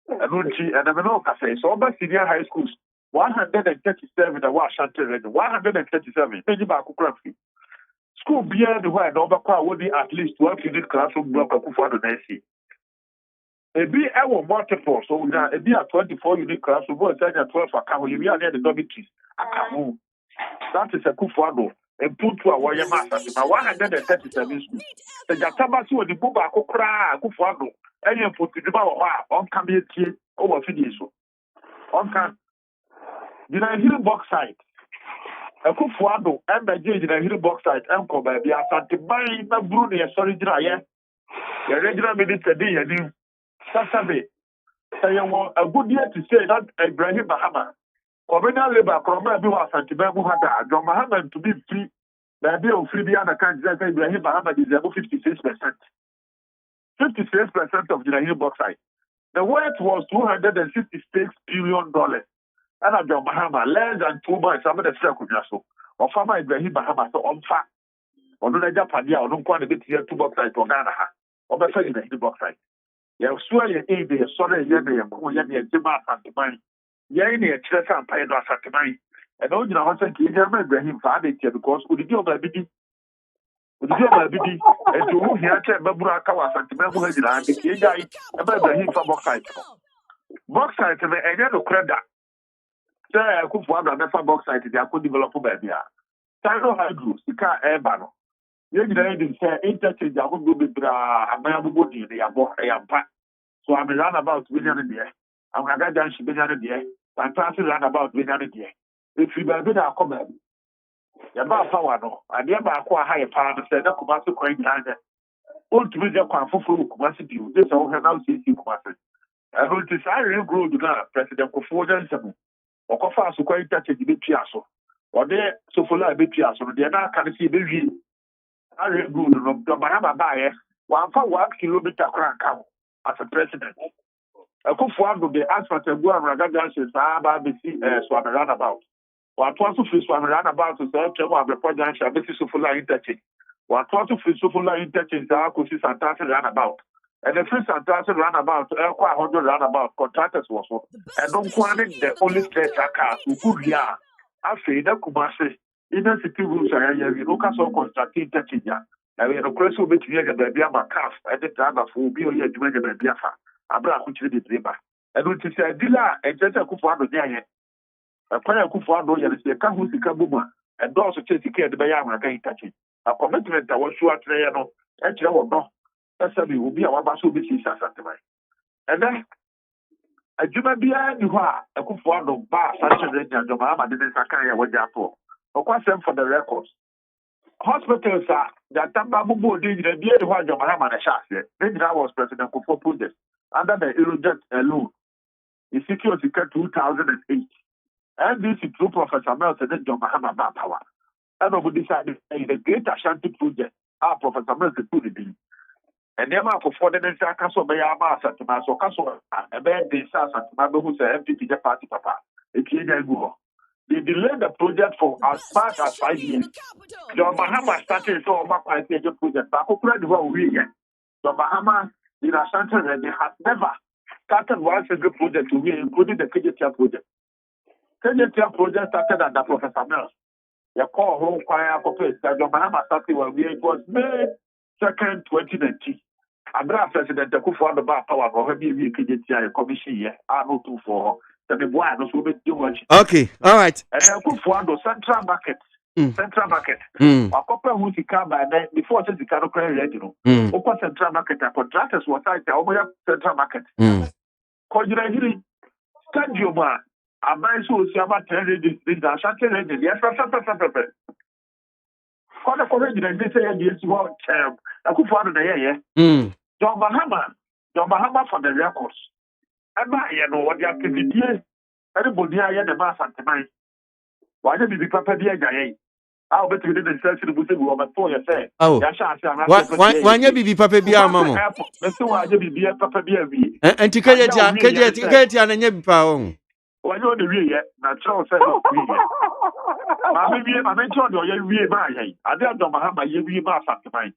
S: e no chi e na me no ka say so ba senior high schools 137 that was Ashanti region 137 page ba kukura free school beyond the where over kwa wodi at least 12 unit classroom block akufo do na see e bi e wo multiple so na e bi a 24 unit classroom bo say na 12 akaho you are near the dormitories akaho that is akufo do e put to a warrior master ma 137 school the jataba so di buba akukura akufo do enye put di ba wo ha on kan be tie o wo fidie so on kan Jina hill box site. Akufuado embeje jina hill box site enko ba bia Asanteman na buru ne sorry jina ye. The regional minister dey ya ni. Sasabe. Say won a good year to say that Ibrahim Mahama. Communal labor program bi wa Asanteman mu hada. John Mahama to be free. Ba be o free bia na kan say Ibrahim Mahama is about 56%. 56% of jina hill box site. The worth was $266 billion. And I'm John Mahama, less than 2 months, I'm going to say, or Farmer Ibrahim Mahama, so on fat. Or no Japan, or no quantity here 2 box site or Ghana, or the second in the box site. You swear you need the sorry, you may have called you Jima Santeman. You need a chess and pay no Santeman. And all you know, I think you never Ibrahim Fadi because would you do my bidding? Would you do my bidding? And to whom he had said, Baburaka was Santeman, who had the Kenya, and Ibrahim for box site. Box site, and you know, credit. Say Akufo Addo nefa box site dey akọ develop baby a. Tino hydro sika eba no. Ye nyina dey say interchange agogo bebra amaya bobo di dey abo yampa. So I'm run about billion there. I'm gaga junction billion there. Fantastic run about billion there. If you baby na akọ baby. Ya ba power no. Ade ba akọ aha ye pa no say na Kumasi kwan nyanya. Ultimate je kwan foforo Kumasi biu. Dey so he na o si Kumasi. I will desire grow do na President Kufuor Johnson. Okofa so kwa interchange betua so ode sofola betua so de na aka se bewie are good no do Mahama baaye wan fa 1 kilometer kranka as a president Akufo Addo de asfalt egu amraga junction sa ba be si so amrana about wa to so fi so amrana about so twa wa be junction be si sofola interchange wa to so fi sofola interchange sa ko si Santase roundabout. And the first Santase roundabout, 100 roundabout contractors was so. And don't quantity the only stretch a car who could ya. I say that Kumasi, in the city rules are you look at so constructing interchange. And we have a question with you at the Biama calf at the time of who be here doing the Biafa. Abra which did labor. And which is a dealer and just a Kufano there. A prayer Kufano, you see a Kahusi Kabuma, and also take care of the Bayama again touching. A commitment that was short, and you know, that's a will be our basso business as and then a Jumabia, you are a Kufano bar, such as the Mama didn't Sakaya with that for. Of course, for the records. Hospitals are that Tambabu did the dear one of Mahama Shassi. Then I was President Kufuor project under the Irujet loan. The security 2008. NDC through Professor Mills and then John Mahama power. And over decided the Great Ashanti project, Professor Mills to the bill. And then for the next castle by Yama Santima, so castle, a bad day, Santima, who's a MPP party papa. It's go. They delayed the project for as much as 5 years. John Mahama started so much by the project, but who played well we get. John Mahama in Ashanti has never started one single project to be including the KJTR project. KJTR project started under Professor Mills. The call home choir corporate that John Mahama started when it was May 2nd, 2019. Abra President Akufo-Addo ba power for heavy KJTR commission here. I know 24.
K: Okay, all right.
S: And Akufo-Addo central market. Central market. A couple who can by then before the canoe ready. Open central market. Contractors was like the central market. Kojira Stadium. A man who is about 10 readings. I shall tell you, yes, for the correction, they say, yes, you want Akufo-Addo the John Mahama for the records. And I know what the activity is. Everybody I the mass and mine. Why don't you be prepared here? I'll bet you didn't sell to the Buddha woman for your say.
K: Oh, why you be Papa Bia Mamma?
S: That's why you be a Papa Bia.
K: And to get and you pound.
S: Why you the real yet? Natural say. I mentioned your real by. I don't know Mahama, you be mass and mine.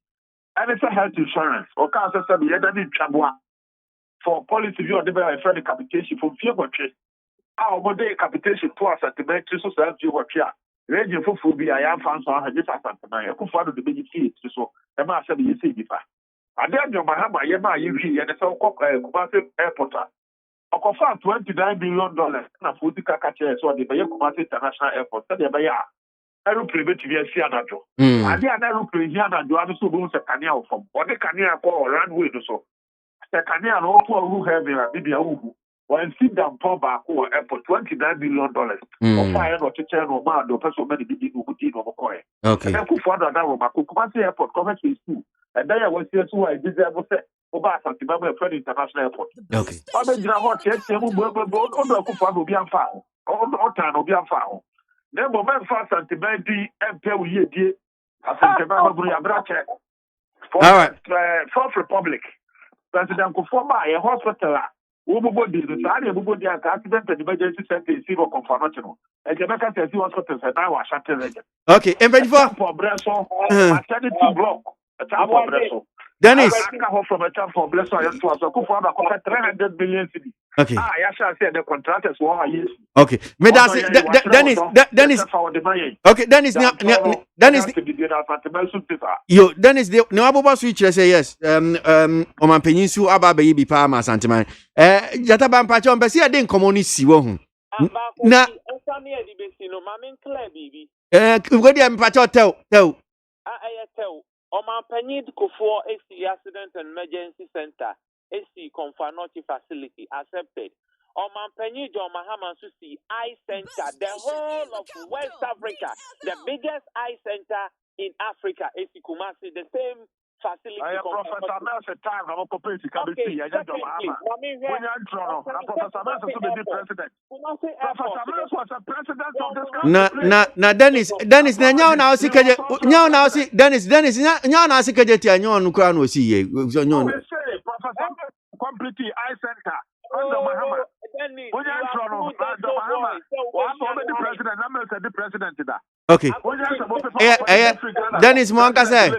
S: And it's a health insurance or cancer study. You don't need Chabwa for policy. You are the friendly capitation from fear country. Our modern capitation to us at the Metro Society work here. Ranging for food, I am fans on her different tonight. I could follow the big feet, so the master you see before. And then your Mahama, Yama, you hear the so called Kumasi airport. I could find $29 billion and a food catcher, so the Kumasi International Airport, said the Bayer. Aeroplane to be a Sianajo. And the aeroplane here and do other so a canal from what the canal call runway or so. The canal also who have a Bibia. When sit down poor back or airport $29 billion or fire or chicken or mad or person many big who or coin.
K: Okay.
S: And then could find out that Kumasi Airport, Coventry School. And then I was here to I did that was over Santiago Friend International Airport.
K: Okay.
S: I mean, you know what? Yes, you will be on file. All time will be on file. Then, moment for Santiago and tell you, dear, I think for Fourth Republic, President Kufoma, a hospital. Everybody accident and emergency center is zero confirmation. And Jamaica says he was now a shuttle legend.
K: Okay, and
S: for Bresso, maternity block, a child for Bresso.
K: Dennis,
S: from a child for Bresso, I was a coup for 300 billion city.
K: Okay.
S: I shall say the contractors were yes.
K: Okay, Dennis. Okay, Dennis, yo, Dennis, no about switch, say yes. Oman Peninsu Ababa Yibi Palma Santiman. Jataban Pachon, but see, I didn't come on this. Na, what am Pacho tell?
J: Oman Penid Kufuor AC Accident and Emergency Center, AC Confanoti Facility, accepted. Oman Penid John Mahama Susi Eye Center, the whole of West Africa, the biggest eye center in Africa, AC Kumasi, the same facility.
S: I am Professor Nelson time, I'm a completely committee. I just don't have Professor Nelson to be president. Professor Nelson was a president of this country.
K: Na Dennis, now see, Dennis, now now see, Kajetia, no crown was here.
S: Professor completely eye center. Under Mahama. When you're in Toronto, under Mahama, I'm the president, I'm the president.
K: Okay. Dennis Monka say,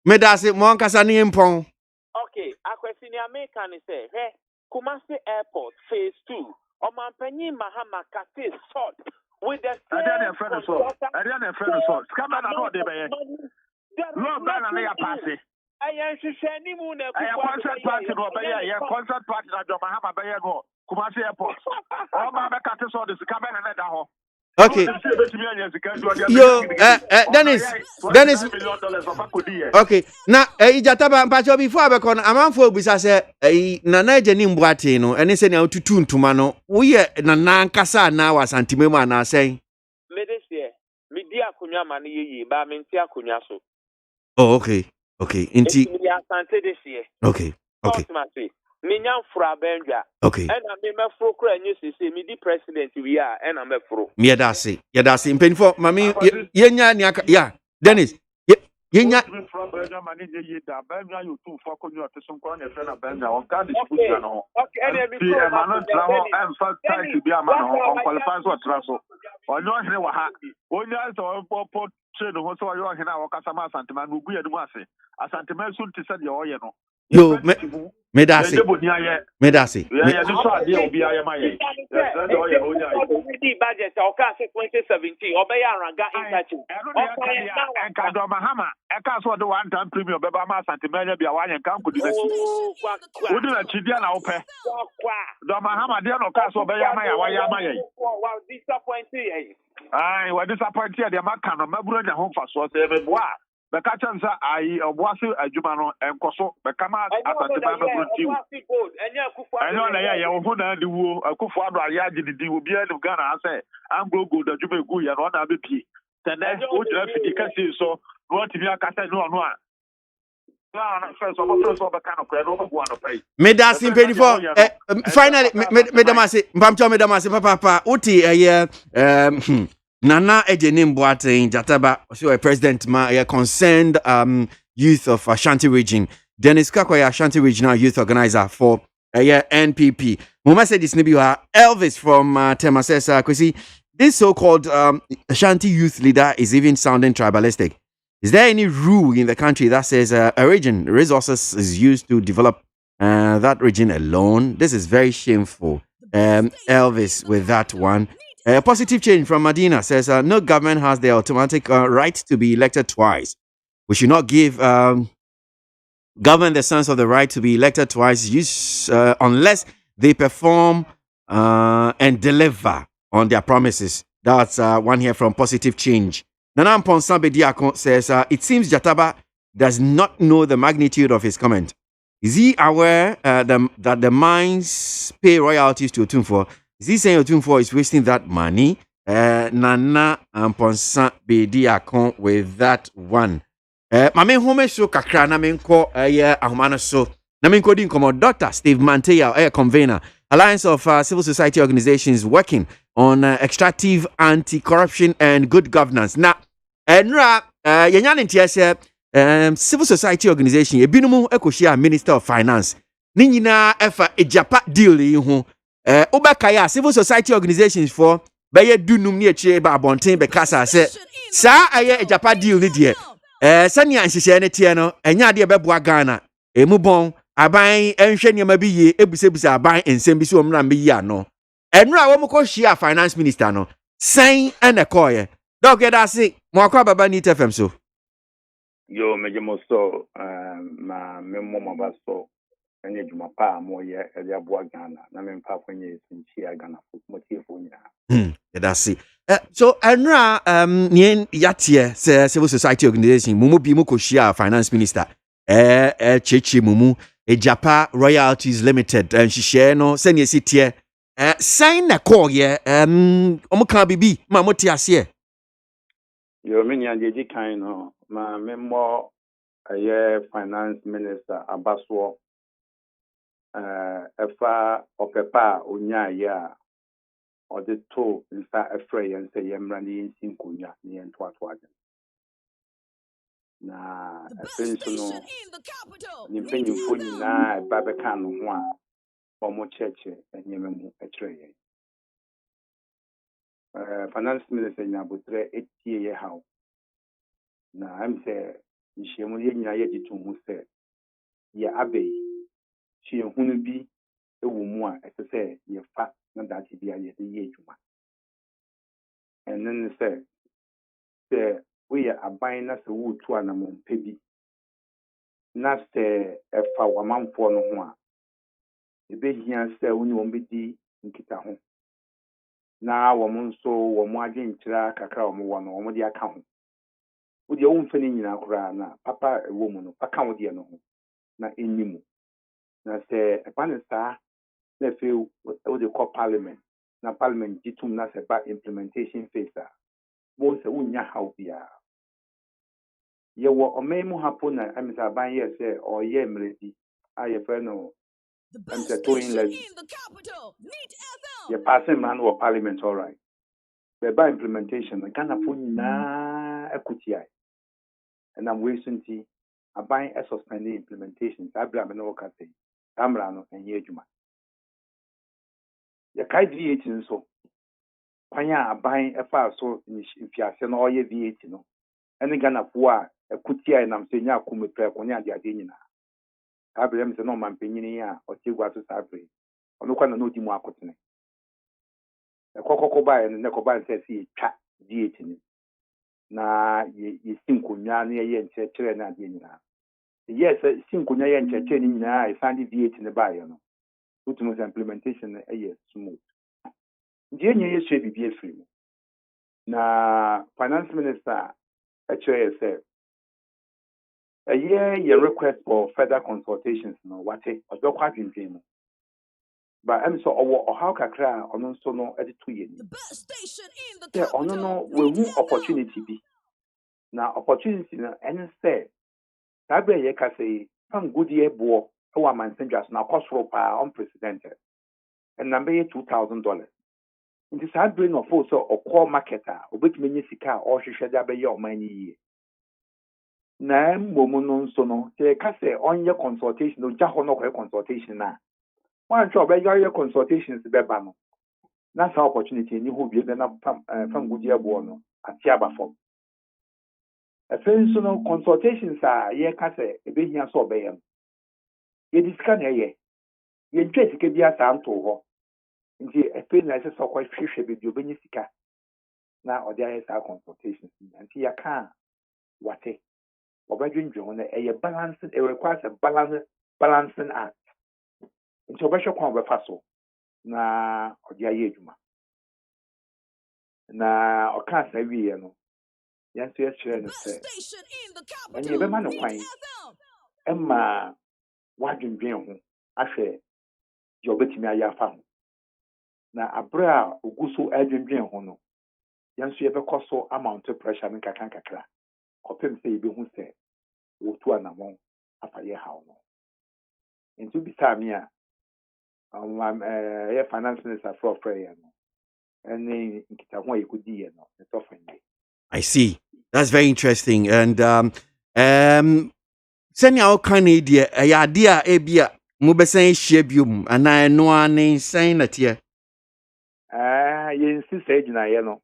K: Medasi Monka Sani Impong.
J: Okay, a question I make can say, hey, Kumasi Airport, phase 2, Oman Penny Mahama Kati salt with the
S: I didn't friend of salt. Come on, I know they may. Lord, man, I pass it.
J: I am Shani Moon,
S: concert party, concert party at Mahama Bayago, Kumasi Airport. All my Kati salt is coming and that.
K: Okay. Yo, Dennis. Okay. Now, Jataba Pacho before I become a man for Bisa Nana Janim Boatino, and it's an to Tumano. We are Nankasa now as Antimema now saying.
J: Medesia, Media Kunya Mani, Bamintia Kunyaso.
K: Oh, okay. Okay. Inti.
J: Sante this year.
K: Okay. Okay.
J: Minyan fra benja.
K: Okay.
J: And I may fro cry and you say me the president we are and I'm a fro.
K: Yadasi. Yadasi. Painful. Mami, yenya niaka. Yeah. Dennis. Yenya. Yo, me dasi. Me dasi.
J: Budget, I'll cast 2017, or by Aranga in touching.
T: And Kadomahama, I can't sort the one time premium, Baba Santimania, be a wine and come to the Wouldn't a Chidian open? Domahama, dear no castle, Bayama, Wayama.
J: Disappointed.
T: I was disappointed. The Macano, my brother, home for so every bois. The Kachansa, I was a Jumano and Koso, the Kama, I know that I am the woo, a Kufadra Yaji, the will be of Ghana. I say, I'm go good, the Jube Gui, and one ABP. Then would you have to so, what if you are Casa no one?
K: Medasi mpedifo finally medamasi mpamcho medamasi papa uti Nana Ejenim Boateng Jataba, so a president ma concerned youth of Ashanti region. Dennis Kakwaya, Ashanti regional youth organizer for NPP. Mama said this maybe Elvis from Temasesa, because this so-called Ashanti youth leader is even sounding tribalistic. Is there any rule in the country that says a region resources is used to develop that region alone? This is very shameful. Elvis with that one. A positive change from Medina says no government has the automatic right to be elected twice. We should not give government the sense of the right to be elected twice unless they perform and deliver on their promises. That's one here from Positive Change. Nana Mponsa Bediako says, it seems Jataba does not know the magnitude of his comment. Is he aware that the mines pay royalties to Otumfuo? Is he saying Otumfuo is wasting that money? Nana Mponsa Bediako with that one. Mame home so kakra na menko ahomano so. Na menko din komo Dr. Steve Mantea, convener, Alliance of Civil Society Organizations working on extractive anti-corruption and good governance. Na enra yenyan ntiase civil society organization ebinumu ekohia Minister of Finance. Ni nyina efa ejapa deal yi ho. Obakaya civil society organizations for beye dunum ni eche ba abonten be kasa se sa aye ejapa deal ni de. Sani anhyehyɛ ne tie no enya ade bɛboa Ghana emu bon aban enhwɛ nneɛma bi yie ebusebusa aban ensɛm bi so omra mbe yi ano enura wo mko hia finance minister no san ene koye dog yeda se mo akwa baba ni TFM so
S: yo mejemo so ma memo mabaso enye juma pa mo ye ede aboa Ghana na me mpa kwenye sinchi Ghana mo tiefo nya
K: yeda se so enura nien yatie se civil society organization mumu bi mko hia finance minister chechi mumu ejapa royalties limited nhyehyɛ no sɛ ne sitie sign na call ye omuka bibi ma moti ase
S: yo me nya deji kan no ma memo aye finance minister abaso efa opepa onya ya ode to nsa efre yen se yemra ni nsin konya ni ento ato ade na esenso no ni penyimfo nyina ba beka no ho a omo cheche enyeme mu ekire yen finance minister nya botre etie ye hawo na am se nhyiemu ye nyina ye ditu hu se ye abei chi hunu bi ewo mu a ese ye fa na dati bia ye de ye adwuma enen se we are aban na se wo tu anamon pebi na se efa wamanfo no ho a ebehia se woni won bedi nkita ho na wo mo nso wo mo age nkyira kakra wo mo wo no wo mo de aka ho wo de wo mfani nyina kora na papa ewo mu no paka wo de no ho na enyimu na se epanesa na fe wo de call parliament na parliament ditum na se ba implementation phase a wo se wo nya how bia ye wo omemu hapo na amisa ban ye se o ye mredi aye fe no I'm saying towing levy. You're passing man or parliament, all right. But by implementation, the Ghana phone na equity. And I'm wasting tea. I buy a suspended implementation. I blame no case. Amrano and Yejuma. You can't V8 so. Panya buying a file so if you are saying all your V8, no. And again, a poor a kutia and I'm saying, ya come with Preconia Diadina. I blame the no man pininia or Tigua to Sabri. Or no one know Dimua Cotton. A cocoa buy and the Necoban says he chat V8. Na you think Kunya near Yen Chena Dina. Yes, Sinkunya and Chechen, I signed V8 in the bio. Ultimate implementation a year smooth. Jenny should be free. Na finance minister actually said a year your request for further consultations no what a dog quite in payment. But I'm so or how kakra on also no edit 2 years. Yeah, on no will opportunity be. Now opportunity na any say Sabre ye ka say some good year bo our man just now cost for unprecedented. And number $2,000. In this hard brain of also or core marketer, or which many sika or she should have your money. Nam woman so no, say, Casse on your consultation, no Jahono consultation now. One job, your consultations, Bebano. That's our opportunity, and you will be enough from good year born at Tiaba form. A friend so no consultations are ye Casse, a big year so bayam. Ye discan ye. Ye dress can be a sound to her. Indeed, a friend as a so quite fish with your benisika. Now, or there is our consultations, and here can what a Obadrin John, a balance, it requires a balancing act. Into a special conver faso, na or the Ayejuma. Na or can't say we no. Yes, yes, and you have a man of wine. Emma, Wadrin John, I say, your betty me a found. Na Abra, Uguso Adrian John Hono. Yes, you have a cost so amount of pressure in Kakanka. Copim say, be who say. To an among after year how no. And to be time here, finance minister for prayer. And then you could be no, it's often.
K: I see. That's very interesting. And send our kind idea, a idea, Abia, Mubesen Shebium, and I know one saying that here.
S: You insist, no,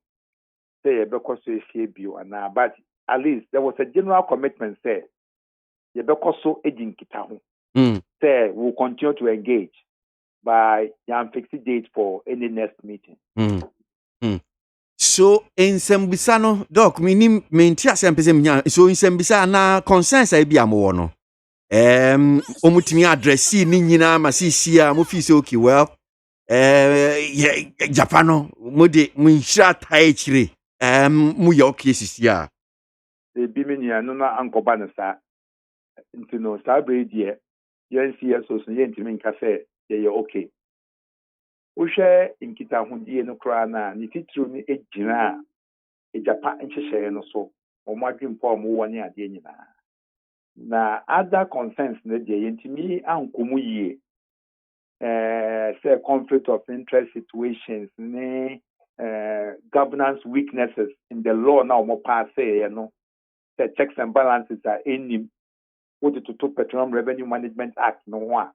S: say because you Shebu, and but at least there was a general commitment, say. Because so aging Kitahu. Say we'll continue to engage by fixed date for any next meeting.
K: So in Sembisano, Doc, meaning maintain some so in Sembisa na consensus I be a mono. Omutimi address Nina Masisia, Mufis okay, well, Japano, Mode, Munsha Taichiri, Muyoki is ya.
S: The Biminia, no, Uncle Banasa. Into no Sabre dear, yes, so Yentimin Cafe, you're okay. We share in Kitahundi no crana, Nititru ni Ejina, a Japan and Cheshire no so, or Margin Paul Mowania Dienina. Na other concerns ne de Yentimi and Kumuye, say conflict of interest situations, ne governance weaknesses in the law now more passe, you know, the checks and balances are in him. What to Petroleum Revenue Management Act no one.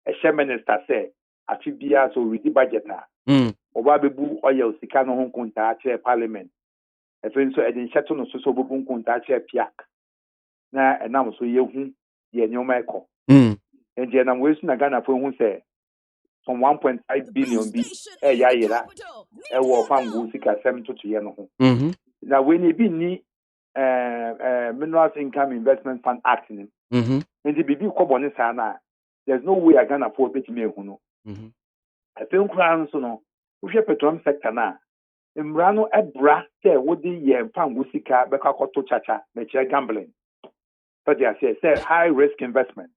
S: A share minister say, a FBA so with the budgeter. Obabebu oil sikano hon kunta chair parliament. A friend so edin shato no so bubun kunta chair piak. Na enam so yehu ye nyomeko. And jenam wesu na Ghana for who say from 1.5 billion be ya yera. E wo fangu sika 7 to ye no ho. Na when e bi ni Minerals Income Investment Fund Act in him. And the BB Cobon Sana, there's no way I can afford it to me. I think Crown Sono, who share petroleum sector now. Imrano Ebra, there would the year Pam Wusika, Bekakoto Chacha, nature gambling. But they say high risk investment.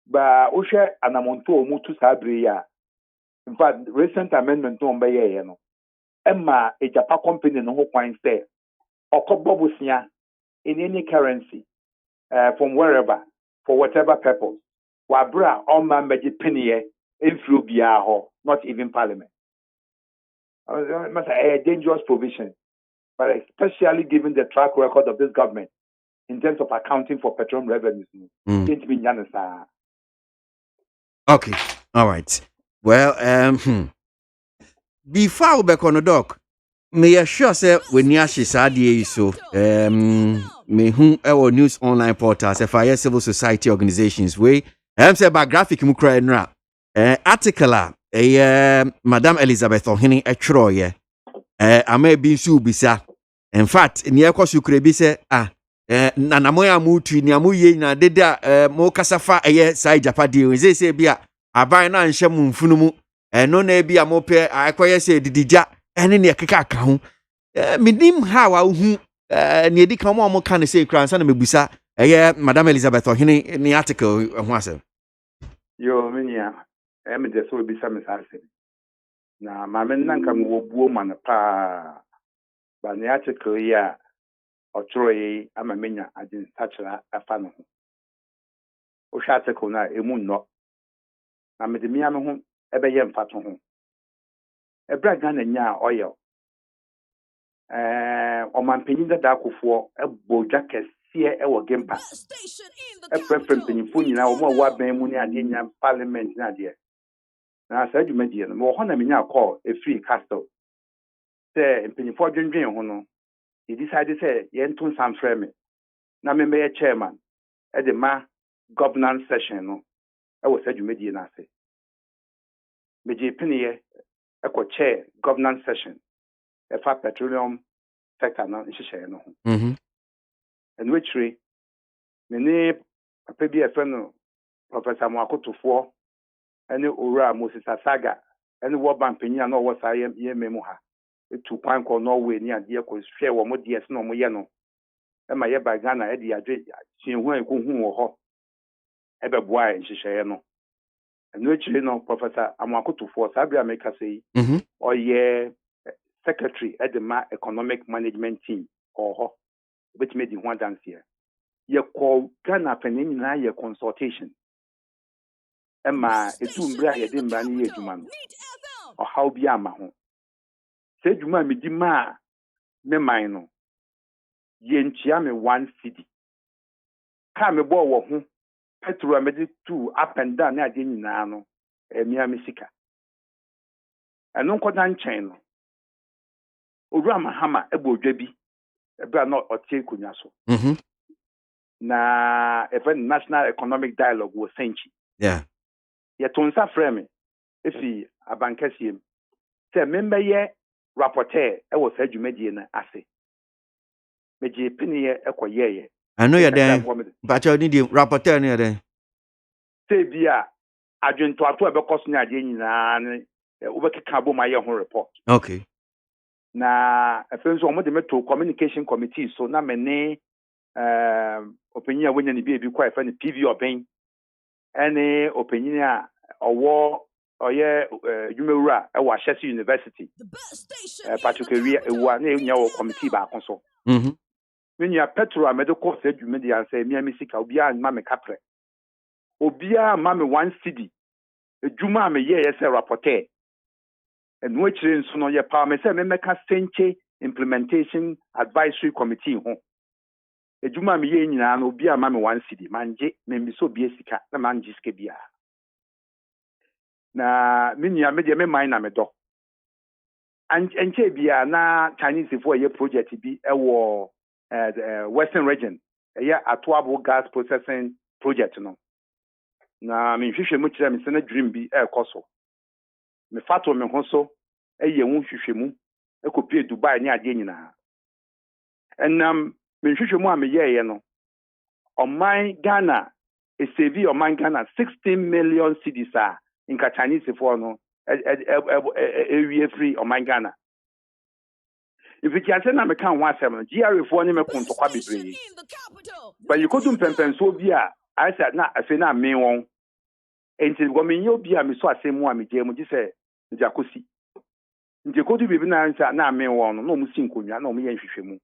S: But Usha and Amonto Mutu Sabria. In fact, recent amendment on by Emma, a Japan company no point say. Or Kobobusia in any currency from wherever for whatever purpose
T: wabra oma meji penye influ biaho, not even parliament. It's a dangerous provision, but especially given the track record of this government in terms of accounting for petroleum revenues.
K: Okay, all right. Well, before we back on the dock, may I sure say when you actually said so, me whom our news online portals, FIS civil society organizations, way, say about graphic mukra article, Madam Elizabeth Ohini Etroye, I may be so bisa. In fact, near course you could be say, Nanamoya mutu, Niamuye, na deda, mo kasafa, side japadi, we say, bia, abana and shamun funumu, no ne be a mope, I quite say, didija, and in your kaka. Minim how I near the come on, can say, crans and mebusa, Madam Elizabeth Ohini in the article, was
T: Yo, minia, just will be some assassin. Now, my men nankam woman pa, but the article here. Otroye amamenya agin sachara afa no ho o hwa article na emu no na medemia me ho ebeye mfato ho ebra Ghana nya oil omampanyin da akofo ebodwa kese ewo gempa efrefrem panyimfo nyina wo mo wa ban mu ni ade nya parliament na ade na sa dwumadie no mo ho na menya call e free castle say panyimfo dwendwen ho no he decided say yenton sam frame na me be chairman e de ma governance session no e wo sadwumadi na ase meje piniye e ko chair governance session e fa petroleum sector na nhihye no ho and which way me ne papa bi e fe no professor Mwakotofo ene owura Moses Asaga ene wo banpanyin na wo sa ye memu ha etu kwan ko Norway ni ade ko hwe wo mo DS no mo ye no e ma ye ba Ghana e de adwe chinhu an ko hu wo ho e be boa nhihye no eno chire no professor Mwakotofo sabia make say o ye secretary at the economic management team or ho which made the one dance here ye call Ghana penin na ye consultation ema etu mbra ye de mbra ni ye dwuma no o how bi ama ho se dwuma me di ma me man no ye ntia me 1 cedi ka me bo wo ho petrol me di two up and down na ade nyina no emia me sika eno nkoda nchen no Owura Mahama ebo odwa bi ebra no otie kunya so na even national economic dialogue was senchi ye tonsa frame efi abankasiem se member ye rapporteur e was adwumadie na ase meje piniye ekoyeye
K: I know you're there but you need the rapporteur near there
T: se bia adwento ato ebekoso nya ade nyina ne obekeka bo ma ye ho report
K: okay
T: na afenso omo de meto communication committee so na mene opinion wenya ni bi kwa fa ni PV oben ene opinion a owo oye Jumewura e wa Shesi University particularly ewa na enya wo committee ba konso menya petrol medical say dwumedi an say mia misika obi a ma me kapre obi a ma me 1 cedi edwuma me ye say rapporteur and which is no ye power me say me meka senche implementation advisory committee ho edwuma me ye nyina no obi a ma me 1 cedi manje me bi so bi esika na manje sika bia na minya me de me mine na me do enche bia na Chinese for ye project bi e wo Western region ye Atuabo gas processing project no na me hwehwe mu kire me se na dream bi e koso me fato me ho so eye hu hwehwemu ekopie Dubai ni ade nyina enam me hwehwe mu a me yeye no oman Ghana esevi oman Ghana 16 million cedis a inka Chinese for no ewie free oman Ghana if you can say na me kan ho asem no GRA for ni me kontokwa bebre but you kodum pempenso bi a I said na afi na me won enti go me nyo bi a me so asem mu a me je mu se njakosi nje kodu bibi na nsa na me won no mu sinkonwa na mu ye nhwehwemu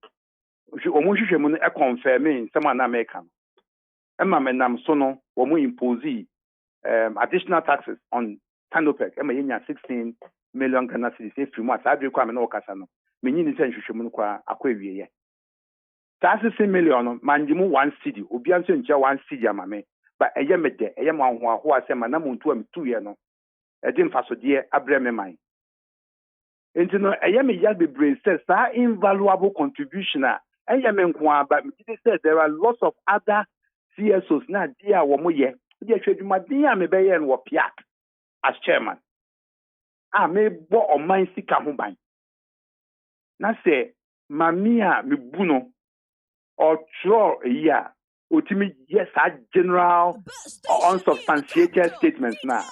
T: omu hwehwemu no e confirm nsema na America e ma me nam so no wo mu impose additional taxes on Tanopec. Ema yenya 16 million Ghana cedis. If you want, I do kwa me no kasa no. Me nyini se nhwehwemu no kwa akwawie ye. 16 million manjimu 1 cedi. Obi anso nche 1 cedi ama me. But eye me de, eye mo ahoaho asema na muntu am tuye no. Edi mfasodie abre me man. Enti no eye me ya bebre say sa invaluable contribution a eye me nko aba me say there are lots of other CSOs na dia wo mo ye. Dia hwedwuma din a me be ye no wo piat as chairman. Me bo oman sika ho ban. Na say mami a me bu no or throw yeah, ultimate yes, general or unsubstantiated statements now.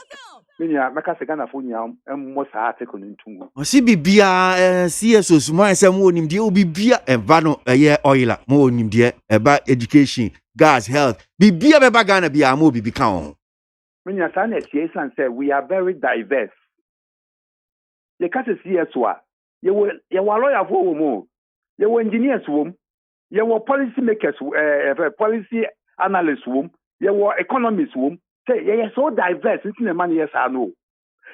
T: Minya maka se Ghana fo nya mo sa article ntungu.
K: O si bibia CSO sumo ese mo onim de obibia eba no ye oil mo onim de eba education, gas, health. Bibia beba Ghana bia mo bibi kan ho.
T: Minya sa na CSO say we are very diverse. Ye ka se CSO a ye lawyer fo wo mo. Ye engineers wo. Ye policy makers, policy analysts, ye economists, say ye so diverse. It's the man yes I know.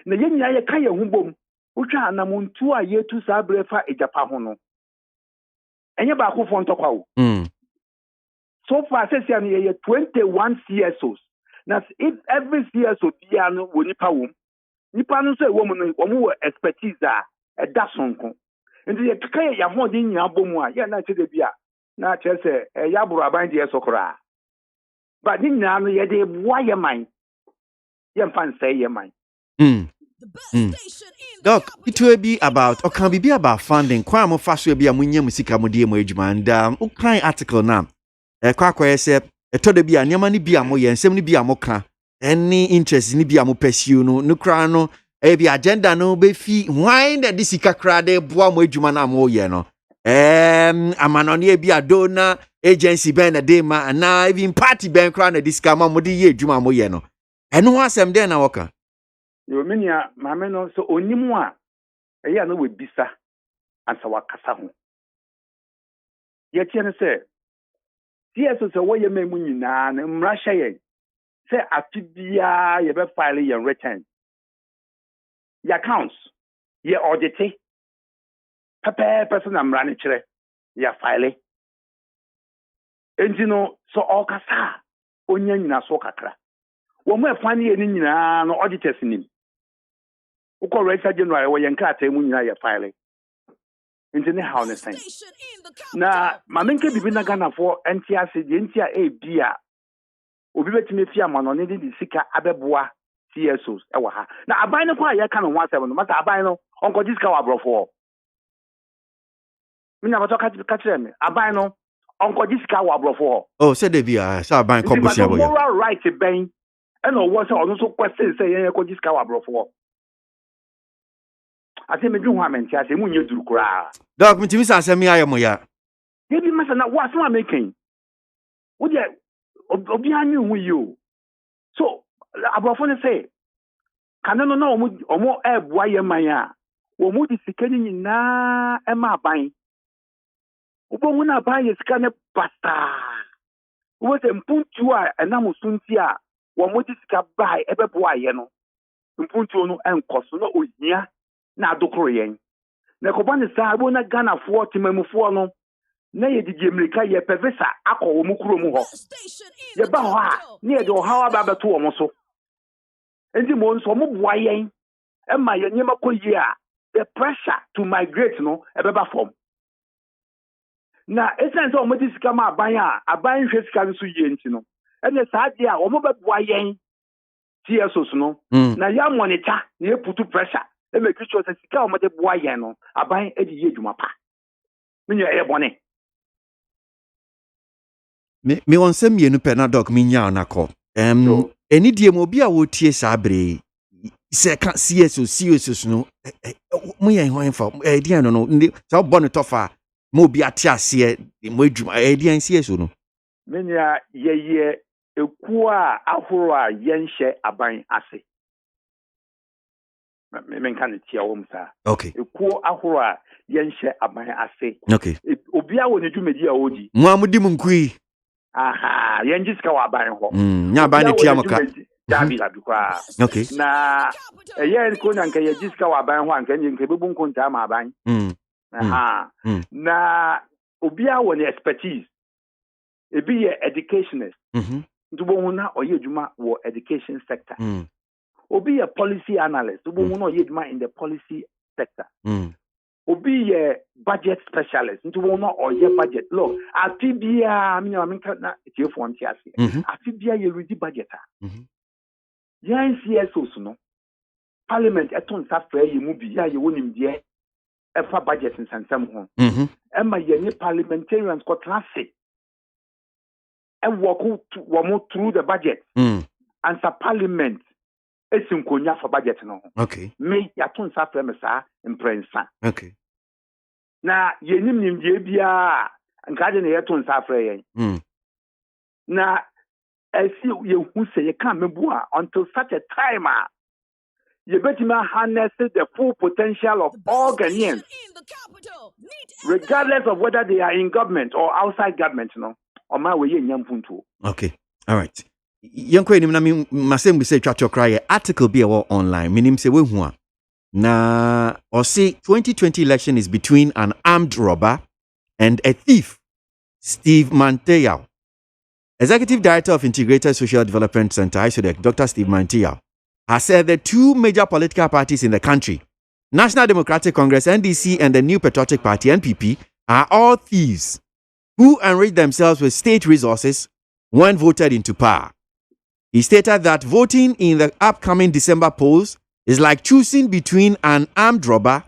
T: Na ye nya ye kan ye humbom. Utwa na muntu a ye tu sa brefa ejapa ho no. Enye ba ko fon tokwa wo. So far say ye 21 CSOs. Now if every CSO bia no wo nipa wo. Nipa no say wo mo expertise a da sonko. Ndi ye kan ye ho de nya bomu a ye na che de bia. Na chese ya buru aban de sokora but ni na no ye de boa ye man ye mfan say ye man
K: Doc, it will be about or can be about funding kwa mo faso be amunya musika mo de mo adwuma and ukran article na kwa say to de bia nyama ni bia mo ye nsem ni bia mo ka any interest ni bia mo pursue no kra no be agenda no be fi why the disika kra de boa mo adwuma na mo ye no amanoni bi adona agency ben na dey ma na even party ben kra na disika ma mo de ye adwuma mo ye no eno asem den na woka
T: yo menia maame no so onimu a eya no we bisa ansa wakasa ho ye tie ne se CSO so wo ye memu nyina na mra hye ye se atibia ye be file ye return ye accounts ye audit person amra ne kire ya file engino so okasa onya nyina so kakra wo mo efane ye ni nyina no auditors nim uko register general wo ye nkrata mu nyina ya file engine how ne sen na mamenke bibi na Ghana for NTS de ntia bia obi betime fi amano ne di sika abeboa CSOs e wa ha na aban ne kwa ye ka no ho asem no mata aban no onko disika wa brofo Mina bato kachire me aban no onko disika wa brofo
K: oh say dey bia say aban kombusi aboye
T: moral right ben e no wo say onu so question say ye ko disika wa brofo ase me dwu ho amenti ase mu nye duru kura
K: Doc mitimi sa asem ya mo ya
T: ye bi masa na wa so american wo de obi anyu hu yi so abrofo ne say kanano na omo eboa ye man a wo mu disika ni nyina e ma aban Ubo na ba ye sika ne basta. Wo se mpuntu a enam sunti a wo mo sika ba ebebo aye no. Mpuntu no enkoso na ohia na adokoro yen. Na ko ban sa abo na Ghana fo timamufo no na ye didi America ye pevesa akọ wo mu kuro mu ho. Ye ba ho a na ye de ho hawa ba beto wo mo so. Endi mo nso mo boa yen e ma ye nyema koyi a the pressure to migrate no ebeba form. Na essence o modi sika ma aban hwe sika nso yie nti no ene saade a o mo beboa yen TSOs no na ya monitor na e put pressure e make sure say sika o mo de boa yen no aban e di ye dwuma pa menye e bone
K: me won sem yenu pe na Doc minya na ko eni die mo bi a wo tie sabre se ka CSOs no mo yen ho enfa e die no no sa bone tofa mo bi atiase mo adwuma edian CSO no
T: menya ye ekuo a ahoro a yenhye aban ase me kan tia wo msa
K: okay
T: ekuo ahoro a yenhye aban ase
K: okay
T: obi a wo ne dwumedi a odi
K: mo amudi mu nkui
T: aha yenji sika wa aban ho
K: nya aban ne tia moka
T: dabi kwa
K: Okay.
T: na eye ko na nka ye jiska wa ban ho anka nyi nka bebu nkonta ma ban aha na obi a won expertise ebi ye educationist ntubo hu na oye adwuma wo education sector obi ye policy analyst ntubo hu na oye adwuma in the policy sector obi ye budget specialist ntubo hu na oye budget look atibia me na tiefo ntiase atibia ye ready budget yan CSOs no parliament eton safra ye mu bi ya ye wonim de efa budget nsansam ho ema ye ni parliamentarians ko classe e work through the budget and sa parliament esinkonya for budget no
K: okay
T: me ya ton safra me sa imprensa
K: okay
T: na ye nim de bia nka de ne ye ton safra ye na esi ye hu se ye kan mebua until such a time you bet me harness the full potential of all Ghanaians, regardless of whether they are in government or outside government, or my way in Yampuntu.
K: Okay, all right. Young Queen, I mean, Masem, we say, Chacho Cry, article be online, meaning say, we na or say 2020 election is between an armed robber and a thief, Steve Manteau. Executive Director of Integrated Social Development Center, ISODEC, Dr. Steve Manteau, has said the two major political parties in the country, National Democratic Congress, NDC, and the New Patriotic Party, NPP, are all thieves who enrich themselves with state resources when voted into power. He stated that voting in the upcoming December polls is like choosing between an armed robber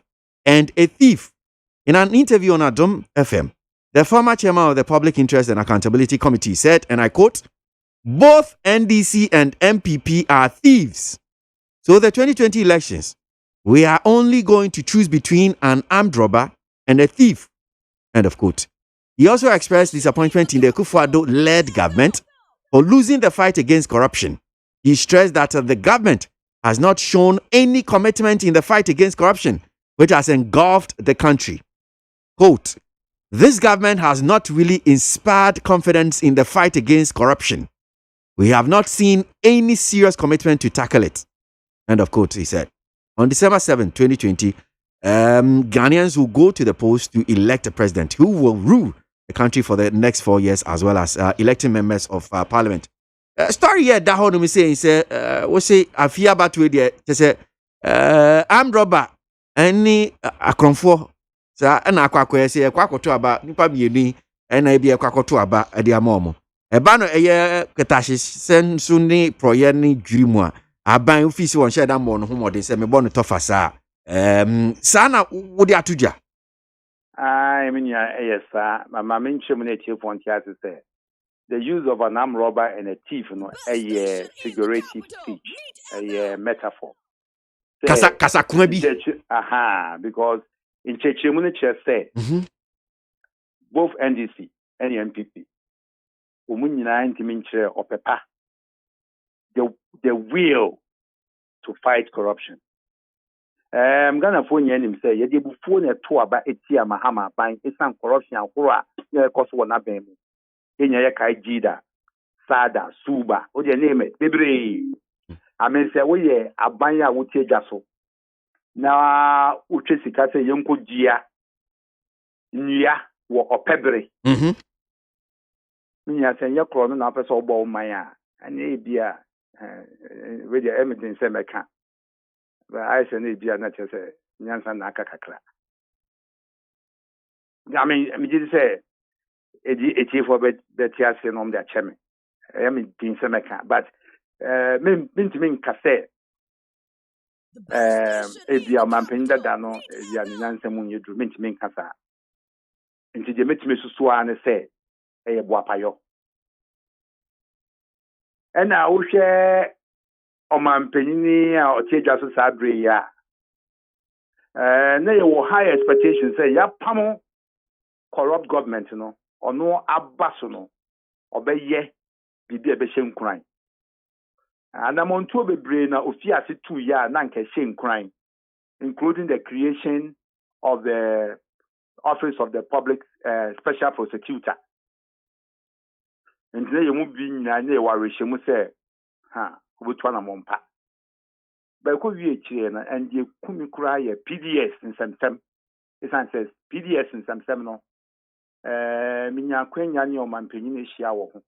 K: and a thief. In an interview on Adom FM, the former chairman of the Public Interest and Accountability Committee said, and I quote, both NDC and MPP are thieves. So the 2020 elections, we are only going to choose between an armed robber and a thief. End of quote. He also expressed disappointment in the Akufo-Addo-led government for losing the fight against corruption. He stressed that the government has not shown any commitment in the fight against corruption, which has engulfed the country. Quote, this government has not really inspired confidence in the fight against corruption. We have not seen any serious commitment to tackle it. End of quote, he said. On December 7, 2020, Ghanaians will go to the polls to elect a president who will rule the country for the next 4 years, as well as electing members of parliament. Story here, that how we say, we say, I fear about to say, armed robber, any akronfo, sa na akwa say, kwakoto aba, nipa bieni, na ebi kwakoto aba, edi amomo. Eba no eye ketashi sensu ni proye ni dwirimu a, aban ofisi won share da mo no homode se me bo no tofa sa. Sana wodi atuja.
T: I mean, yes, sir. My main chairman say the use of an armed robber and a thief, a figurative speech, a metaphor.
K: Kasa kumabi.
T: Because in Chechimune say both NDC and MPP, the will to fight corruption. Gana phone him say ye bu phone to aba etia mahama ban isan corruption akoro a ye koso wona ban mu enya ye kai jida sada suba o de name bebre amen say we ye aban ya wotie gya so na utwe sika say yenko gia nnua wo opebre nya say ye kro no na pese obo man a anya bia we de evidence say meka. But I say ni bia na chese nyansa na aka kakra. I mean just say eti for betia se no mda cheme. I mean tin se meka but min kase bia mampenda da no bia nyansa mu nyedu min kasa. Nti je metime susu a ne se e boapayo. Ena wo hwe Omampeni or Tejas Sabria. Nay, high expectations say, ya pamo corrupt government, or no abasono, or be ye, be a beshem crime. And I'm on to be brain of Fiasi 2 year nanke shame crime, including the creation of the Office of the Public Special Prosecutor. And today you move in, I know what we say, obutu na mompa ba ko wie chire na and ye kumi kura ye PDS nsɛmsɛm isan says PDS nsɛmsɛm no minya kwanya ne ɔmampanyin ehia wɔ ho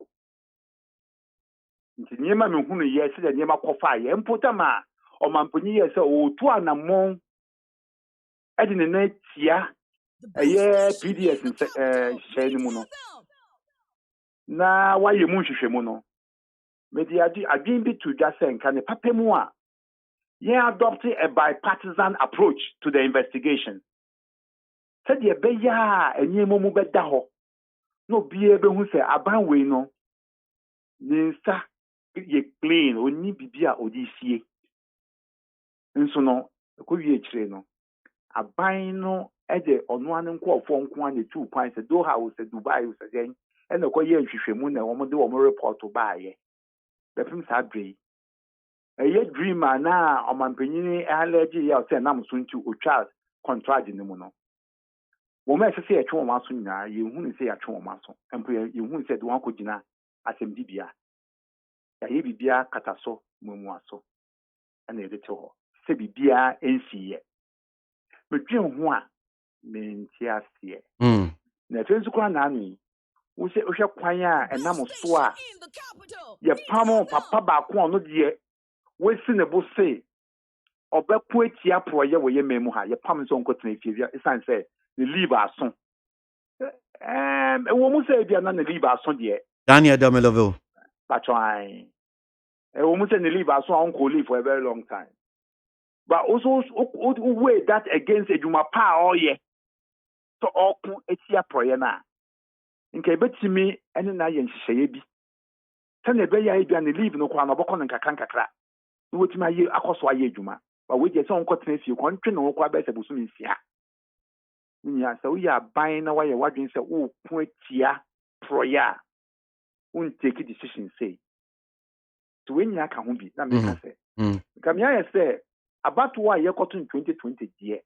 T: nti niema me hunu ye se de niema kɔfa ye mpotama ɔmampanyin ye se otu anamon edi ne na tia PDS hyɛ ni mu no na waye mu hwehwɛ mu no medi adwin bi to dwa sɛ nka ne papa mu a adopt a bipartisan approach to the investigation said ye be ya enye mu bɛda hɔ no bie be hu sɛ aban wei no ne nsa ye clean oni bibia odi sie nso no ko wie kyire no aban no ede ɔno an nkɔfo nko an 2 points do ha wo sɛ Dubai wo sɛ den ɛna ko ye nhwehwɛmu na wɔn de wɔn report ba ye bɛfim sa dwe ɛyɛ dreamer na ɔmampanyin allergy ya sɛ nam so nti otwa contract ne mu no wo ma sɛ yɛtwe wɔn aso nyinaa yɛhunu sɛ yɛatwe wɔn aso mpo yɛhunu sɛ de wɔn akɔgyina asɛm bibia yɛyɛ bibia kataso mumu aso ɛna yɛde te hɔ sɛ bibia ɛnsiiɛ medwen ho a menti aseɛ na ɛfɛ nso kora na ano wo sɛ wohwɛ kwan a ɛnam so a yɛpam papa baako ɔno deɛ wesi ne bo se ɔbɛko atia proyɛ wɔ yɛ memu ha yɛpam nso nkɔtena efie isan sɛ ne leave aso wo mu sɛ bia na ne leave aso deɛ
K: Daniel Damelovo
T: patwai wo mu sɛ ne leave aso on ko leave for a very long time but also weigh that against adwuma pa ɔyɛ so ɔko atia proyɛ na nka ebetimi ɛne na yɛ nhyehyɛe bi sɛ ne bɛyɛ bia ne leave no kwa na ɔbɛkɔ ne nkakra no wotimi aye akoso aye adwuma ba we je se on kotena fie ko ntwe no kwa ba se bosu nsia nya se wo ya ban na waye wadwen se wo ko atia proya un take decision say to when ya ka ho bi na me ka se kam ya se abato a ye koto 2020 die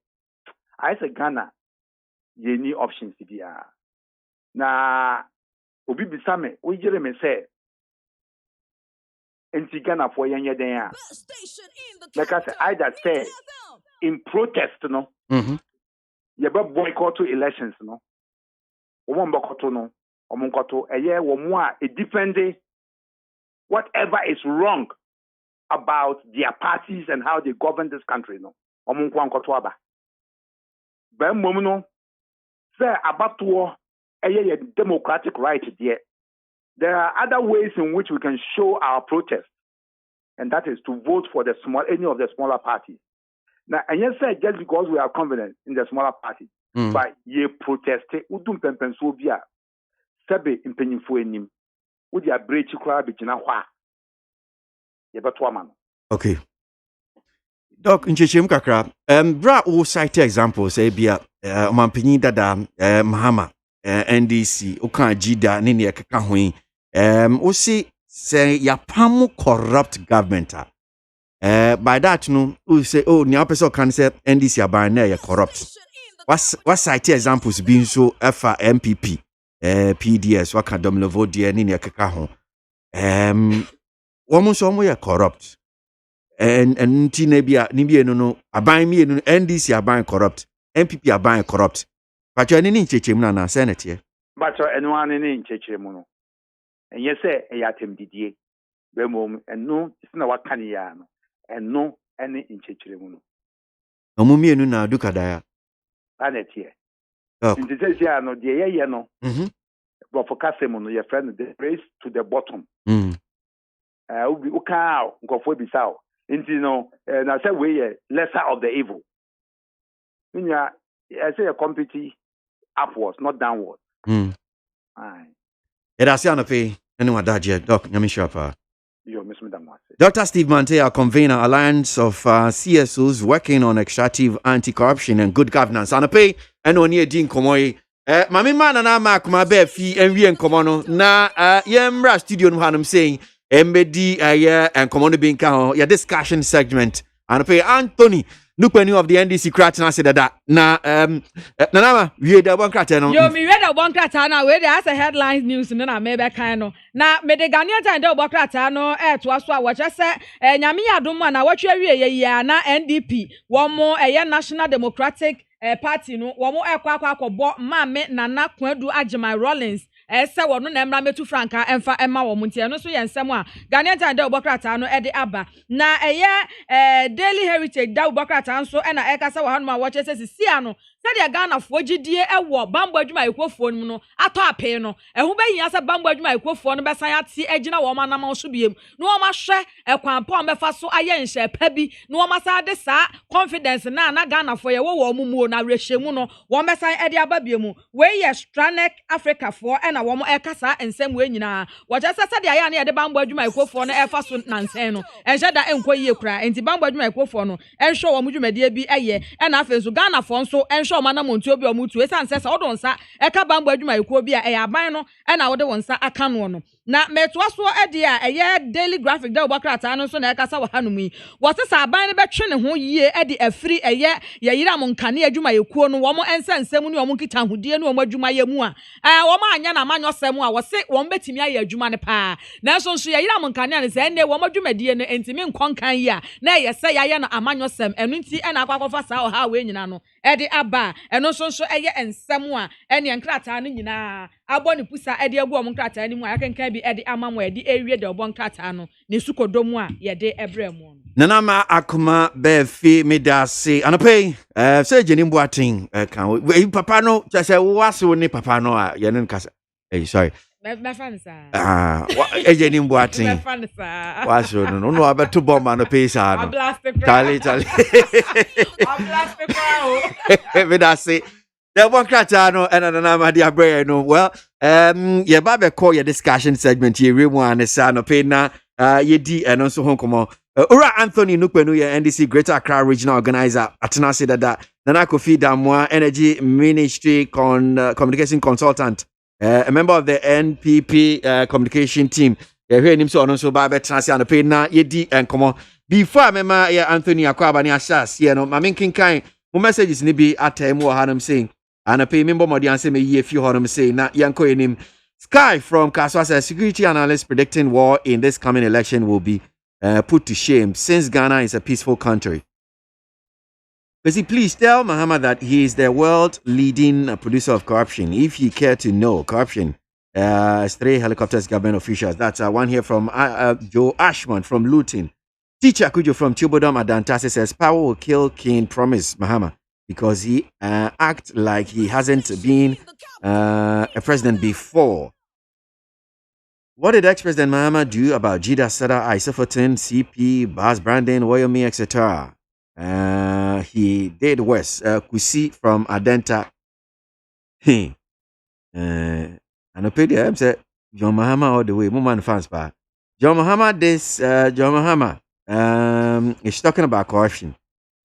T: I say Ghana ye ni options bia na obi bisame wo jere me se enti Ghana for yenye den a like I say either say in protest no ye be boycott elections no omo mbokoto no omo nkoto eye wo mu a defend whatever is wrong about their parties and how they govern this country no omo nkoto aba ba mmom no say abato eye democratic right there are other ways in which we can show our protest, and that is to vote for any of the smaller parties. Now, and yes, just because we are confident in the smaller parties, but ye protest, udum pensobia, sebe impenyinfo enim, udi abrechi kwa bijina hwa, ye betwa man.
K: Okay. Doc, nchechim kakra, bra o cite examples, bia, omampenyin dada, Mahama, NDC, okan jida, nini ya kaka hui, osi say ya pamu corrupt government. By that no, we say ni apeso kan say NDC aban na ya corrupt. What cite examples being so FA MPP, PDS waka Domlovo die ni ya keka ho. Womo so mo ya corrupt. And nti na bia ni bia no aban mi no NDC aban corrupt, MPP aban corrupt. Pacho ni nchechemu na senate.
T: Pacho enwa ni nchechemu no. Enye se eyatem didie bemom eno sina wakane ya no eno ene nchechiremu no
K: omumienu na dukada ya
T: anetie nti se no de ye no but for kasem no your friend the race to the bottom ubi uka nkofo bisao nti no na say we lesser of the evil nya I say a compete upwards not downwards aye.
K: Edasi anape anyone daje doc nyamishapa.
T: Yo miss madam.
K: Dr. Steve Mante, our convener, alliance of CSOs working on extractive anti-corruption and good governance. Anape eno ni edin komoi. Mami mana na makuma be fi enwi enkomo na yemra studio no hanum saying embedi and komono binka ya discussion segment. Anape Anthony Nupenu of the NDC crat na said that. Na Nanama, we the one crat no.
M: Yo, me read a one cratano, where there's a headlines news and then I maybe kind of. Now, me the Ghanaian time do one cratano, to us what I said, and Yamia Dumana, what you na NDP, one more a National Democratic Party, no, one more a quack, Mamma, Nana, Kwedu, Ajimai Rollins. Esa wono na emra metu franka emfa emma wo muntie no so ye nsem a Ghanaian time da obokrata no ede aba na Daily Heritage da obokrata nso na ekasa wo hanu ma wo chese sia no sadia Ghana fo gidie ewo bambo adwuma ekofo no no ato ape no ehu behia se bambo adwuma ekofo no besan ate agina wo manam so biem no wo ma hwe ekwan pa mefa so aye nhye pa bi no wo ma sa de sa confidence na Ghana fo ye wo mumu na rehye no wo mesan ede aba biemu we ye Stranek Africa fo na wo mo ekasa ensem we nyina wo je se de aya na ye de bambo adwuma ekofo no efa so nansen no enhye da enko yie kura enti bambo adwuma ekofo no enhwe wo mudwumadie bi eye na afenso Ghana fo nso enhwe mana monti obi omutu esan se odo nsa eka bambo adwuma ekuo bi a aban no na wode wonsa aka no no na metoaso ede a Daily Graphic da obakrata no so na eka sa wa hanum yi wote sa aban ne betwe ne ho yie ede afiri yeyira mo nkane adwuma ekuo no wo mo ensensem ne wo mo kita hodie ne wo mo adwuma ye mu a wo ma anya na amanyosem a wo se wo betimi aye adwuma ne pa na so nso yeyira mo nkane ne se ne wo mo adwumadie ne entimi nkonkan yi a na ye se yaye na amanyosem enu nti na akwakofa sa o ha we nyina no ede aba eno so eye ensem a ene nkrata no nyina abɔ ne pusa ede agu om nkrata ni mu akenkan bi ede amamo ede ewie de obɔ nkrata no ne sukodomu a ye de ebremu
K: Nanama akuma befi medase anope se jenim boatin kan papa no say wase ni papa no a ye ne kasa sorry
M: me fan sa
K: jenim boatin me fan sa wase no abeto bomba no pesa no tali
M: plastic crowd
K: medase the one crata no and Nanama dia bre no well ye ba be call your discussion segment here we wan say no pe na ye di and also honkomo Ura Anthony Nukpenu ye NDC Greater Accra Regional Organizer atena se dada Nana Kofi Damwa Energy Ministry Communication Consultant a member of the NPP communication team ye hear him so on so ba be transi an pe na ye di enkomo before mema ye Anthony akwaba ni ashas ye no ma menkinkan mo messages ni bi atem wo hanam saying and pe member modi an say me ye few hanam say na yanko enim Sky from Kaswa says security analysts predicting war in this coming election will be put to shame since Ghana is a peaceful country. Please tell Mahama that he is the world leading producer of corruption. If you care to know, corruption is 3 helicopters government officials. That's one here from Joe Ashman from Luton. Teacher Kujo from Tubodom Adantase says power will kill King Promise Mahama because he act like he hasn't been a president before. What did ex-President Mahama do about Jida Sada, Isofotin, CP, Bas Brandon, Woyomi, etc.? He did worse. Kusi from Adenta. And I paid him said, John Mahama all the way. Muman fans pa. John Mahama is talking about corruption.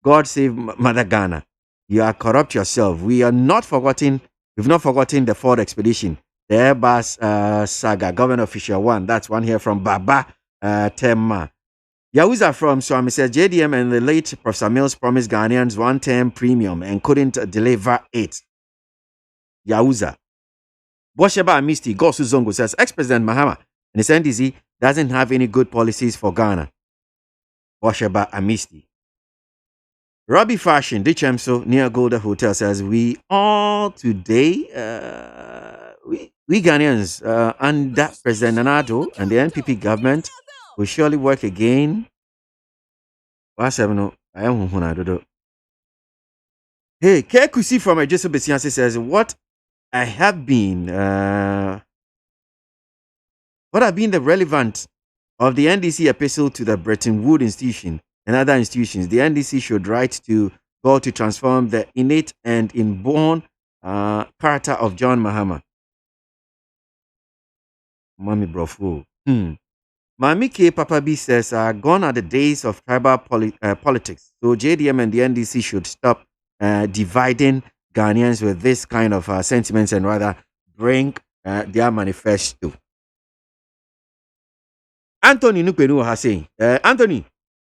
K: God save Mother Ghana. You are corrupt yourself. We've not forgotten the Ford expedition. The Airbus saga, government official one. That's one here from Baba Tema. Yawuza from Swami says JDM and the late Professor Mills promised Ghanaians one-term premium and couldn't deliver it. Yawuza. Bosheba Misty Gosu Zongo says ex-President Mahama and his NDC doesn't have any good policies for Ghana. Bosheba Amisti. Robbie Fashion, Dichemso near Golda Hotel says we all today we Ghanaians under President Nana-Addo and the NPP government will surely work again. Hey, Kekusi from Ejeso Besianse says, what have been the relevant of the NDC epistle to the Bretton Woods institution and other institutions? The NDC should write to God to transform the innate and inborn character of John Mahama. Mami Brofo. Mami K. Papa B says, gone are the days of tribal politics. So JDM and the NDC should stop dividing Ghanaians with this kind of sentiments and rather bring their manifesto. Anthony Nupenu has saying, Anthony,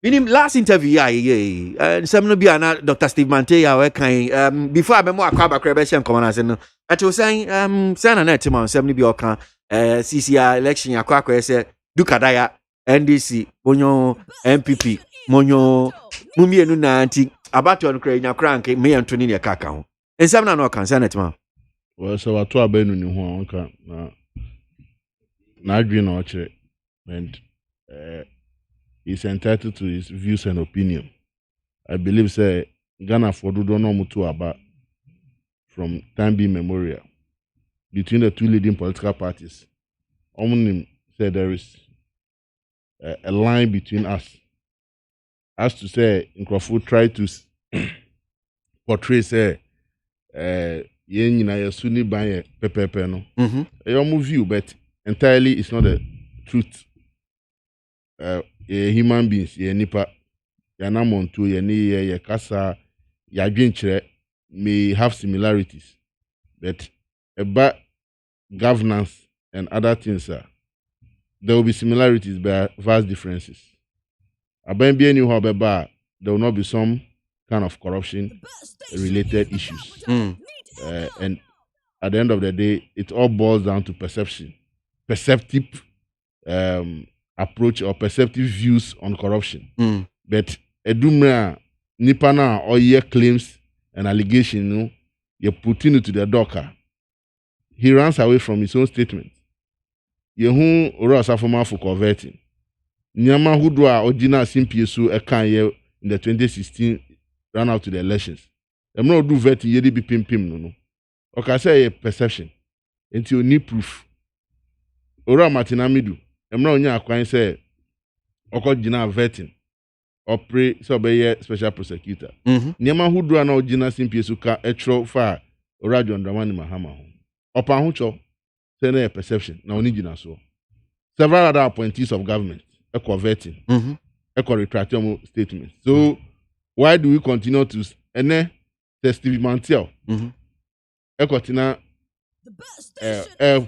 K: In last interview, yeah. Some no be ana Dr. Steve Mante ya we kan before I be more akwa bakra be shem common as no. At was saying say na net man some no be okan CCR election akwa say Dukadaya NDC monyo MPP monyo mumienu na anti abato no kra nya kra nke me Anthony ne kaka ho. Ensam na no kan say net man.
B: Well, so what abenu ni ho anka na adwi na oche and he's entitled to his views and opinion. I believe say Ghana for do no mutu about from time being memorial between the two leading political parties. Omnim said there is a line between us. As to say, Nkrofo try to portray say yen nyina yasuni ban pepepe no. Your view, but entirely it's not the truth. Human beings, nipa, yanamontu, ye kasa, yadwinchire may have similarities, but about governance and other things, there will be similarities but vast differences. About being new, however, there will not be some kind of corruption related issues. And at the end of the day, it all boils down to perceptive approach or perceptive views on corruption. But edumra nipa na or ye claims and allegation, no, you put into the docker. He runs away from his own statement. Yehu ora asafoma for converting. Nyama hudwa original simpiesu ekan in the 2016 run out to the elections. I'm not do vetting yedi be pim no. Okay, say a perception until you need proof. Ora Martinamidu. I'm not only acquiring say original vetting or pray so be special prosecutor. Nyama hudwa na original simpiesu ka etro fa ora John Dramani Mahama. Opa hucho say na perception na onigina so. Several other appointees of government equal vetting, equal retracting statements. So why do we continue to Steve Mantel? Equal tina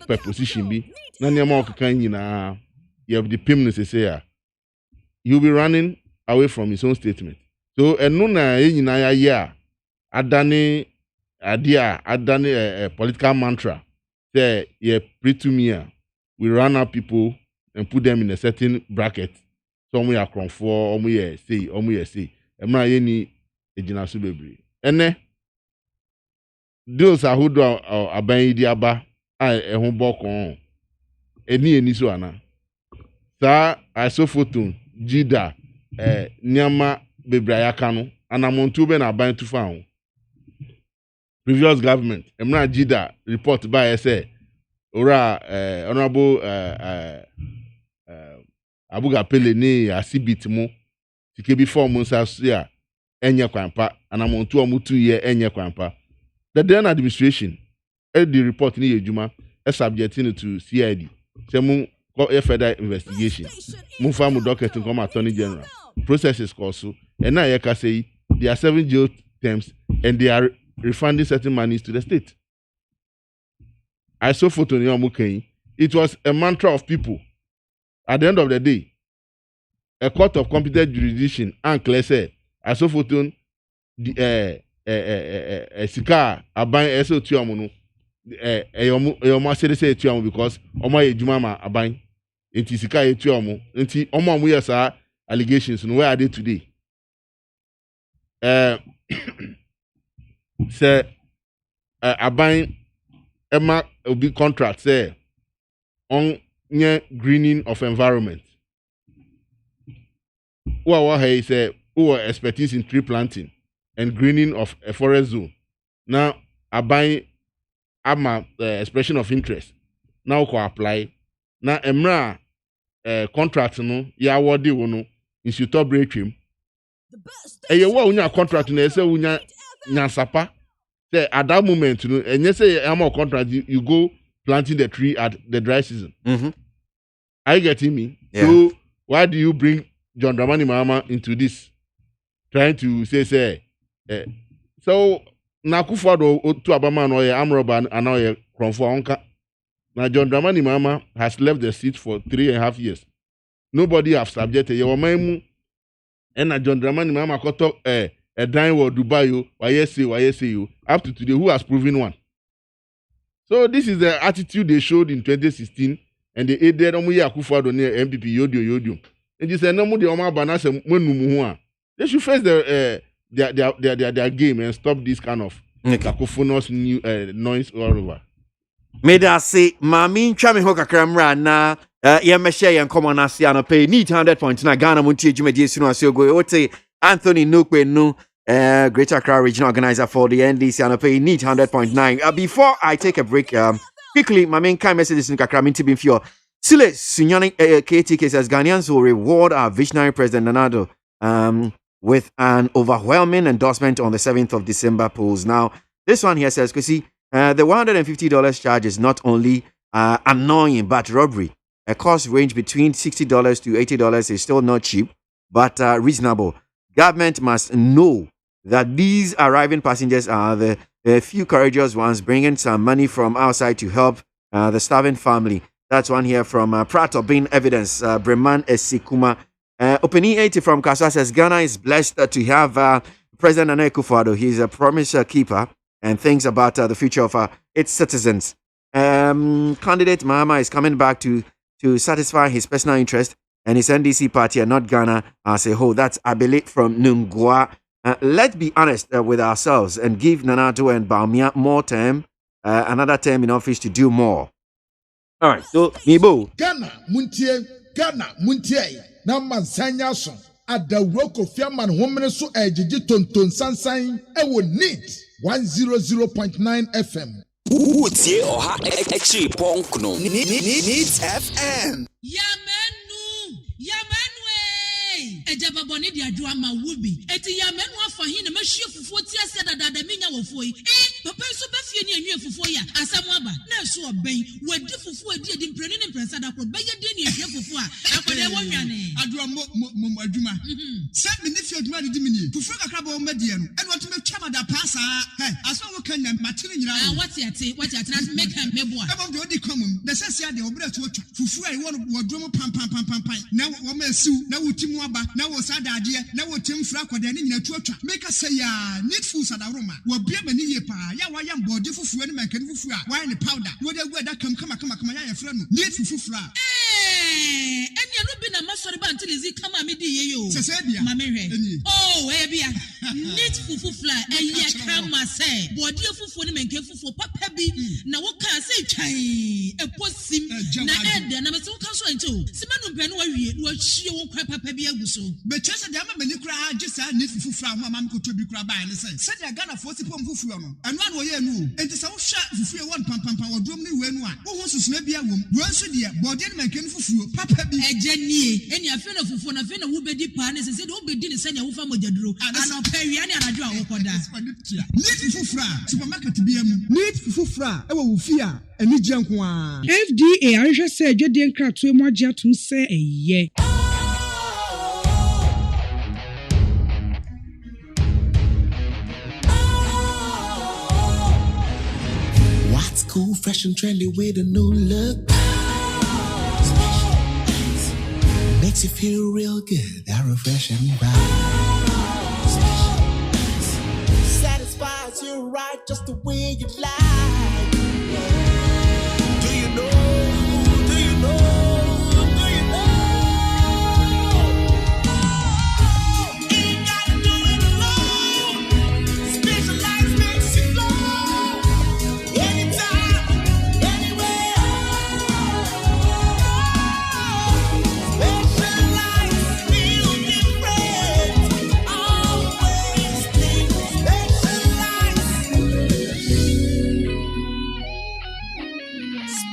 B: preposition be na nyama okaka nyina you have the pimness say he'll be running away from his own statement. So enu na nyina ya adane political mantra say ye pretumia we run out people and put them in a certain bracket. Some we are for, some we say. Emra ye ni ejina so bebre. Ene those are who do aban idi aba ehun bokon. Eni so ana. Sa aso photo jida nyama bebre ayaka no anamontu be na aban tufa ho. Previous government emra jida report by say ora honorable abuga pele ni asibit mu tike before mu nsa so ya enye kwampa anamontu omutu ye enye kwampa the then administration the report ni ejuma subjecting to CID say mu further investigation mu fa mu docket come attorney general processes also and now you can say there are 7 jail terms and they are refunding certain monies to the state. I saw photo in Yamukain. It was a mantra of people. At the end of the day, a court of competent jurisdiction and clear said, I saw photo Sika Aban Eso Tiamuno Eyoma say Tiamu because Oma Jumama Aban Inti Sika Tiamu Inti Oma Muyasa allegations and where are they today? Say Aban Emma will be contract say on greening of environment. What he say who are expertise in tree planting and greening of a forest zone. Now Aban ama expression of interest. Now ko apply. Now Emra contract no ya award no institute break him. E ye wa unya contract na say unya nyansapa. Say at that moment, you know, and you say I'm a contract, you go planting the tree at the dry season. Are you getting me? Yeah. So why do you bring John Dramani Mama into this? Trying to say so Nakufado to Abaman or Amroban and now Kronfonka. Now John Dramani Mama has left the seat for 3.5 years. Nobody have subjected your memu And John Dramani Mama Koto a dime or Dubai, YSA. Up to today, who has proven one? So this is the attitude they showed in 2016, and they aided Omuya Akufo-Addo near MPP Yodio. And they said no more the Oma Banasa Mwenumuhua. They should face their game and stop this kind of cacophonous noise all over.
K: May I say, Mami Chami Hoka Kramra na Yameshe and Common Asiano pay need 100.9 Ghana Montie Jumedi Sino go Ote Anthony Nukwe Nu Greater Accra Regional Organizer for the NDC and pay need 100.9. Before I take a break, quickly, my main kind message is in Kakraminti Binfio. Sile Sunyani KTK says Ghanaians will reward our visionary President Nanado with an overwhelming endorsement on the 7th of December polls. Now, this one here says, the $150 charge is not only annoying, but robbery. A cost range between $60 to $80 is still not cheap, but reasonable. Government must know that these arriving passengers are the few courageous ones bringing some money from outside to help the starving family. That's one here from Pratt of Being Evidence, Breman Esikuma. Opening 80 from Kaswa says Ghana is blessed to have President Nana Akufo-Addo. He's a promise keeper and thinks about the future of its citizens. Candidate Mahama is coming back to satisfy his personal interest and his NDC party and not Ghana as a whole. That's Abele from Nungwa. Let's be honest with ourselves and give Nanato and Baumia more time, another term in office to do more. All right, so Nibo.
P: Ghana Muntie. Na mansanya so adawroko fiaman homene so ejiji tonton sansan ewo NEAT 100.9 FM.
H: Utie oha echi ponkno. NEAT FM.
E: Ejaba boni di adwa ma wubi eti ya menu afa hin na mahie fufuo ti ase dada menya wofo yi papa so be fie ni enwe fufuo ya asam aba na so oben wadi fufuo edi mpreni ne mpresa da kro be ye de ni ehwe fufuo a akwade wo nwane
F: adwa mo adwuma se me ne fie adwuma di mini fufuo kakra ba o medie no ene watu me twama da pasa aso wo kan na matene nyira
E: wati ate na make am mebo a
F: ebo de odi komum na sese ade obra to otwa fufuo ai wo wodwo pam na wo ma siu na wutimu aba na wo sadade na wo temfra kwada ne nyina tuatwa make say ya needful sadaroma wo bia mani ye pa ya wa yam body fufuo ne mankani fufuo a wa ne powder wo de gu da kama ya yefra no needful fufuo a
E: enya no bi na masori ba ntilizi kama me di ye yo
F: sese bia
E: ma me hwe bia needful fufuo eye kama say body fufuo ne mankani fufuo papa bi na wo ka say twan eposim na ede na me se wo ka so ento simanu mpɛ no wa wie wo hie wo kwa papa bi aguso
F: be chese de ama mani kura agisa need fufuo a ma ko tobi kura ba ne se de Ghana fo sipom fufuo no eno an wo ye nu enti se wo hwa fufuo won pam wodom ne we nu a wo ho susuna bia wom wo nso de body ne mankani fufuo papa bi
E: ejanie eni afi na fufuo na afi na wo bedi pa ne se de wo bedi ne se ne wo fa mogyaduro ano pawia ne anadwo a wo koda
F: need fufuo a supermarket bia mu
A: need fufuo a e wo fi a eni gye nko a
D: FDA ahwehwɛ sɛ adwadie nkratoe mu agye atom sɛ ɛyɛ.
G: What's cool, fresh and trendy with a new look? Makes you feel real good, that refreshing vibe. Satisfies you right just the way you like. Do you know? Ain't gotta do it alone. Specialized makes you glow. Anytime, anywhere. Specialized feel different. Always think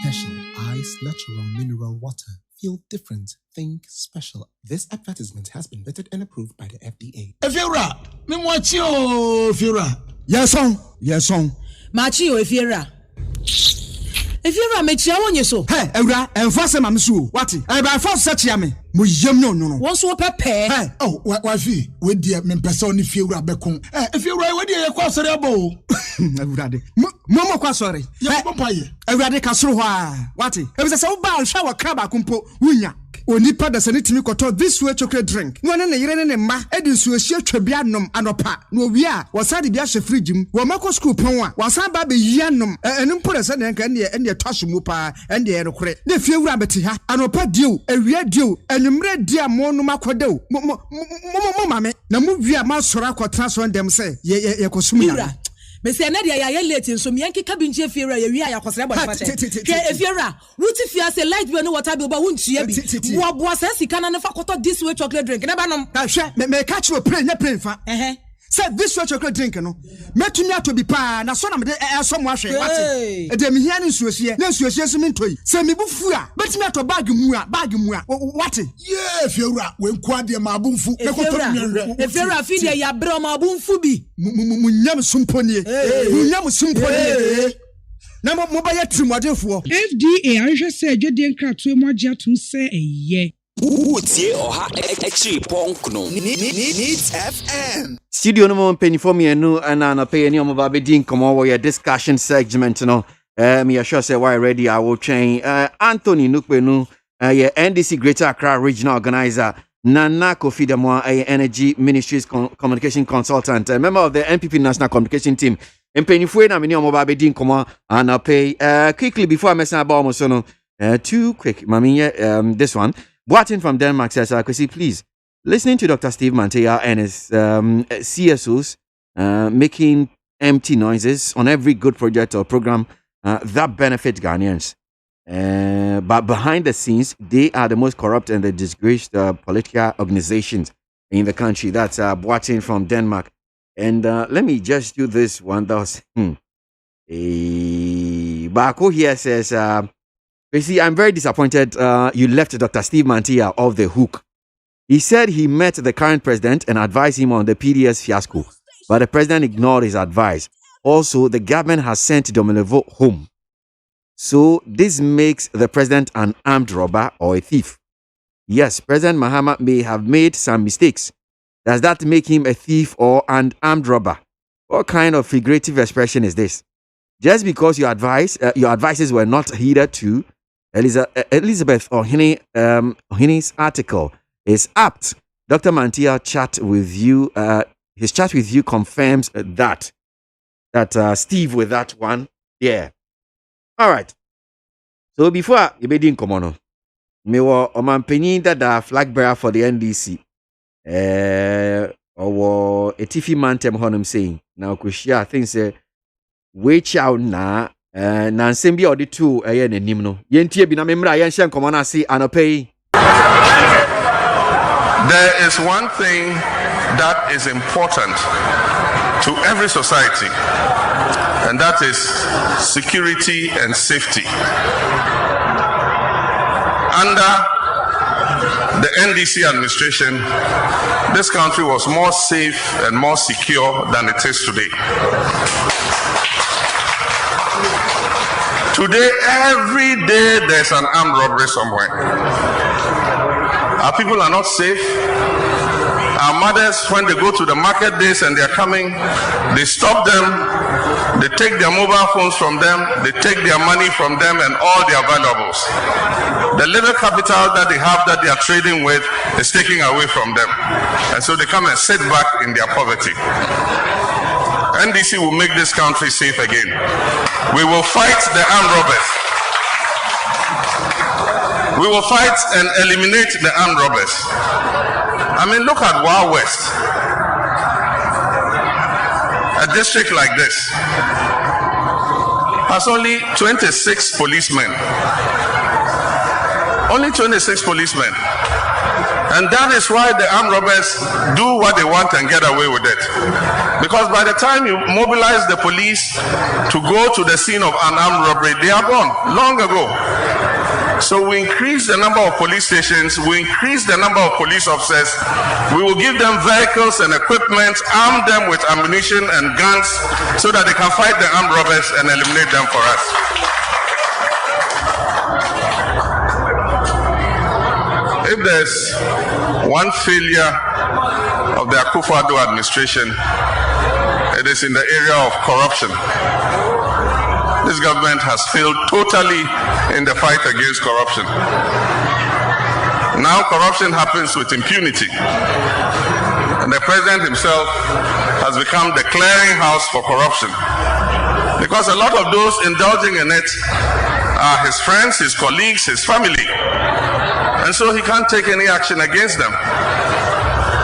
G: Special Ice Natural Mineral Water. Feel different. Think special. This advertisement has been vetted and approved by the FDA.
A: Efiora, me mwachi o Efiora. Yes on.
C: Machi o Efiora. Efiora me chia wonye so.
A: Hey, Ewra, enforce ma msu. Wati? E ba force se chia me. Mo yem no.
C: Won so pepe.
P: Hey, oh, wa fi, we die me pese oni Efiora bekon. Efiora we die ye kwa sori abo.
A: Ewra de. Mo kwa sori.
P: Ye ko paye.
A: Ewra de ka soro ho a. Wati? E bi se wo ba hwa wa kraba kumpo wunya. onipa da sani timi koto this way chocolate drink no ne yire ne ma edi nsuohie twabia nom anopa no wi a wasade bia hye fridge mu wo mako school pon a wasan ba be yi anom enu mpo da se ne nka ne twaso mu pa ende ye rekore ne fie wura beti ha anopa dio awia dio enumre dia mo no makodew mo mame na mu wi a ma sora akotra so ndem se ye kosum ya
C: Mese na dia ya late nso mianke kabinje efiera ya wi ya kwasra bo fache ke efiera wuti fia se light bi no water bi oba wuntua bi wo boa se sika na fa koto this way chocolate drink na ba nom
A: ka hwe me catch we play nya play fa say this way chocolate drink no metumi atobi pa na so na me so mo ahwe wate e de me hia ne nsuohie na nsuohie so me ntoi se me bufu a betumi ato bag mu a wate
P: yeah fiewura we nko ade ma abunfu e koto mi hwe
C: efiera fi de ya bro ma abunfu bi
A: munyam sumponie munyam sumponie na mo ba ya trimodefo
D: FDA anhwe se adwede nkratoe mo agye atum se eye
H: Wotie oha extra ponkno Needs FM.
K: Studio no mo penifo me enu ana na pay any omo ba be din komo wo your discussion segment no. Me assure say why ready I will train Anthony Nukpenu your NDC Greater Accra Regional Organizer Nana Kofi Demo Energy Ministries Communication Consultant member of the NPP National Communication Team. Penifo na me ni omo ba be din komo ana pay quickly before I mess about almost no too quick mami this one. Boatin from Denmark says, KWASI, please, listening to Dr. Steve Mantie and his CSOs making empty noises on every good project or program that benefit Ghanaians. But behind the scenes, they are the most corrupt and the disgraced political organizations in the country. That's Boatin from Denmark. And let me just do this one. That was, Bako here says, you see, I'm very disappointed you left Dr. Steve Mantie off the hook. He said he met the current president and advised him on the PDS fiasco, but the president ignored his advice. Also, the government has sent Domilevo home. So this makes the president an armed robber or a thief. Yes, President Mahama may have made some mistakes. Does that make him a thief or an armed robber? What kind of figurative expression is this? Just because your advices were not heeded to, Elizabeth Ohini's article is apt. Dr. Mantia chat with you. His chat with you confirms that Steve with that one. Yeah. All right. So before you begin, come on. Me wa omanpenyin that flag bearer for the NDC. Or a tiffy man tem honum saying now kushia things say wait out na. Nansen bi odi tu eye nanim no yentie bi na memra ye nhye nkomo na ase anopai.
L: There is one thing that is important to every society, and that is security and safety. Under the NDC administration, this country was more safe and more secure than it is today. Today, every day, there's an armed robbery somewhere. Our people are not safe. Our mothers, when they go to the market days and they're coming, they stop them, they take their mobile phones from them, they take their money from them and all their valuables. The little capital that they have that they are trading with is taken away from them. And so they come and sit back in their poverty. NDC will make this country safe again. We will fight the armed robbers. We will fight and eliminate the armed robbers. I mean, look at Wild West. A district like this has only 26 policemen. Only 26 policemen. And that is why the armed robbers do what they want and get away with it. Because by the time you mobilize the police to go to the scene of an armed robbery, they are gone long ago. So we increase the number of police stations, we increase the number of police officers, we will give them vehicles and equipment, arm them with ammunition and guns so that they can fight the armed robbers and eliminate them for us. If there's one failure of the Akufo-Addo administration, it is in the area of corruption. This government has failed totally in the fight against corruption. Now corruption happens with impunity. And the president himself has become the clearinghouse for corruption. Because a lot of those indulging in it are his friends, his colleagues, his family. And so he can't take any action against them.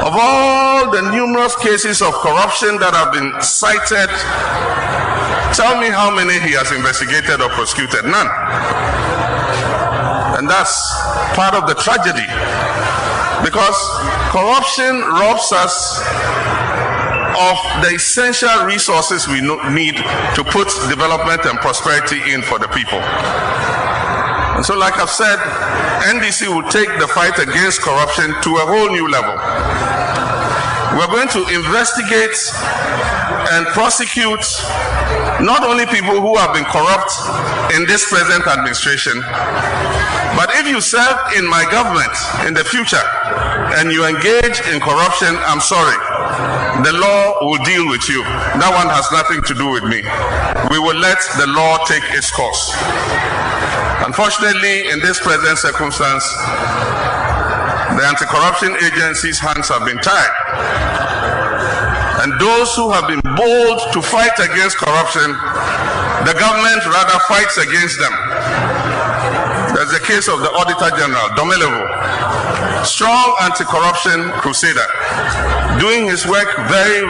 L: Of all the numerous cases of corruption that have been cited, tell me how many he has investigated or prosecuted. None. And that's part of the tragedy. Because corruption robs us of the essential resources we need to put development and prosperity in for the people. And so, like I've said, NDC will take the fight against corruption to a whole new level. We're going to investigate and prosecute not only people who have been corrupt in this present administration, but if you serve in my government in the future and you engage in corruption, I'm sorry, the law will deal with you. That one has nothing to do with me. We will let the law take its course. Unfortunately, in this present circumstance, the anti-corruption agency's hands have been tied. And those who have been bold to fight against corruption, the government rather fights against them. There's the case of the Auditor General, Domelevo, strong anti-corruption crusader, doing his work very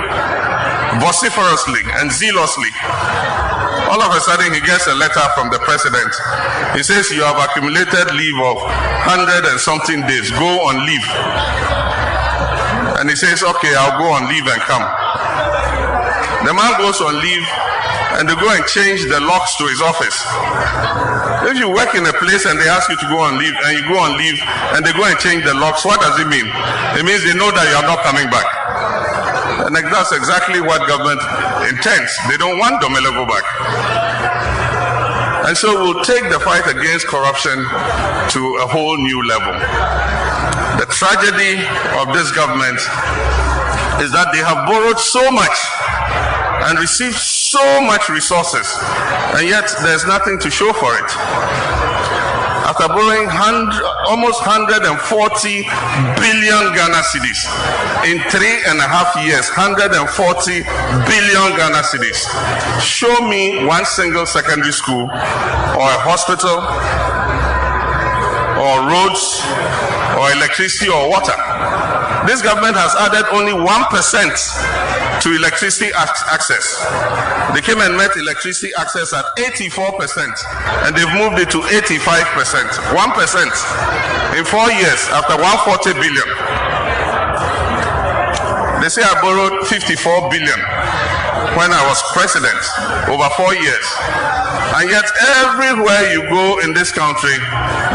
L: vociferously and zealously. All of a sudden, he gets a letter from the president. He says, you have accumulated leave of 100 and something days. Go on leave. And he says, okay, I'll go on leave and come. The man goes on leave, and they go and change the locks to his office. If you work in a place and they ask you to go on leave, and you go on leave, and they go and change the locks, what does it mean? It means they know that you are not coming back. And that's exactly what government intends. They don't want Domelevo back. And so we'll take the fight against corruption to a whole new level. The tragedy of this government is that they have borrowed so much and received so much resources, and yet there's nothing to show for it. After borrowing almost 140 billion Ghana cedis in 3.5 years, 140 billion Ghana cedis. Show me one single secondary school or a hospital or roads or electricity or water. This government has added only 1% to electricity access. They came and met electricity access at 84%, and they've moved it to 85%. 1% in 4 years after 140 billion. They say I borrowed 54 billion when I was president over 4 years. And yet everywhere you go in this country,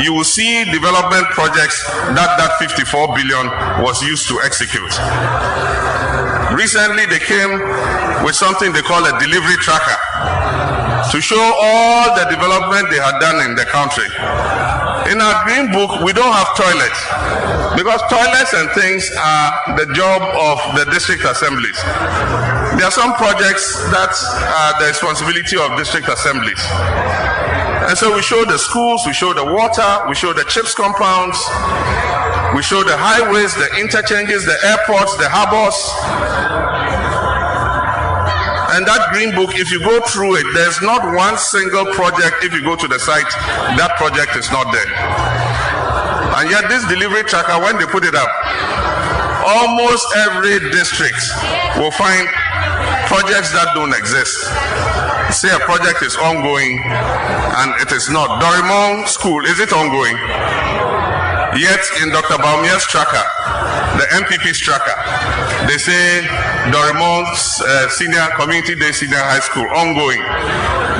L: you will see development projects that 54 billion was used to execute. Recently, they came with something they call a delivery tracker to show all the development they had done in the country. In our green book, we don't have toilets because toilets and things are the job of the district assemblies. There are some projects that are the responsibility of district assemblies. And so we show the schools, we show the water, we show the CHIPS compounds, we show the highways, the interchanges, the airports, the harbors. And that green book, if you go through it, there's not one single project, if you go to the site, that project is not there. And yet this delivery tracker, when they put it up, almost every district will find projects that don't exist. Say a project is ongoing and it is not. Dorimon School, is it ongoing? Yet in Dr. Baumia's tracker, the MPP's tracker, they say Dorimon's Community Day Senior High School, ongoing.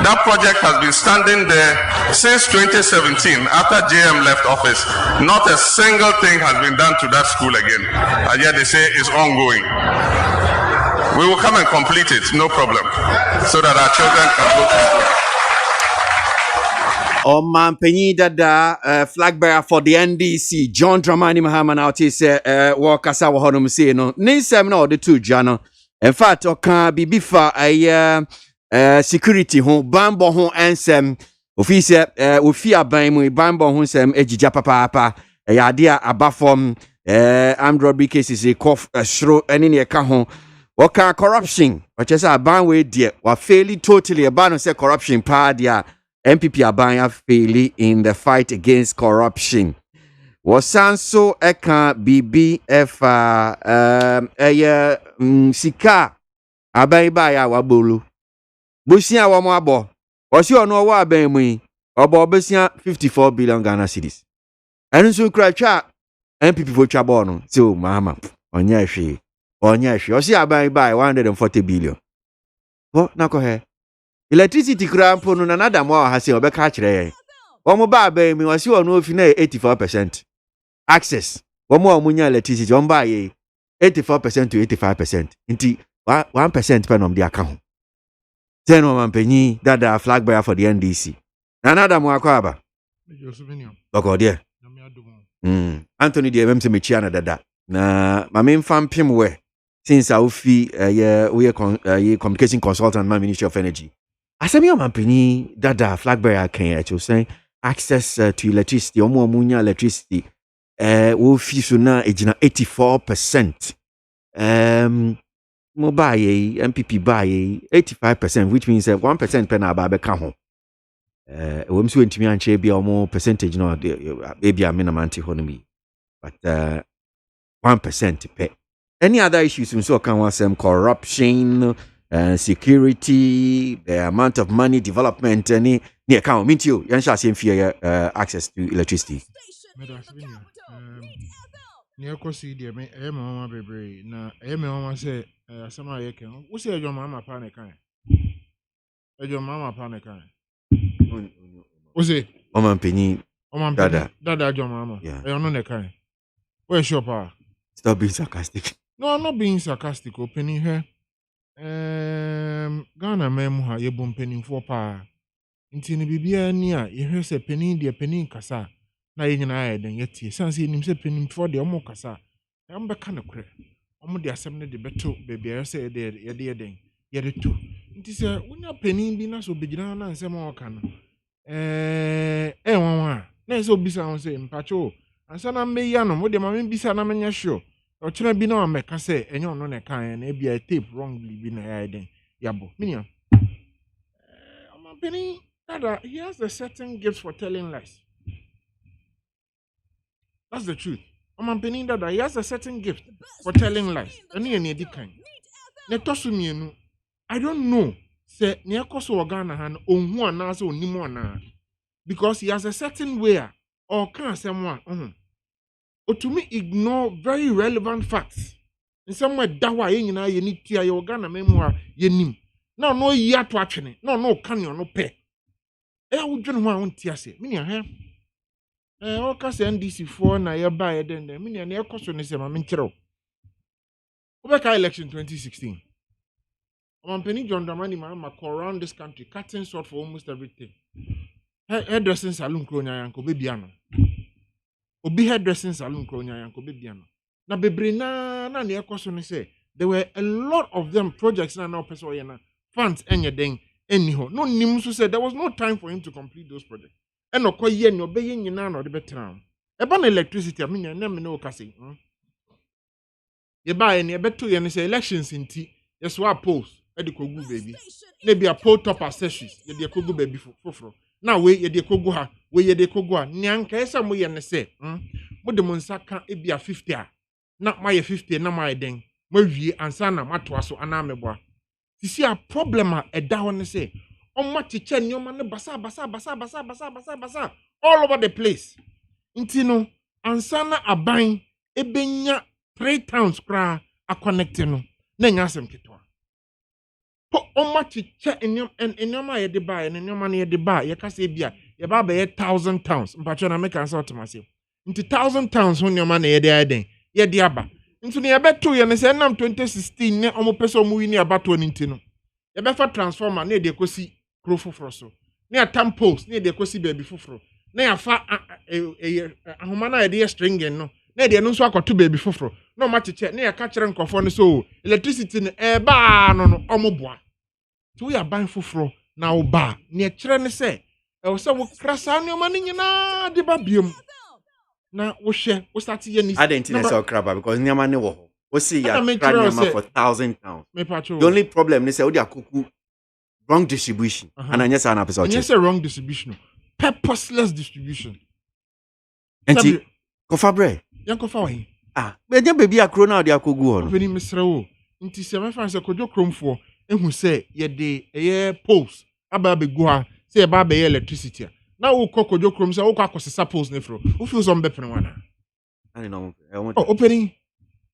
L: That project has been standing there since 2017, after JM left office. Not a single thing has been done to that school again. And yet they say it's ongoing. We will come and complete it, no problem, so that our children can go to school.
K: Omanpenyi dada flag bearer for the NDC, John Dramani Mahama na oti se wakasa wo honom se no. Ninsem na ode tu dwa no. In fact, oka bibifa security ho, bambo ho ensem. Ofi se ofi aban mu bambo ho nsem ejija papa. idea aba from armed robbery cases a cough shro any near kaho waka corruption which is a ban way dear wa fairly totally a ban say corruption pa dia MPP abanya fairly in the fight against corruption wasanso eka BBF sika aban ba ya wabolu busia wa mo abo wasi ono wa aban mu obo besia 54 billion Ghana cedis enu so kra twa MPP for Chabono, so Mama, on Yashi, or see I buy 140 billion. What, Nako he? Electricity cramp on another more has your back catch there. One more bar baby was you on 84%. Access, one more munya electricity on buy 84% to 85%. Into 1% pen on the account. 10 1 penny that flag bearer for the NDC. Another more quaba. Look, dear. Anthony de Mem Semichiana dada. Na my main fan pim we since I we communication consultant my Ministry of Energy. Asemi o mampini dada flag bearer can actually say access to electricity omo munya electricity wo fi so na ejina 84%. Mo buy MPP buy 85%, which means 1% pen aba be ka ho. We so ntimi anche bia omo percentage no e bia me na manti ho no mi, but 1% pay. Any other issues so can want some corruption, security, the amount of money, development any near account meet you yan sha same fear access to electricity.
P: Near Kosi dear me mama bebre na mama say asama ye ken wo say your mama pa na kan your mama pa na kan Ose.
K: Oman penny.
P: Dada your mama.
K: Yeah.
P: I don't know kind. Where's your power?
K: Stop being sarcastic.
P: No, I'm not being sarcastic. Penny here. Ghana memu ha ye bom penny for pa. Inti ni bibia ni a ye hwe se penny de penny kasa. Na ye nyina aye den yeti. Sanse nim se penny for de omo kasa. Am be ka ne kure. Omo de asem ne de beto bebia se de ye de den. Ye de to. Inti se unya penny bi na so begina na nsem o ka no. Wanwa na so bisa on say mpacho ansa na me ya no mo de ma me bisa na menya sure o kire bi na me ka say enyo no ne kan na bia tape wrongly bi na ya den yabo minia penny dada he has a certain gift for telling lies. That's the truth. Penny dada he has a certain gift for telling lies. Any di kan ne tosu mienu I don't know. Say near koso Ghana han onhu anase onimu ana because he has a certain way or can someone or to me ignore very relevant facts in some way dawa ye nyina ye ni tia ye Ghana memu ye nim na no yi ato atwene no kan yo no pe wodwene ho a wonti ase me nia o ka se NDC for na ye ba ye den me nia na ye koso ne se ma me nkyerɛw obeka election 2016 Penny John Dramani Mahama around this country, cutting short for almost everything. Hairdressing salon kronya yanko bebiano. Obi hairdressing salon kronya yanko bebiano. Na bebre na ne ekoso ne say there were a lot of them projects na person yana funds enye den anyhow. No nim so said there was no time for him to complete those projects. And okoye no be nyina na de betra. Eba na electricity amenya na me no kase. Ye ba ye ne beto ye ne say elections inti yes wa polls e kogu baby na bia poll top accessories ye de kogu baby foforo na we ye de kogu ha we ye de kogu ha nyanka esa mo ye ne se mo de mo nsaka e bia 50 a na ma ye 50 na ma ye den ma wie ansa na matoa so ana meboa sisi a problem a eda ho ne se on ma teacher nyoma ne basa all over the place nti no ansa na aban e benya 3 towns kra a connect no na nya asem ketwa po on ma teacher enyoma ye de ba enyoma ne ye de ba ye ka se bia ye ba be 1000 towns mpacho na make answer to myself nti 1000 towns ho nyoma na ye de aden ye de aba nti ne ye beto ye ne se nam 2016 ne omo pese omo wi ni abato ni nti no ye be fa transformer na ye de kosi kro foforo so na ya tam post na ye de kosi baby foforo na ya fa ahoma na ye de string no na ye de no so akoto baby foforo no ma teacher na ya ka kire nkofo no so electricity no ba no omo boa to ya ban foforo na wo ba na ye kire ne se e wo se wo krasa ne ma ni nyina de ba biom na wo hwe wo start ye ni
K: I didn't know so crab because nyama ne wo ho wo see ya nyama for 1,000 pounds the only problem is say wo dia kuku wrong distribution and anya say na person
P: anya say wrong distribution purposeless distribution
K: enti kofa bre
P: yan kofa wa hi
K: be nya baby akro na dia kogu ho no
P: veni mesra wo nti se me fa say kodwo kromfo ehu say ye de eye poles aba be go ha say ye ba be electricity na wo kodwo krom say wo akosesa poles ne fro wo feel some be pene wana
K: I know
P: opening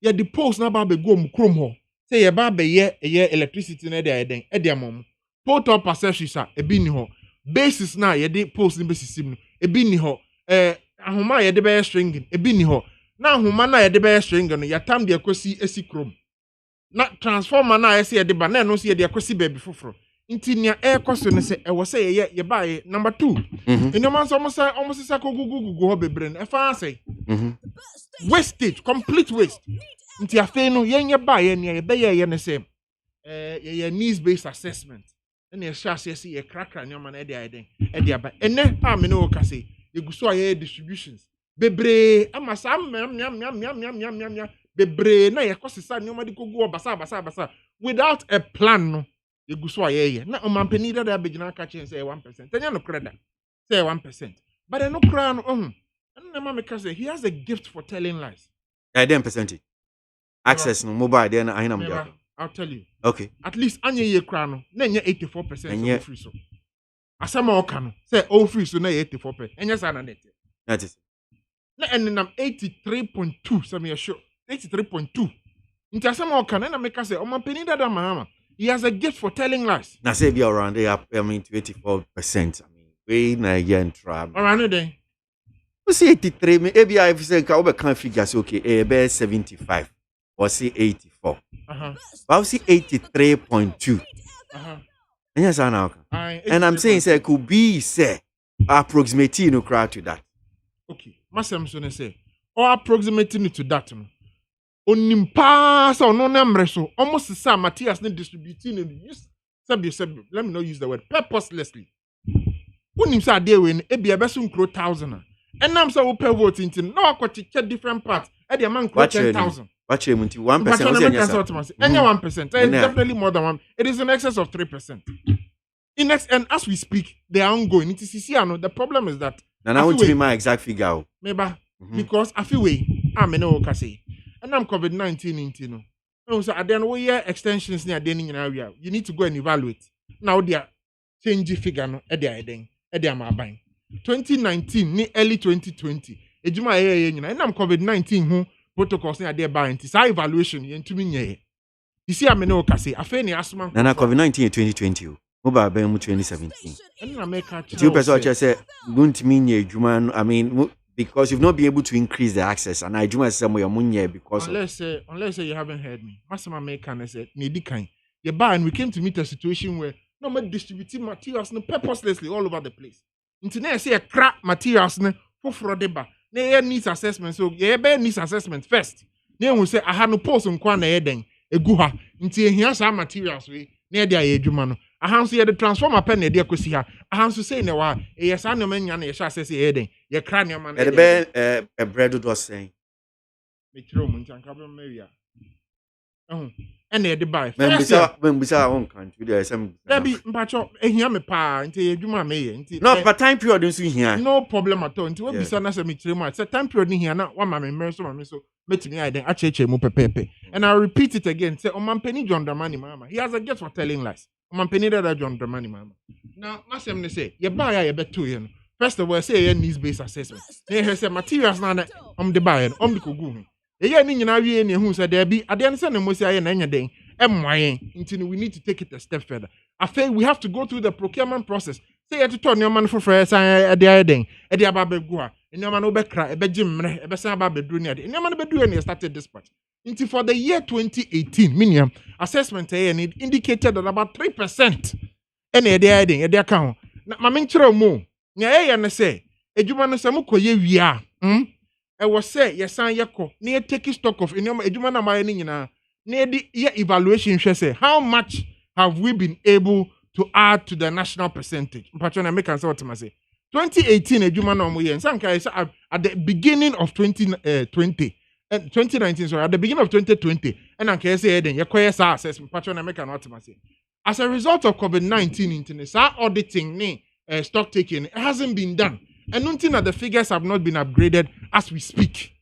P: ye the poles na ba be go mu krom ho say ye ba be ye electricity na dey eden e dey amom pole top perception sa e bi ni ho basis na ye de poles ni be sisim no e bi ni ho ahoma ye de be string e bi ni ho na ahoma na ye de be string no ya tam de akosi esi krom na transformer na ye se ye de ba na no se ye de akosi ba bi foforo nti nia e koso ne se e wo se ye ba ye number 2 eno man so omo se kogugugu ho bebre no e fa say wastage complete waste nti afi no ye ba ye ne ye be ye ne se ye needs based assessment na ye sha se ye krakra ne man e de aiden e de aba ene me no ka say ye guso aye distributions bebre ama sam miam bebre na ye kosesa ne ma de kogu basa without a plan no ye guso aye na omampani da abegina ka chen say 1% tanya no kreda say 1% but no kra no na ma me ka say he has a gift for telling lies.
K: I dem percentage access no mobile there na ahina mja.
P: I'll tell you.
K: Okay.
P: At least anye ye kra no na nya 84% of free so. Asama oka no say all free so na 84%. Enya sa na net.
K: That is.
P: Na enenam 83.2 some ye sure. 83.2. Nti asama oka na me ka say omampani da mahama. He has a gift for telling lies.
K: Now say be around there, I mean, to 84%. I mean, we na again try.
P: Around there.
K: We see 83. Maybe I say we can't figure. Say okay, be 75 or say 84. But we see 83.2. And yes, I know. And I'm saying say could be say approximately no crowd to that.
P: Okay, myself so say or approximately to that. Onimpa so no number so almost sa materials ne distributing and use let me not use the word purposelessly. Unim sa dey we e bia beso nkro 1000 and nam say we pay vote into no akwache different parts e dey man nkro 10,000.
K: Watch him until 1%.
P: Any 1%. It's definitely more than 1. It is in excess of 3%. And as we speak, they are ongoing. It is the problem is that.
K: And I want to be my exact figure.
P: Maybe because I feel way I'm no okay. And I'm COVID-19 into no. So at the end we year extensions near the area. You need to go and evaluate. Now they are changing figure no at the my buying. 2019 ni early 2020. Ejuma and I'm COVID-19 who protocols near there by anti evaluation into me. You see, I'm no okay. I feel ni asthma.
K: And COVID-19 2020. Mobile Ben 2017.
P: And I make a
K: two person just say don't mean Juman. I mean because you've not been able to increase the access and I do somewhere munye because
P: unless you haven't heard me. Master American said need kind. You buy and we came to meet a situation where no more distributing materials no purposelessly all over the place. Internet say a crap materials no for fraudeba. Ne needs assessment so ye be needs assessment first. Ne we say I had no post on kwa na eden eguha. Nti ehia sa materials we na dia ye adwuma no. Ahanso ye the transformer pen na dia kosi ha. Ahanso say ne wa ye sa no manya na ye sha assess ye eden. Ye kra ne man.
K: E be a bread do saying.
P: Me kiro mu ntanka be mawia. And they buy.
K: When bisa on country there some.
P: Debi mpacho ehia me pa nti adwuma me ye nti.
K: No, but time period nso hia.
P: No problem at all. Nti we bisa na se me kire mu. Say time period ni hia na wa ma me so metimi aiden acheche mu pepepe. And I repeat it again. Say Omampeni John Dramani mama. He has a gift for telling lies. Omampeni that John Dramani mama. Now, masem ne say, ye buy ya beto ye no. First of all, say ye needs based assessment. They say materials na the buy no the kogu. Ye ni nyina wie ne hu say there be ade say na mo say na nya den. Until we need to take it a step further. I think we have to go through the procurement process. Say you to turn your man for fresh and the ababegua. And your man obekra, ebejimre, ebesan ababedu near the man bedu and started dispatch. Until for the year 2018, minimum assessment need indicated that about 3% any idea at the account. Na maminchro mo. Nya na say, ejuma no samu koye wia. I was say yesan yeko, near taking stock of ejuma na ma ni nyina. Need evaluation say how much have we been able to add to the national percentage? Patrona make answer what I say. 2018 adwuma na omo ye nsanka at the beginning of 2020 2019 sorry at the beginning of 2020 and anka say eden ye koye sa assessment patcho na make an automate as a result of COVID-19 internet sa auditing ni stock taking it hasn't been done and until the figures have not been upgraded as we speak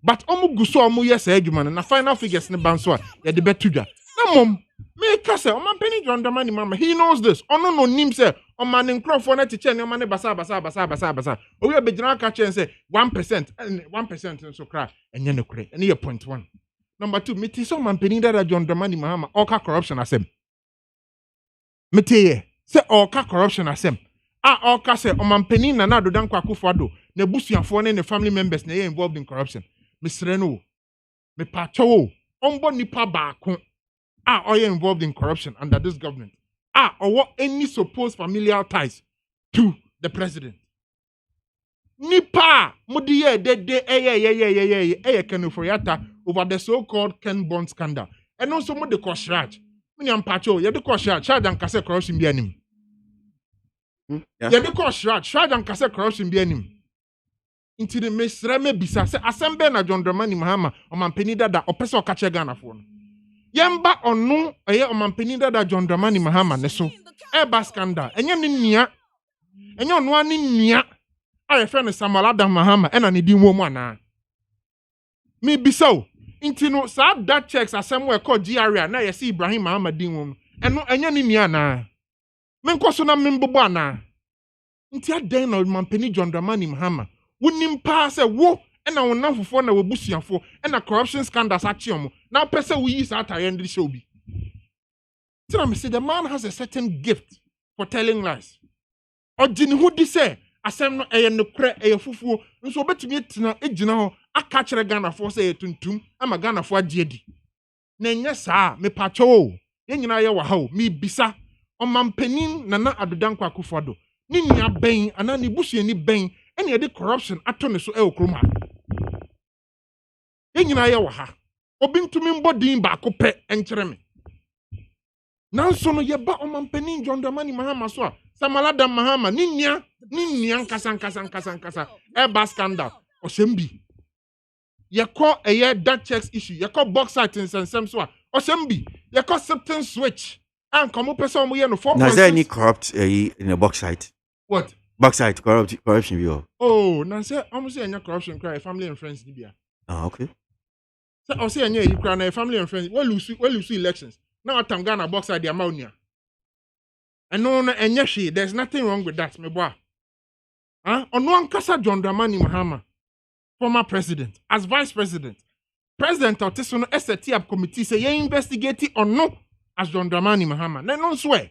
P: but omo guso omo ye sa adwuma na final figures ne banso a ye de betudwa na mom me ka say oman penny John Dramani mama he knows this ono no nim say oman nkrofo na teacher ne oman ne basa owi obegina ka chen say 1% and 1% so cry enye ne kure ene ye 0.1 number 2 me ti so oman penny that John Dramani mama oka corruption asem me ti ye say oka corruption asem oka say oman penny na do dan kwa Akufo-Addo na busuafo ne family members na ye involved in corruption me sre no me pa chowo ombo nipa baako are involved in corruption under this government or what any supposed familial ties to the president. Nipa mudiye de Ken Uforiata over the so-called Ken Bond scandal. And also mo de Koshraj. Mini ampacho, ye de Koshraj, Shad and Kase corruption be anim. Ye de Koshraj, Shad and Kase corruption be anim. Into the mesreme bisa se asembe na John Dramani Mahama o mampeni dada opese o kache Ghana for no. Yamba onu eye omampeni dada John Dramani Mahama ne so eba scandal enye ne nia enye onu ani nia aye fe ne Samuel Adam Mahama ena ne di mu ana me bisaw intino sa that checks asem we call GRA na ye see Ibrahim Mahama di mu eno enye ne nia na me nkoso na membobo ana nti aden na omampeni John Dramani Mahama wonim pa se wo ena wona fofo na wobusuafo ena corruption scandals achiomo na pese we use that end show bi tell me say the man has a certain gift for telling lies ogini hu di say asem no eye no kre eye fufuo nso obetumi etina egina ho aka kire Ghana fo say tuntum ama Ghana fo agye di na enye saa me pacho o ye nyina ye wa ha o me bisa omampanin Nana Adodankwa Akufo-Addo ni nia ben ana ni busuani ben ene ye de corruption ato ne so e okroma ye nyina ye wa ha obi ntumi mbodin ba akopɛ enkyere me nanso no ye ba omampanin John Dramani Mahama so a Samuel Adam Mahama ni nia nkasa e ba scandal o sembi ye call eye that checks issue ye call box site in sensem so a o sembi ye call certain switch and komo person mo ye no 4.
K: Now is there any corrupt in a box site?
P: What?
K: Box site corruption view.
P: Oh, now say almost any corruption cry family and friends Libya.
K: Oh, okay.
P: So I'll say you cry na family and friends. Well, lose elections. Now at Ghana box side the amount. And no enye there's nothing wrong with that, me boy. On one kasa John Dramani Mahama, former president, as vice president. President Otisono ST up committee say ye investigate or no as John Dramani Mahama. Then non swear.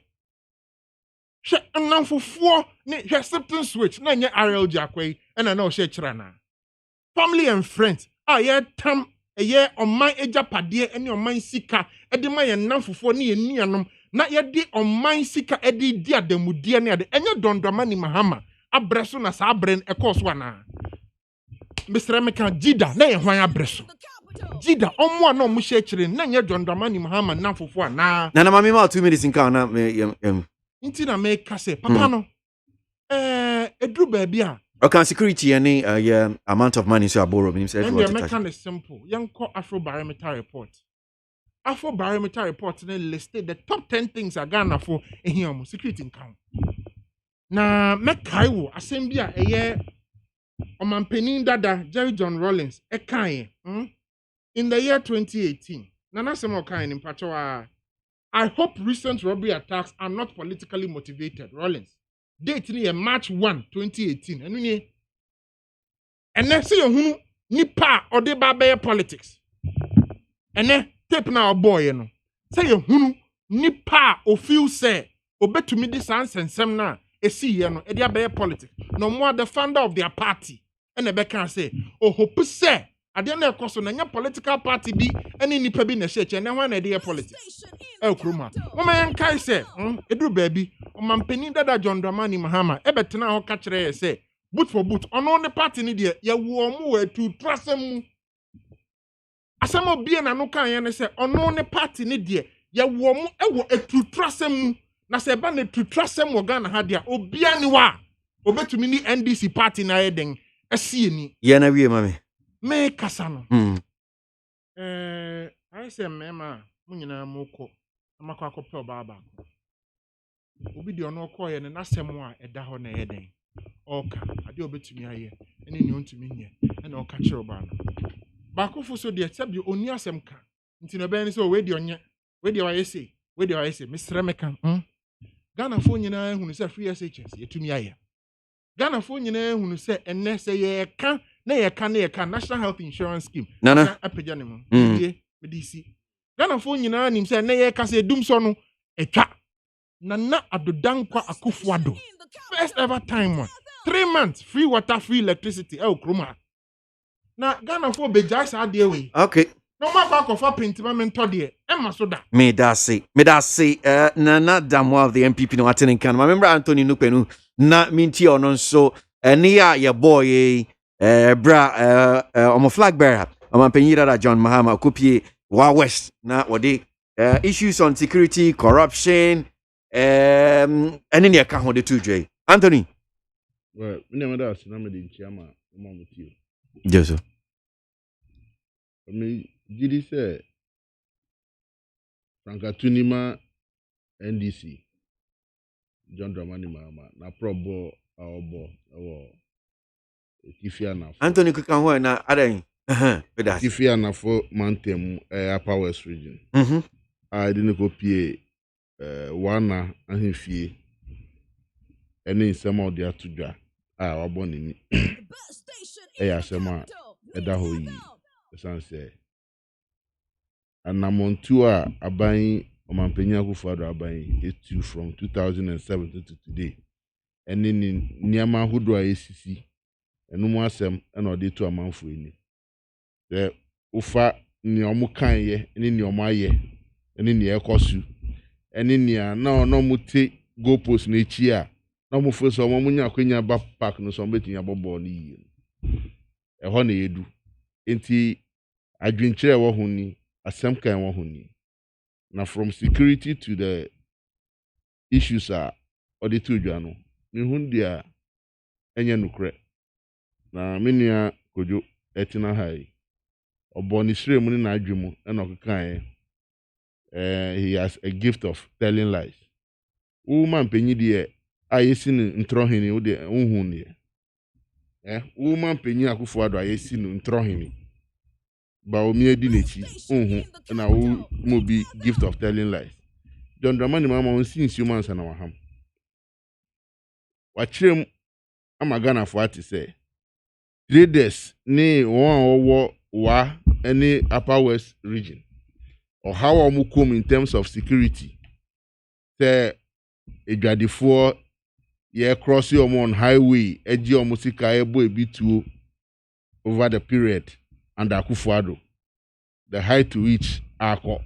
P: She nan for ne she certain switch na nye RLG akwai and I know she chirana. Family and friends. Ye tam ye on my ejapade any on my sika e de ma ye nan fufuo ne ye nuanom na ye de on my sika e de di adamudie ne ade enye John Dramani Mahama abreso na sa abren e course wana. Mr. Meka Jida na ye hwan abreso. Jida omo na omo she chire na nye John Dramani Mahama nan fufuo na.
K: Na mami ma 2 minutes nka na
P: Inti na me kase papa no edru baabi a
K: okay security any amount of money so aboro means
P: and the mechanism is simple yanko Afrobarometer report they listed the top 10 things are Ghana for here security account na mekai wo asem bi a eye omampanin dada Jerry John Rawlings in the year 2018 nana sem okan in pachoa I hope recent robbery attacks are not politically motivated. Rawlings. Date ni March 1, 2018. And then say you nipa or de babe politics. And then tape na boy you know. Say you nipa o feel say obetu me this ansem na e see you know e dia politics. No more the founder of their party. And the can say oh hope say ade na ekoso na nya political party bi ene nipa bi na church ene hwan na dey politics kroma mama yan kai say eduru baabi o mampani dada John Dramani Mahama e betena ho ka kire ye say boot for boot ono ne party ni de ye wo mu we tu trasem asemo bie na no kan ye ne say ono ne party ni de ye wo mu e wo etu trasem na say ba na etu trasem wo Ghana ha de obia ni wa obetumi ni NDC party na yeden asie ni
K: ye na wie mame
P: me kasa no I say mema munyina moko amakọ akọpẹ ọba obi di ono ọkọ ye ne nasem a eda ho na yeden ọka ade obetumi aye ene ni ontumi nye ene ọka kire ọba no bakofo so de except oni asem ka nti no be ni so we di onye we di wa yesi mesre meka Ghana fo nyina ehunu se free SHS yetumi aye Ghana fo nyina ehunu se enne se ye ka National Health Insurance Scheme
K: nana
P: apagya ne mu medisi Ghana fo nyina nim se enne ye ka se dum so no etwa nana adodankwa akufuado first ever time 3 months free water free electricity kroma na Ghana fo beja sa de we
K: okay
P: no ma kwa kofa pintima mento de emma so da
K: me da say nana damwa of the MPP no attending kan my member Anthony Nupenu na minti ono so ene ya ye boy bra omo flag bearer omanpenyira da John Mahama kopie wa west na wode issues on security corruption ene ne ka ho de tudwe Anthony
B: well me na da na me de nchiama MONTIE
K: Jesu
B: me jidi se Frankatunima NDC John Dramani Mahama na probo obo Tifia na
K: Anthony kukan na adan
B: Tifia na for Mantem Upper West region I didn't copy wana ahemfie ene nsema odi atudwa wabɔ ni asema eda ho yi sanse anamontu aban omampenya akufado aban etu from 2007 to today ene ni niama hodo esisi enu mu asem ena odi to amanfo eni ufa ni omu kan ye ene ni omu aye ene ni ekosu ene ni na no muti go post na echi a na mo fo so mo nya kwenya ba park no so mbetinya bobo ni yi ho na yedu enti adwenkyere wo ho ni asem kan wo ho ni na from security to the issues odi to dwa no me hu dia enye nukre na menua kojo etina hai obo ni sire mu ni na adwemu na okekan he has a gift of telling lies woman penyi de ayesi ni ntrohini wo de unhu ni woman penyi akufuado ayesi ni ntrohini ba omi edi nechi unhu na wo mobi gift of telling lies John Dramani Mahama on since human sana waham wachirem amagana for ati say traders ni won owo wa any Upper West region or how am come in terms of security say edwadefo ye cross your on highway eji omusika ebo ebituo over the period and Akufo-Addo the height to which akọ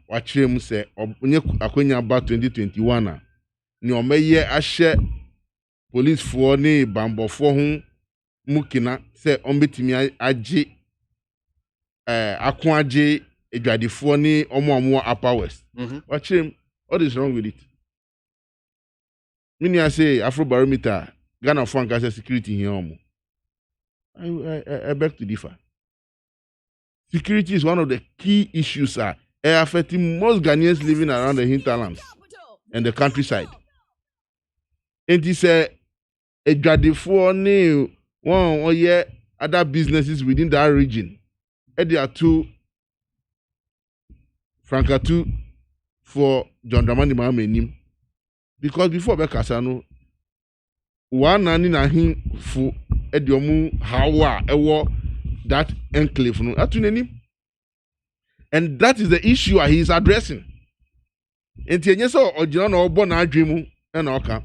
B: wachirem say onye akonya ba 2021 ni omeye ahye police for ni bambofo ho mukina say ombetimi age akwaje edwadefo ni omo Upper West wachirem what is wrong with it mini I say Afrobarometer Ghana for Ghana security here omo I beg to differ. Security is one of the key issues affecting most Ghanaians living around the hinterlands and the countryside. And this a Jadifo ni one or yeah other businesses within that region. And there are two Frankatu for John Dramani Mahama because before Bekasano one nani na hin fu ediomu hawa ewo that enclave no atuneni and that is the issue he is addressing enti enye so ogina na obo na adwemu na oka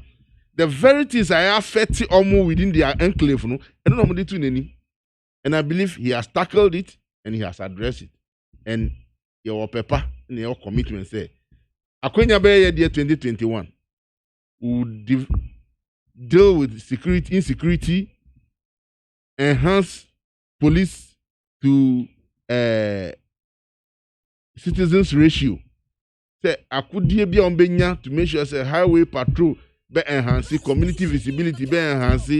B: the verities are affecting omo within their enclave no and no mo tuneni and I believe he has tackled it and he has addressed it and your paper and your commitment say akwenya be year 2021 will deal with security, insecurity, enhance police to citizens ratio. Say akudie bi ombenya to make sure say highway patrol be enhance community visibility, be enhance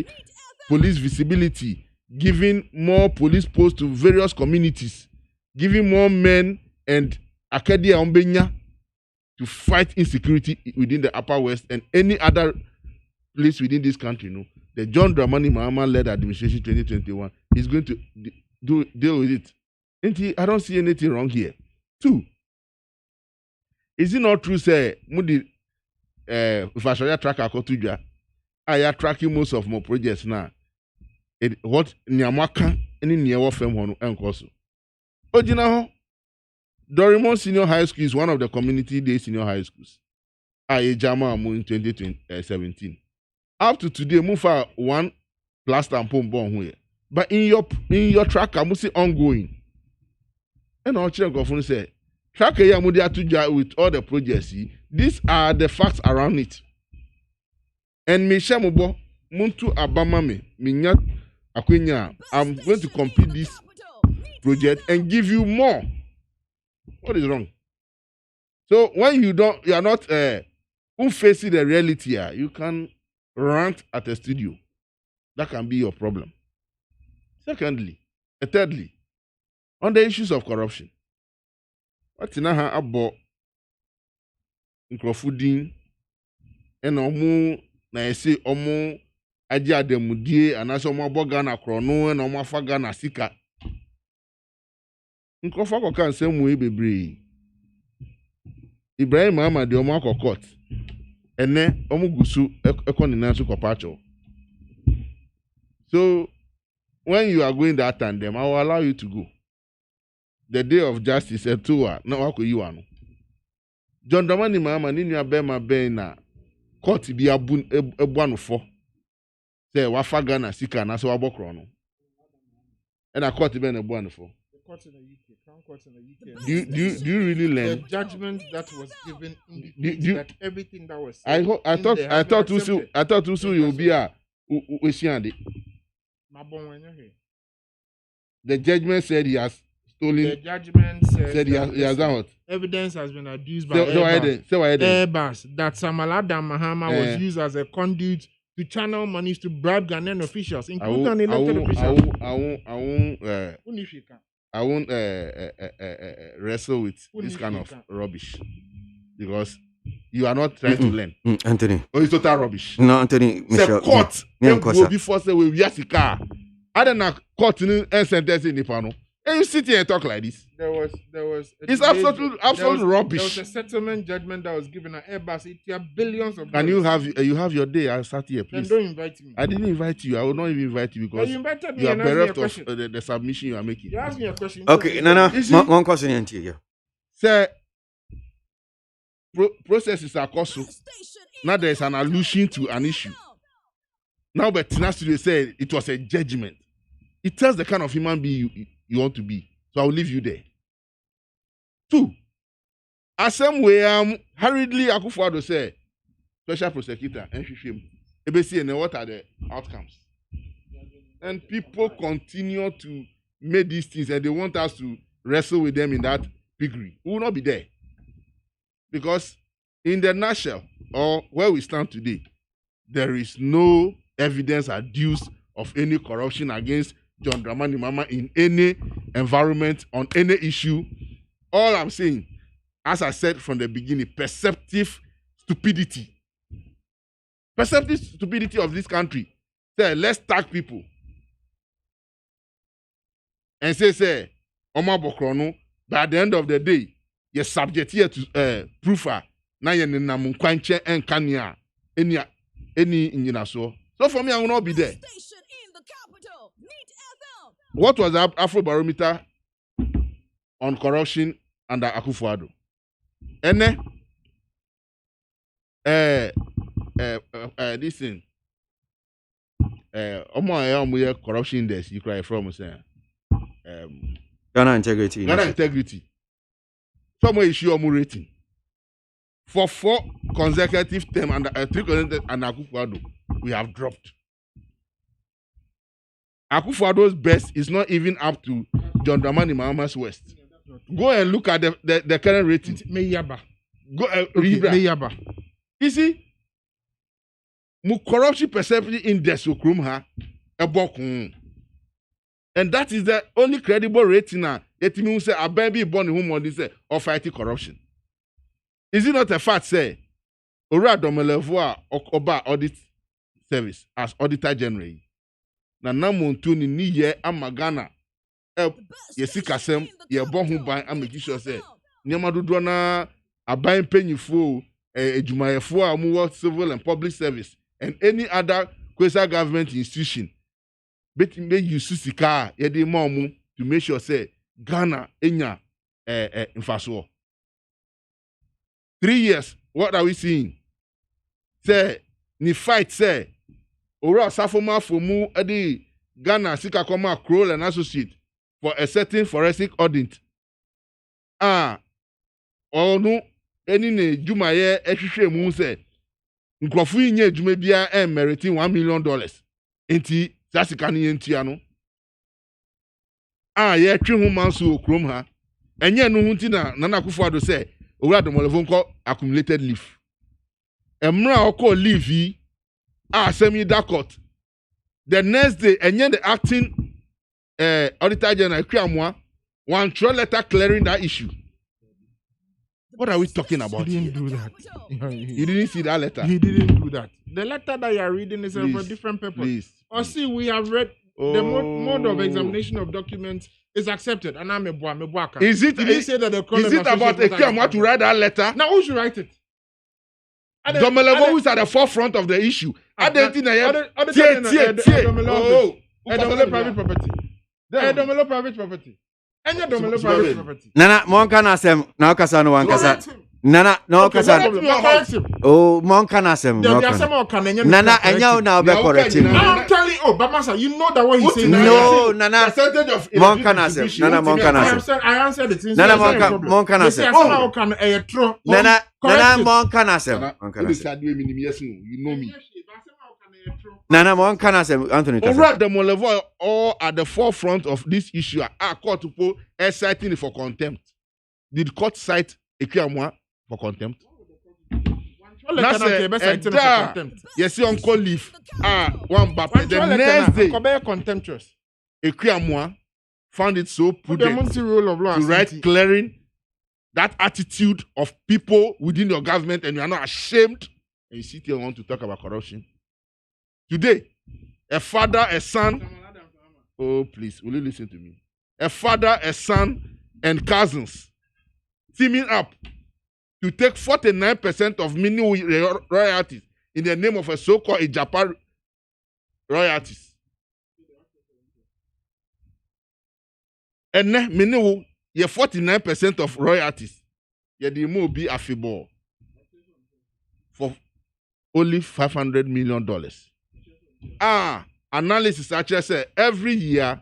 B: police visibility, giving more police posts to various communities, giving more men and Acadia Ombenya to fight insecurity within the Upper West and any other place within this country. No, the John Dramani Mahama led administration 2021 is going to deal with it. I don't see anything wrong here. 2, is it not true, say, Mudi, if I show you track Akotuja, I are tracking most of my projects now. What Nyamaka, any near firm on Enkoso. Ojina Dorimon Senior High School is one of the community day senior high schools. I Jama Amu in 2017. Up to today, Mufa one plaster and pump bomb here. But in your track, I must say ongoing. And our chair governor said, track ya mudia to with all the projects. These are the facts around it. And me shamubo muntu abamame minya akwenya. I'm going to complete this project and give you more. What is wrong? So when you are not facing the reality here, you can rant at a studio. That can be your problem. Thirdly, on the issues of corruption, what inaha abo nkrofudin and omu na ese omu aji ademudie anase omu aboga na krono and omu afaga na sika. Nkrofo ko kan semu bebre. Ibrahim Muhammad omu akokot. Ene omu gusu ekonina su kopacho. So when you are going that tandem, I will allow you to go. The day of justice, etuwa na wako you ano. John Dramani Mahama nini abema be na court bi ebuanu fo. Say wafaga na sika na so wabokro no. And a court be na ebuanu fo. Do you really learn?
P: The judgment that was given indicates that everything that was said.
B: I thought also you'll be a Usiande. The judgment said he has stolen.
P: The judgment said
B: he has done what?
P: Evidence has been adduced by Airbus that Samalada Mahama was used as a conduit to channel monies to bribe Ghanaian officials, including elected officials.
B: I won't wrestle with this kind of rubbish because you are not trying to learn.
K: Anthony.
B: Oh, it's total rubbish.
K: No, Anthony.
B: The court will be forced with Yasika. I don't know court and sentence in the panel. And you sit here and talk like this.
P: There was.
B: It's absolute rubbish.
P: There was a settlement judgment that was given at Airbus. It had billions of dollars.
B: And you have your day. I sat here, please.
P: Then don't invite me.
B: I didn't invite you. I will not even invite you because you are bereft of the submission you are making.
P: You asked me a question.
K: Okay, one question here.
B: Sir, processes are costly. Now there is an allusion to an issue. Now, but Studio said it was a judgment. It tells the kind of human being you want to be. So I will leave you there. 2. As some way, hurriedly, Akufo-Addo said, special prosecutor, and ABC, and what are the outcomes? And people continue to make these things, and they want us to wrestle with them in that piggery. We will not be there. Because in the nutshell, or where we stand today, there is no evidence adduced of any corruption against John Dramani Mahama in any environment, on any issue. All I'm saying, as I said from the beginning, perceptive stupidity. Perceptive stupidity of this country. Say, let's tag people. And say, Oma Bokrono, by the end of the day, you're subject here to proof her. Now you're in Namunkwanche and Kanya. Any in so. So for me, I will not be there. What was the Afrobarometer on corruption under Akufo-Addo? This thing. Corruption index you cry from saying.
K: Ghana integrity.
B: Ghana integrity. Somewhere issue more rating. For 4 consecutive terms under 3 consecutive under Akufo-Addo, we have dropped. Akufo-Addo's best is not even up to John Dramani Mahama's worst. Go and look at the current rating.
P: Meyaba.
B: Go Meyaba. You see, mu corruption perception index okrum ha ebokun. And that is the only credible rating now. Let me say a baby born in whom say or fighting corruption. Is it not a fact say Ora Domelevoa Oba Audit Service as Auditor General? Na namontuni ni ye amagana yesikasem ye bon hu ban ameki sure say nyama dodo na aban panyifo ejumayefo a mu civil and public service and any other quasi government institution bet me use sika ye dey mu to make sure say Ghana enya infaso 3 years. What are we seeing? Say ni fight say Ora Safoma Fomu Edi Ghana Sika Koma Kroll and Associate for a certain forensic audit. No any ne Jumaye Eshishe Moon say Nkrofu inye Jumebia meriting $1 million. Enti Sasikani Entiano. Ye Trim Mansu Okrum ha. Enye no huntina Nana Kufuado say Ora Domolevonko accumulated leave. Emra Oko leave semi that court. The next day, and the acting Auditor General Kriamwa one throw letter clearing that issue. What are we talking about?
P: He didn't do that.
B: You didn't see that letter?
P: He didn't do that. The letter that you are reading is for a different purpose.
B: Please.
P: Or see, we have read the mode of examination of documents is accepted. And I'm a boy.
B: Is it about a Kriamwa to write that letter?
P: Now who should write it?
B: Domelevo who is at the forefront of the issue. Private property.
P: Domelo private property. Any Domelo private property.
K: Nana, Monkana Sem, now Casano one Casa. Nana, no Casano. Oh, Monkana Sem. Nana, and now be correcting.
P: I'm telling you, Bamasa, you know that what he's saying.
K: No, Nana. Monkana Sem. Nana Monkana Sem.
P: I answered it.
K: Nana Monkana Sem. Nana Monkana Sem.
B: You know me.
K: Nana Monkana Sem. Anthony.
B: Over the Molevo all at the forefront of this issue are court to put citing for contempt. Did court cite Ekiamwa for contempt? Yes, uncle leave. One baptist. The next day,
P: contemptuous.
B: Ekiamwa found it so prudent to write clearing that attitude of people within your government, and you are not ashamed. And you sit here and want to talk about corruption. Today, a father, a son. Oh, please, will you listen to me? A father, a son, and cousins teaming up to take 49% of mini royalties in the name of a so-called Japan royalties. And mini ye 49% of royalties. Ye the mo be affable for only $500 million. Analysis actually say every year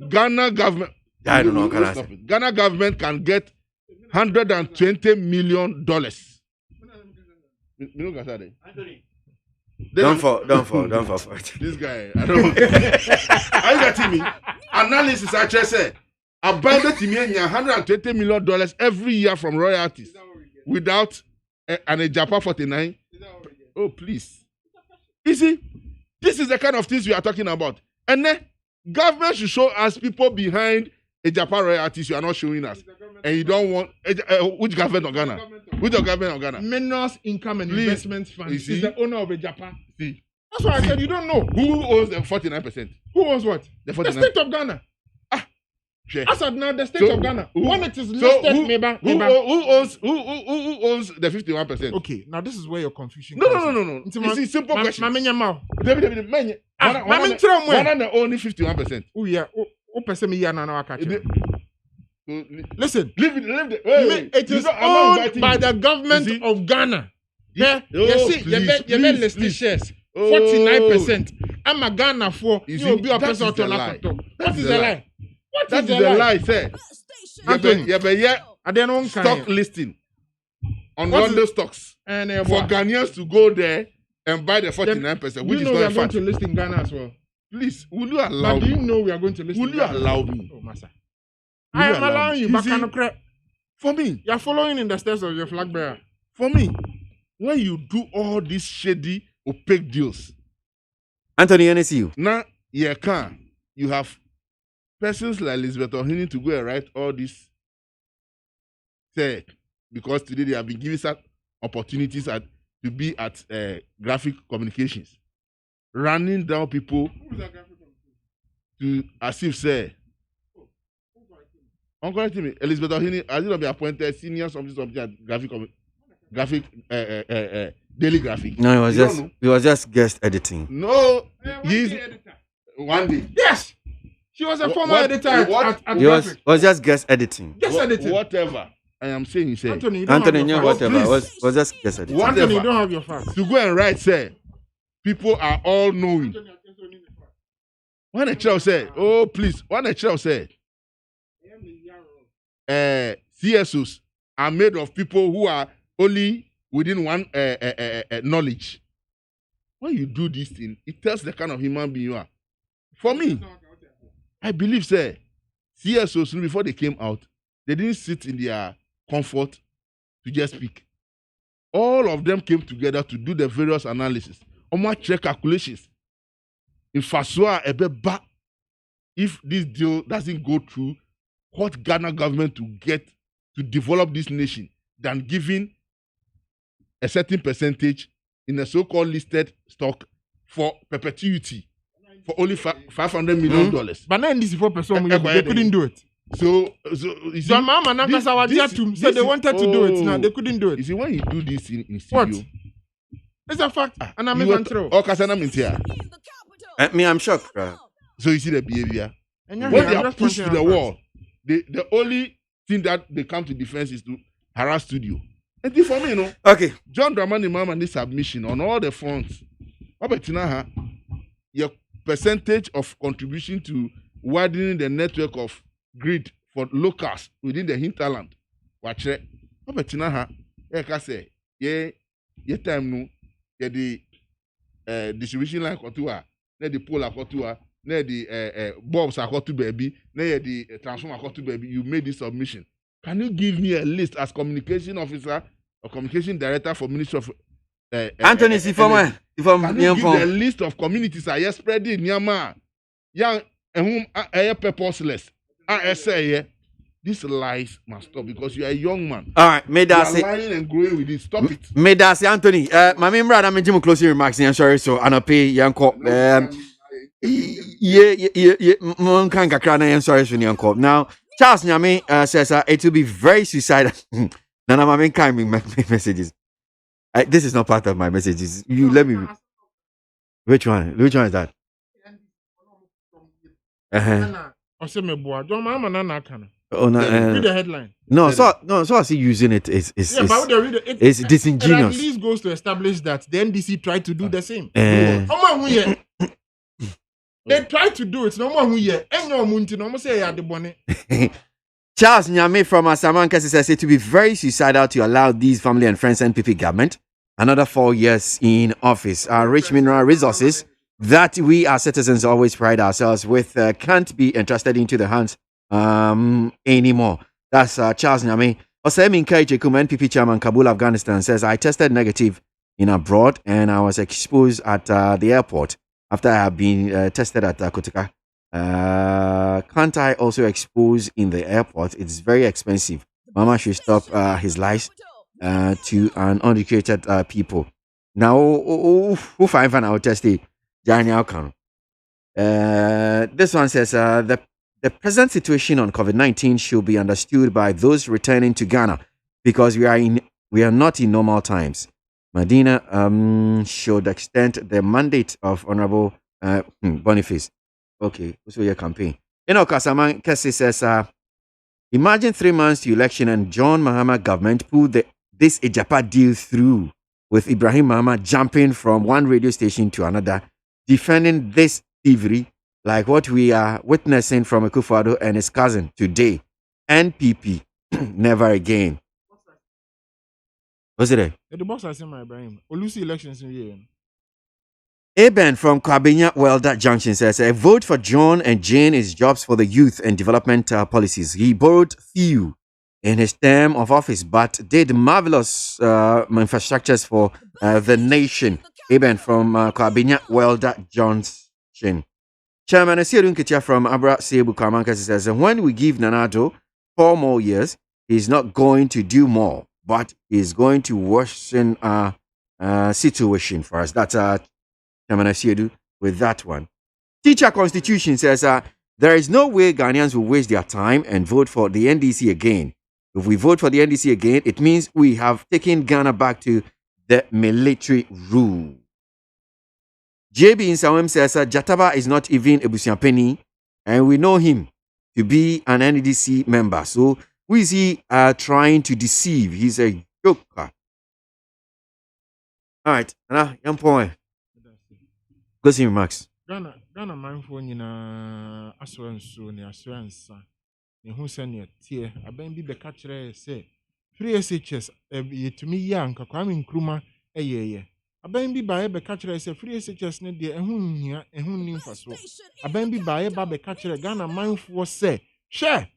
B: Ghana government Ghana government can get $120 million.
K: Don't fall.
B: This guy, I don't. Are you getting me? Analysis actually say about $120 million every year from royalties without a Japan 49. Oh, please. You see, this is the kind of things we are talking about. And then government should show us people behind a Japan royalties you are not showing us. And you don't want which government of Ghana? Which government of Ghana?
P: Minerals Income and Investment Fund is the owner of a Japan.
B: See.
P: That's why I said you don't know.
B: Who owns the 49%?
P: Who owns what?
B: The
P: state of Ghana.
B: Sure.
P: As of now, the state of Ghana. When it is listed,
B: who owns the 51%?
P: Okay, now this is where your confusion
B: No. It's a simple question.
P: Only
B: 51%.
P: Oh yeah. Listen. It is owned by the government of Ghana. Yeah. You list shares. 49%. I'm a Ghana for you will be a person to laugh. What is the lie?
B: That is the lie, sir. Stock listing on London stocks for Ghanaians to go there and buy the 49%, which is not a fact.
P: We are going to list in Ghana as well.
B: Please, will you allow me?
P: Do you know we are going to list in Ghana?
B: Will you allow me?
P: Oh, Master. I am allowing you, but
B: for me.
P: You are following in the steps of your flag bearer.
B: For me. when you do all these shady, opaque deals.
K: Anthony, I see you.
B: Now, you have persons like Elizabeth Ohini to go and write all this. Say, because today they have been given such opportunities to be at graphic communications, running down people to as if say, encourage me, Elizabeth Ohini, has it not been appointed senior something at graphic daily graphic?
K: No, he was just guest editing.
B: No, he's one day.
P: Yes, she was a former editor at
K: he was just guest editing.
P: Guest editing.
B: Whatever. I am saying, he said.
P: Anthony,
K: whatever. Was just guest editing.
P: Anthony, you don't have your facts.
B: To go and write, say, people are all knowing. When a child said, oh, please, when a child said, CSOs are made of people who are only within one knowledge. When you do this thing, it tells the kind of human being you are. For me, I believe, say, CSOs, before they came out, they didn't sit in their comfort to just speak. All of them came together to do the various analysis. Oma check calculations. In Fasua, if this deal doesn't go through, what Ghana government to get to develop this nation than giving a certain percentage in a so-called listed stock for perpetuity for only $500 million.
P: But now in this 4%, they couldn't do it.
B: So
P: John Mama Nankasa said they wanted to do it. Now they couldn't do it.
B: You see, when you do this in studio,
P: what? It's a fact. And I'm even true.
K: I'm shocked.
B: So you see the behavior.
P: When
B: they are pushed to the wall, the only thing that they come to defense is to harass studio. And for me,
K: okay.
B: John Dramani Mama this submission on all the fronts. Your percentage of contribution to widening the network of grid for locals within the hinterland. Watch it. Time no, the distribution line kotua, the pole kotua, the bulbs akotu baby, the transformer akotu baby. You made this submission. Can you give me a list as communication officer or communication director for Ministry of
K: Anthony,
B: can you give the list of communities I spread in Myanmar? Young and whom are purposeless. I say these lies must stop because you are a young man.
K: All right, may that say
B: lying and growing with it. Stop it.
K: May that say Anthony. My main brother, I'm in closing remarks. I'm sorry, so I don't pay Yanko. I'm sorry, so Yanko. Now, Charles Nyame says it will be very suicidal. Nana, my main kind messages. This is not part of my messages. You let me. Which one? Which one is that? Oh no!
P: Read the headline.
K: No, so I see using it is it's disingenuous.
P: It at least goes to establish that the NDC tried to do the same. They tried to do it. No more
K: Charles Nyame from Asamanka says it to be very suicidal to allow these family and friends NPP government another 4 years in office. Our rich mineral resources that we as citizens always pride ourselves with can't be entrusted into the hands anymore. That's Charles Nyame. Osemin Kaijekum, NPP chairman, Kabul, Afghanistan, says I tested negative in abroad and I was exposed at the airport after I have been tested at Kotika. Can't I also expose in the airport? It's very expensive. Mama should stop his lies to an uneducated people. Now, who find out test it? This one says the present situation on COVID-19 should be understood by those returning to Ghana because we are not in normal times. Medina should extend the mandate of Honorable Boniface. Okay, what's your campaign? Kasaman Kessi says, imagine 3 months to election and John Mahama government pulled this Ejapa deal through with Ibrahim Mahama jumping from one radio station to another, defending this thievery like what we are witnessing from Akufo-Addo and his cousin today. NPP, never again. What's it?
P: The boss has my Ibrahim. Olusi elections in here.
K: Eben from Kwabenya Welda Junction says, a vote for John and Jane is jobs for the youth and development policies. He borrowed few in his term of office, but did marvelous infrastructures for the nation, even from Kwabinya Welder Johnson. Chairman Asiedun Ketia from Abra Sebu Kamankas says, when we give Nanado 4 more years, he's not going to do more, but he's going to worsen our situation for us. That's Chairman Asiedu with that one. Teacher Constitution says, there is no way Ghanaians will waste their time and vote for the NDC again. If we vote for the NDC again, it means we have taken Ghana back to the military rule. JB in Sawem says, Jataba is not even a Busiampeni, and we know him to be an NDC member. So who is he trying to deceive? He's a joker. All right, young point. Closing remarks.
P: Ghana mindful in assurance, assurance. Who send your tear? I been be the catcher say. 3 SHS, to me young, Kakwame Nkrumah, a year. I been be by a catcher say 3 SHS ne dear, and who near and who knew for so. I been be by a baby catcher, Ghana mindful say, share.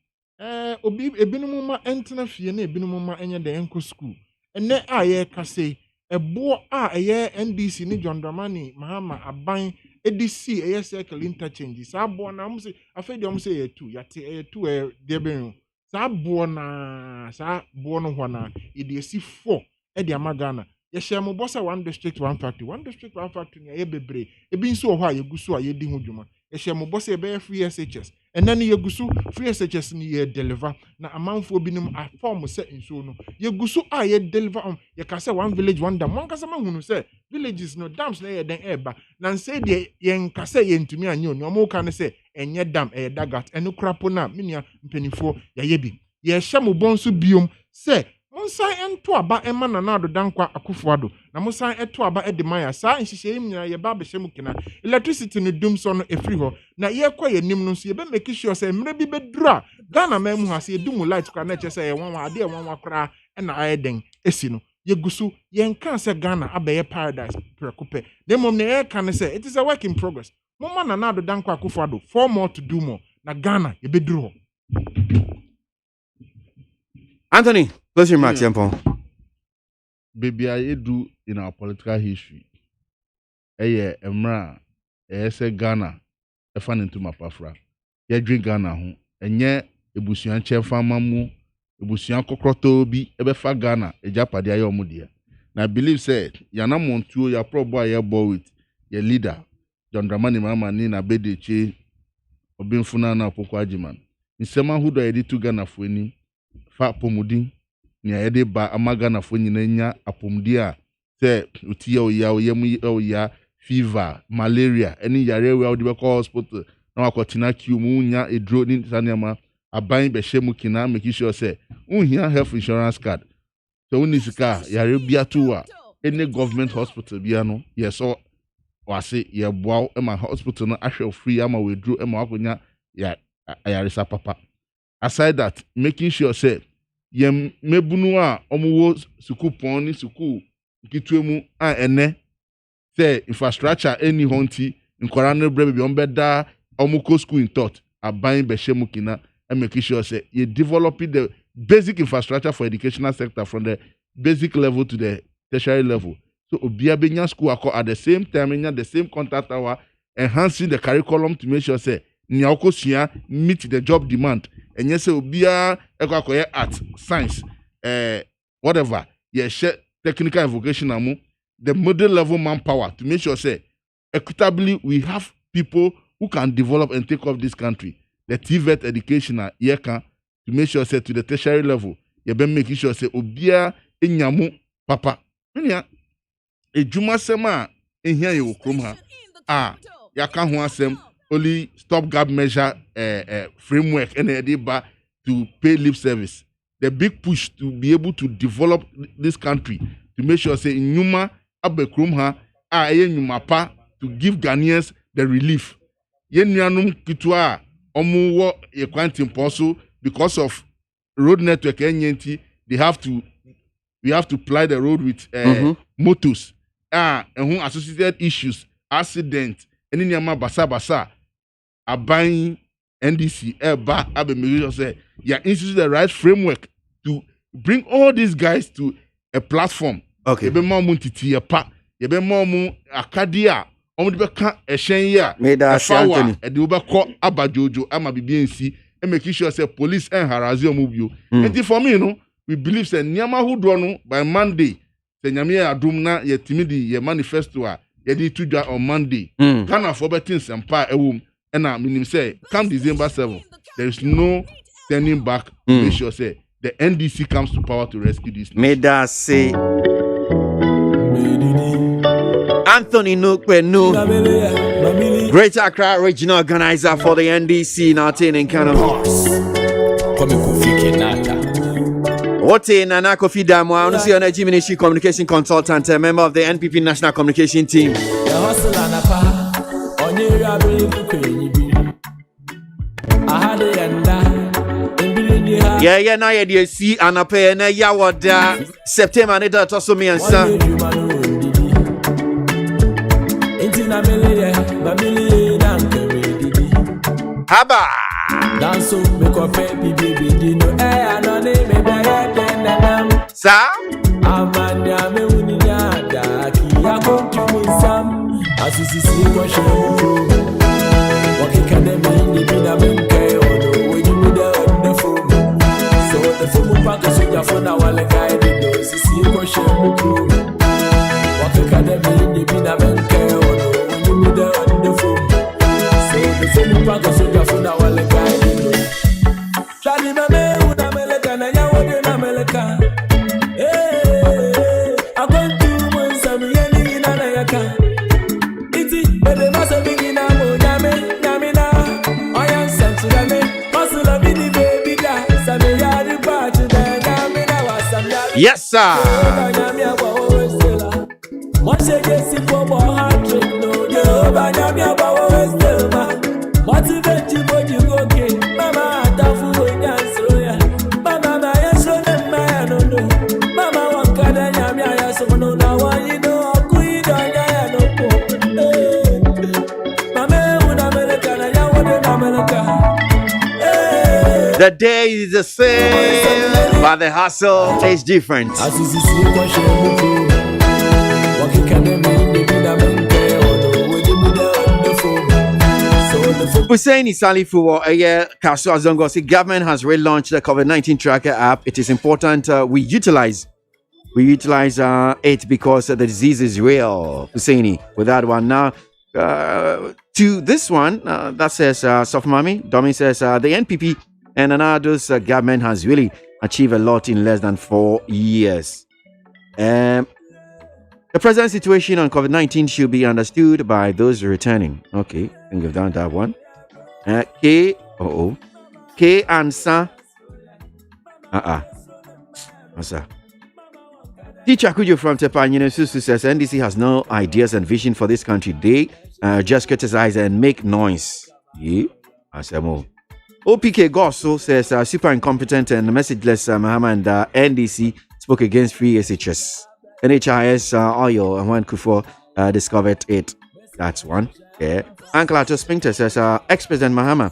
P: Obi a binumuma entena fiene, binumuma enya the enco school. And ne aye kase, a boa a year NDC ni John Dramani, Mahama, a buying. ADC a circle interchange. Sabona, I feel you say a 2, yate a 2 a debut. Sabona, Sabono, it is 4 at the Amagana. Yes, I'm a boss 1 district, 1 factory, 1 district, 1 factory near Ebebre. It being so high, you go so a yedding Hujuma. Yes, I'm a boss a bear free SHS. And then you go so free SHS near deliver. Now, amount for binum a form set in so no. You go so I deliver on your casa 1 village, 1 dam. One Casama who say villages no dams near than eba. Nan say the yen cassa yen to me and you no more can say, and yet dam a dagat and no crapona, minia penny for yayebi. Ye shamu bonsu bium say. Monsan ento aba ema nanado dankwa akufuado na monsan eto aba edemaya saa nhihye nyina ye ba behye kina electricity no dum so no efiri ho na ye kwa ye nim no so ye be make sure say mre bi bedura Ghana ma mu ha say dum light kwa na che say ye wanwa ade ye wanwa kra na ayeden esi no ye gusu ye nka say Ghana abaye paradise prekope demom na ye kan say it is a work in progress moma nanado dankwa akufuado 4 more to do more na Ghana ye beduru ho.
K: Anthony, close your remarks, Yampon.
B: Baby, I do in our political history. Emra, say Ghana, a fan into my pafra. Ye drink Ghana home, and ye a busian chair farmamu, a busian cocroto be a befa Ghana, a japadi ayomudia. Now I believe said, Yana Montu, ya pro boy, ya boy with your leader, John Dramani Mama Nina Bedeche, or Binfunana Pokwajiman. In someone who died to Ghana for any. Fa pomudin ni ayede ba amaga na fo nyina nya apomdi a se utia oya oya fever malaria any yare we odi be call hospital na wakotina queue mu nya edro ni sanema aban be hye mu kina make sure say unhia health insurance card so unisika yare bia to a any government hospital bia no yeso wase ye boa e ma hospital no ahwe free ama we dro e ma wakonya ya ayaresa papa. Aside that, making sure say ye mebunu a omuwo suku pon ni suku kitwemu a ene say infrastructure any honti nkora no brebe bi ombeda omuko school in thought aban be hye kina and making sure say you developing the basic infrastructure for educational sector from the basic level to the tertiary level. So obia benya school at the same time the same contact hour enhancing the curriculum to make sure say nya meet the job demand. And yes, obia ekwakoye art, science, whatever. Yes, share technical and vocational the middle level manpower to make sure say equitably we have people who can develop and take off this country. The TVET educational can to make sure say to the tertiary level, you be making sure say obia enyamu papa. Minya ejuma sema ehia ye okrom ha. Ya kan ho asem only stopgap measure framework and to pay lip service. The big push to be able to develop this country to make sure say Numa Abekrumha Nyuma pa to give Ghanaians the relief. Yenyanum kitwa omuwo ekwanti also because of road network NNT we have to ply the road with motors and who associated issues accident any nyama basa aban NDC eba abe make sure say ya institute the right framework bring all these guys to a platform.
K: Okay.
B: Yebe ma MONTIE pa. Yebe ma akadia. Omo de beka ehyen ya.
K: Anthony.
B: E de obekọ abajojo ama bibie nsi. And making sure say police and harass your move. And for me, we believe say Nyama who no by Monday. Say Nyamia adum na ye timidi ye manifesto ye di tuja on Monday. Kana for betting some pa ewum. And I mean say come December 7, there is no turning back. Make sure say the NDC comes to power to rescue this.
K: May that say Anthony Nukpenu, Great Accra Regional Organizer for the NDC, now in Canada. What in Nana Kofi Damwa, I see Energy Ministry Communication Consultant, a member of the NPP National Communication Team. Yeah, now you see and pay and ya September and it also me and son. Haba Danso me ko fe bibi dino ano ne me ba sa amanya me uninya da ki ya ko tumusam asisi si ko shemu wakika de me ni bina benke ono we ni da on the phone so the phone pack so ya phone wale kai de sisi ko shemu wakika de me ni bina benke ono we ni da on the phone. The phone pack so ya phone wale kai dino. Shadi mame una meleka na ya wode na meleka. I want to mun sami yeni na yaka. Iti bebe masa bigi na mo nyame na. Oyan sentu na me. Masula bini baby da. Sami ya di party na nyame na wasam ya. Yes sir. Nyame aba owestela. Mo se gesi po bo heart trick no. Jehovah nyame aba owestela. Motivate you when you go get Mama Dafu when you ya Mama Maya show them Maya no no Mama Wakada Yamia so no na why you know Kuida ya no po Mama una America na ya wode America. The day is the same but the hustle is different. Hussein Salifu, Kasu Azongo, government has relaunched the COVID-19 tracker app. It is important we utilize it because the disease is real. Husseini, with that one now. To this one, that says Sofmami, Domi says the NPP and Anado's government has really achieved a lot in less than 4 years. The present situation on COVID-19 should be understood by those returning. Okay, I think we've done that one. K answer. Answer. Teacher Kujo from Tepan Susu says NDC has no ideas and vision for this country. They just criticize and make noise. Yeah, Asamo. OPK Gosso says super incompetent and messageless Mahama and NDC spoke against free SHS. NHIS oil and when Kufo discovered it. That's one. Yeah. Uncle Ato Spinter says ex-President Mahama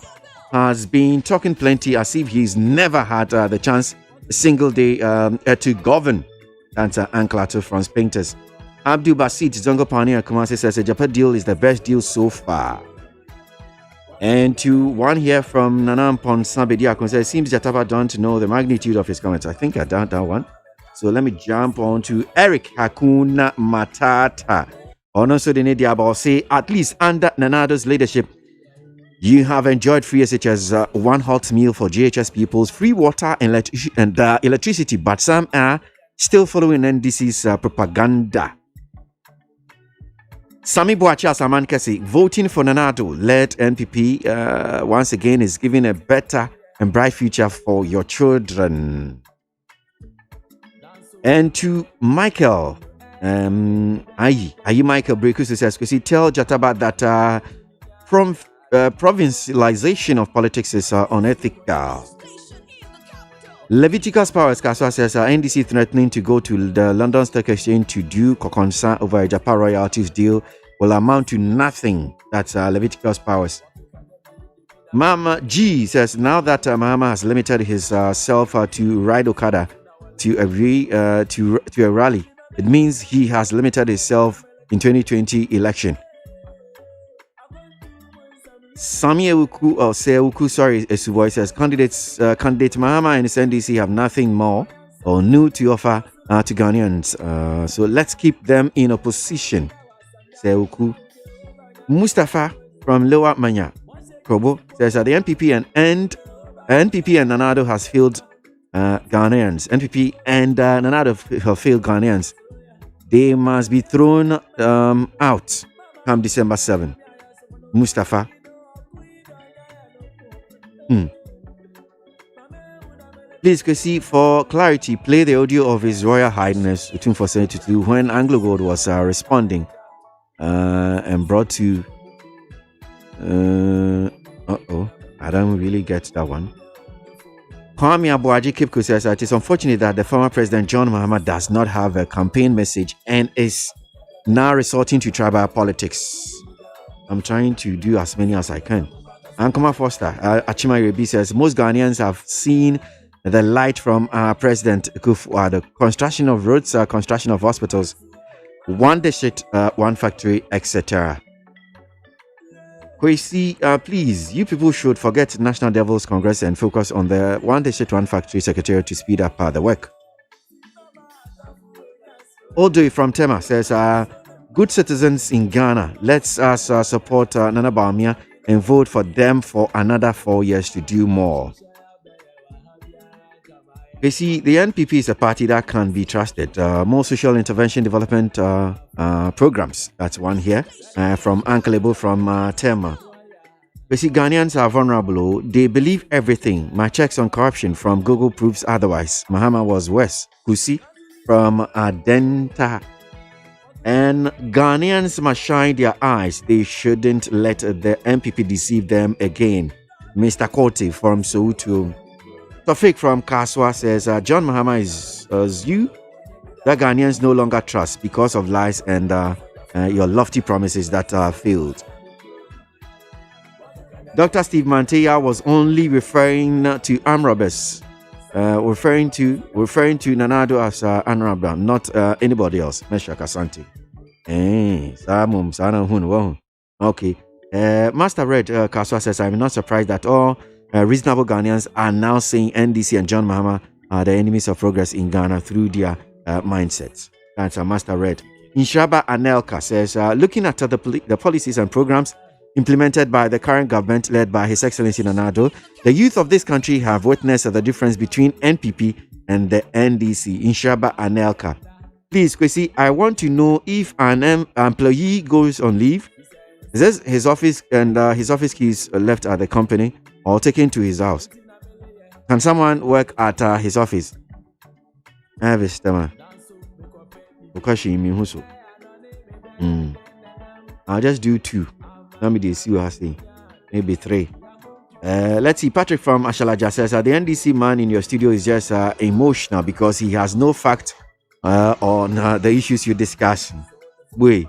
K: has been talking plenty as if he's never had the chance a single day to govern. That's Uncle Ato from Spinters. Abdul Basit Zongo Pania Kumasi says a Japan deal is the best deal so far. And to one here from Nanam Ponsabediakon says it seems Jatava don't know the magnitude of his comments. I think I done that one. So let me jump on to Eric Hakuna Matata. Also, the Diabo say at least under Nanado's leadership, you have enjoyed free SHS, one hot meal for GHS pupils, free water and electricity, but some are still following NDC's propaganda. Sami Boacha Saman Kasi, voting for Nanado led NPP once again is giving a better and bright future for your children. And to Michael, Michael Brekus says, tell Jataba that from provincialization of politics is unethical. Leviticus Powers Kaswa says NDC threatening to go to the London Stock Exchange to do concern over a Japan royalties deal will amount to nothing. That's Leviticus Powers. Mama G says now that Mahama has limited his self to ride Okada, to a rally. It means he has limited himself in 2020 election. Sami Ewuku, or Sewuku, sorry, Esuboy says candidate Mahama and his NDC have nothing more or new to offer to Ghanaians. So let's keep them in opposition. Sewuku. Mustafa from Lower Manya, Kobo, says that the NPP and Nanado has failed Ghanaians. NPP and Nanado have failed Ghanaians. They must be thrown out come December 7. Mustafa. Please, Kwesi, for clarity, play the audio of His Royal Highness Otumfuo Osei Tutu when Anglo Gold was responding and brought to. I don't really get that one. Kwame ABOAGYE Kipko says it is unfortunate that the former President John Mahama does not have a campaign message and is now resorting to tribal politics. I'm trying to do as many as I can. Ankoma Foster, Achima Rebi says most Ghanaians have seen the light from our President Kufuor, the construction of roads, construction of hospitals, one district, one factory, etc. Kwesi, please, you people should forget National Devils Congress and focus on the one district, one factory secretariat to speed up the work. Odoi from Tema says, good citizens in Ghana, let's us support Nana Bawumia and vote for them for another 4 years to do more. You see, the NPP is a party that can be trusted. More social intervention development programs. That's one here from Uncle Ebo from Tema. You see, Ghanaians are vulnerable. They believe everything. My checks on corruption from Google proves otherwise. Mahama was worse. Kusi from Adenta. And Ghanaians must shine their eyes. They shouldn't let the NPP deceive them again. Mr. Kote from Soweto. Tofik from Kaswa says, John Mahama is you that Ghanaians no longer trust because of lies and your lofty promises that failed. Dr. Steve Manteya was only referring to armed robbers, referring to Nanado as armed robber, not anybody else. Mesha Kasante. Okay. Master Red Kaswa says, I'm not surprised at all. Reasonable Ghanaians are now saying NDC and John Mahama are the enemies of progress in Ghana through their mindsets. That's Master Red. Inshaba Anelka says, looking at the policies and programs implemented by the current government led by His Excellency Nanado, the youth of this country have witnessed the difference between NPP and the NDC. Inshaba Anelka. Please, Kwesi, I want to know if an employee goes on leave, is his office and his office keys left at the company or taken to his house? Can someone work at his office? I'll just do 2. Let me see what I say. Maybe 3. Let's see. Patrick from Ashalaja says, the NDC man in your studio is just emotional because he has no fact on the issues you discuss. Wait.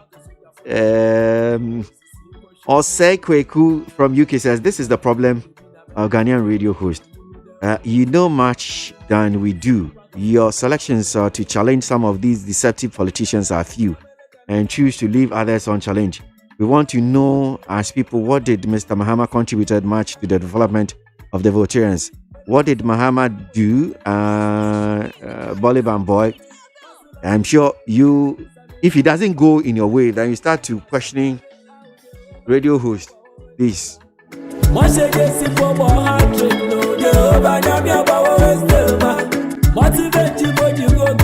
K: Osei Kweku from UK says, this is the problem of Ghanaian radio host. You know much than we do. Your selections to challenge some of these deceptive politicians are few and choose to leave others unchallenged. We want to know as people, what did Mr. Mahama contributed much to the development of the Voltarians? What did Mahama do? Boliban boy, I'm sure if he doesn't go in your way, then you start to questioning radio host. This.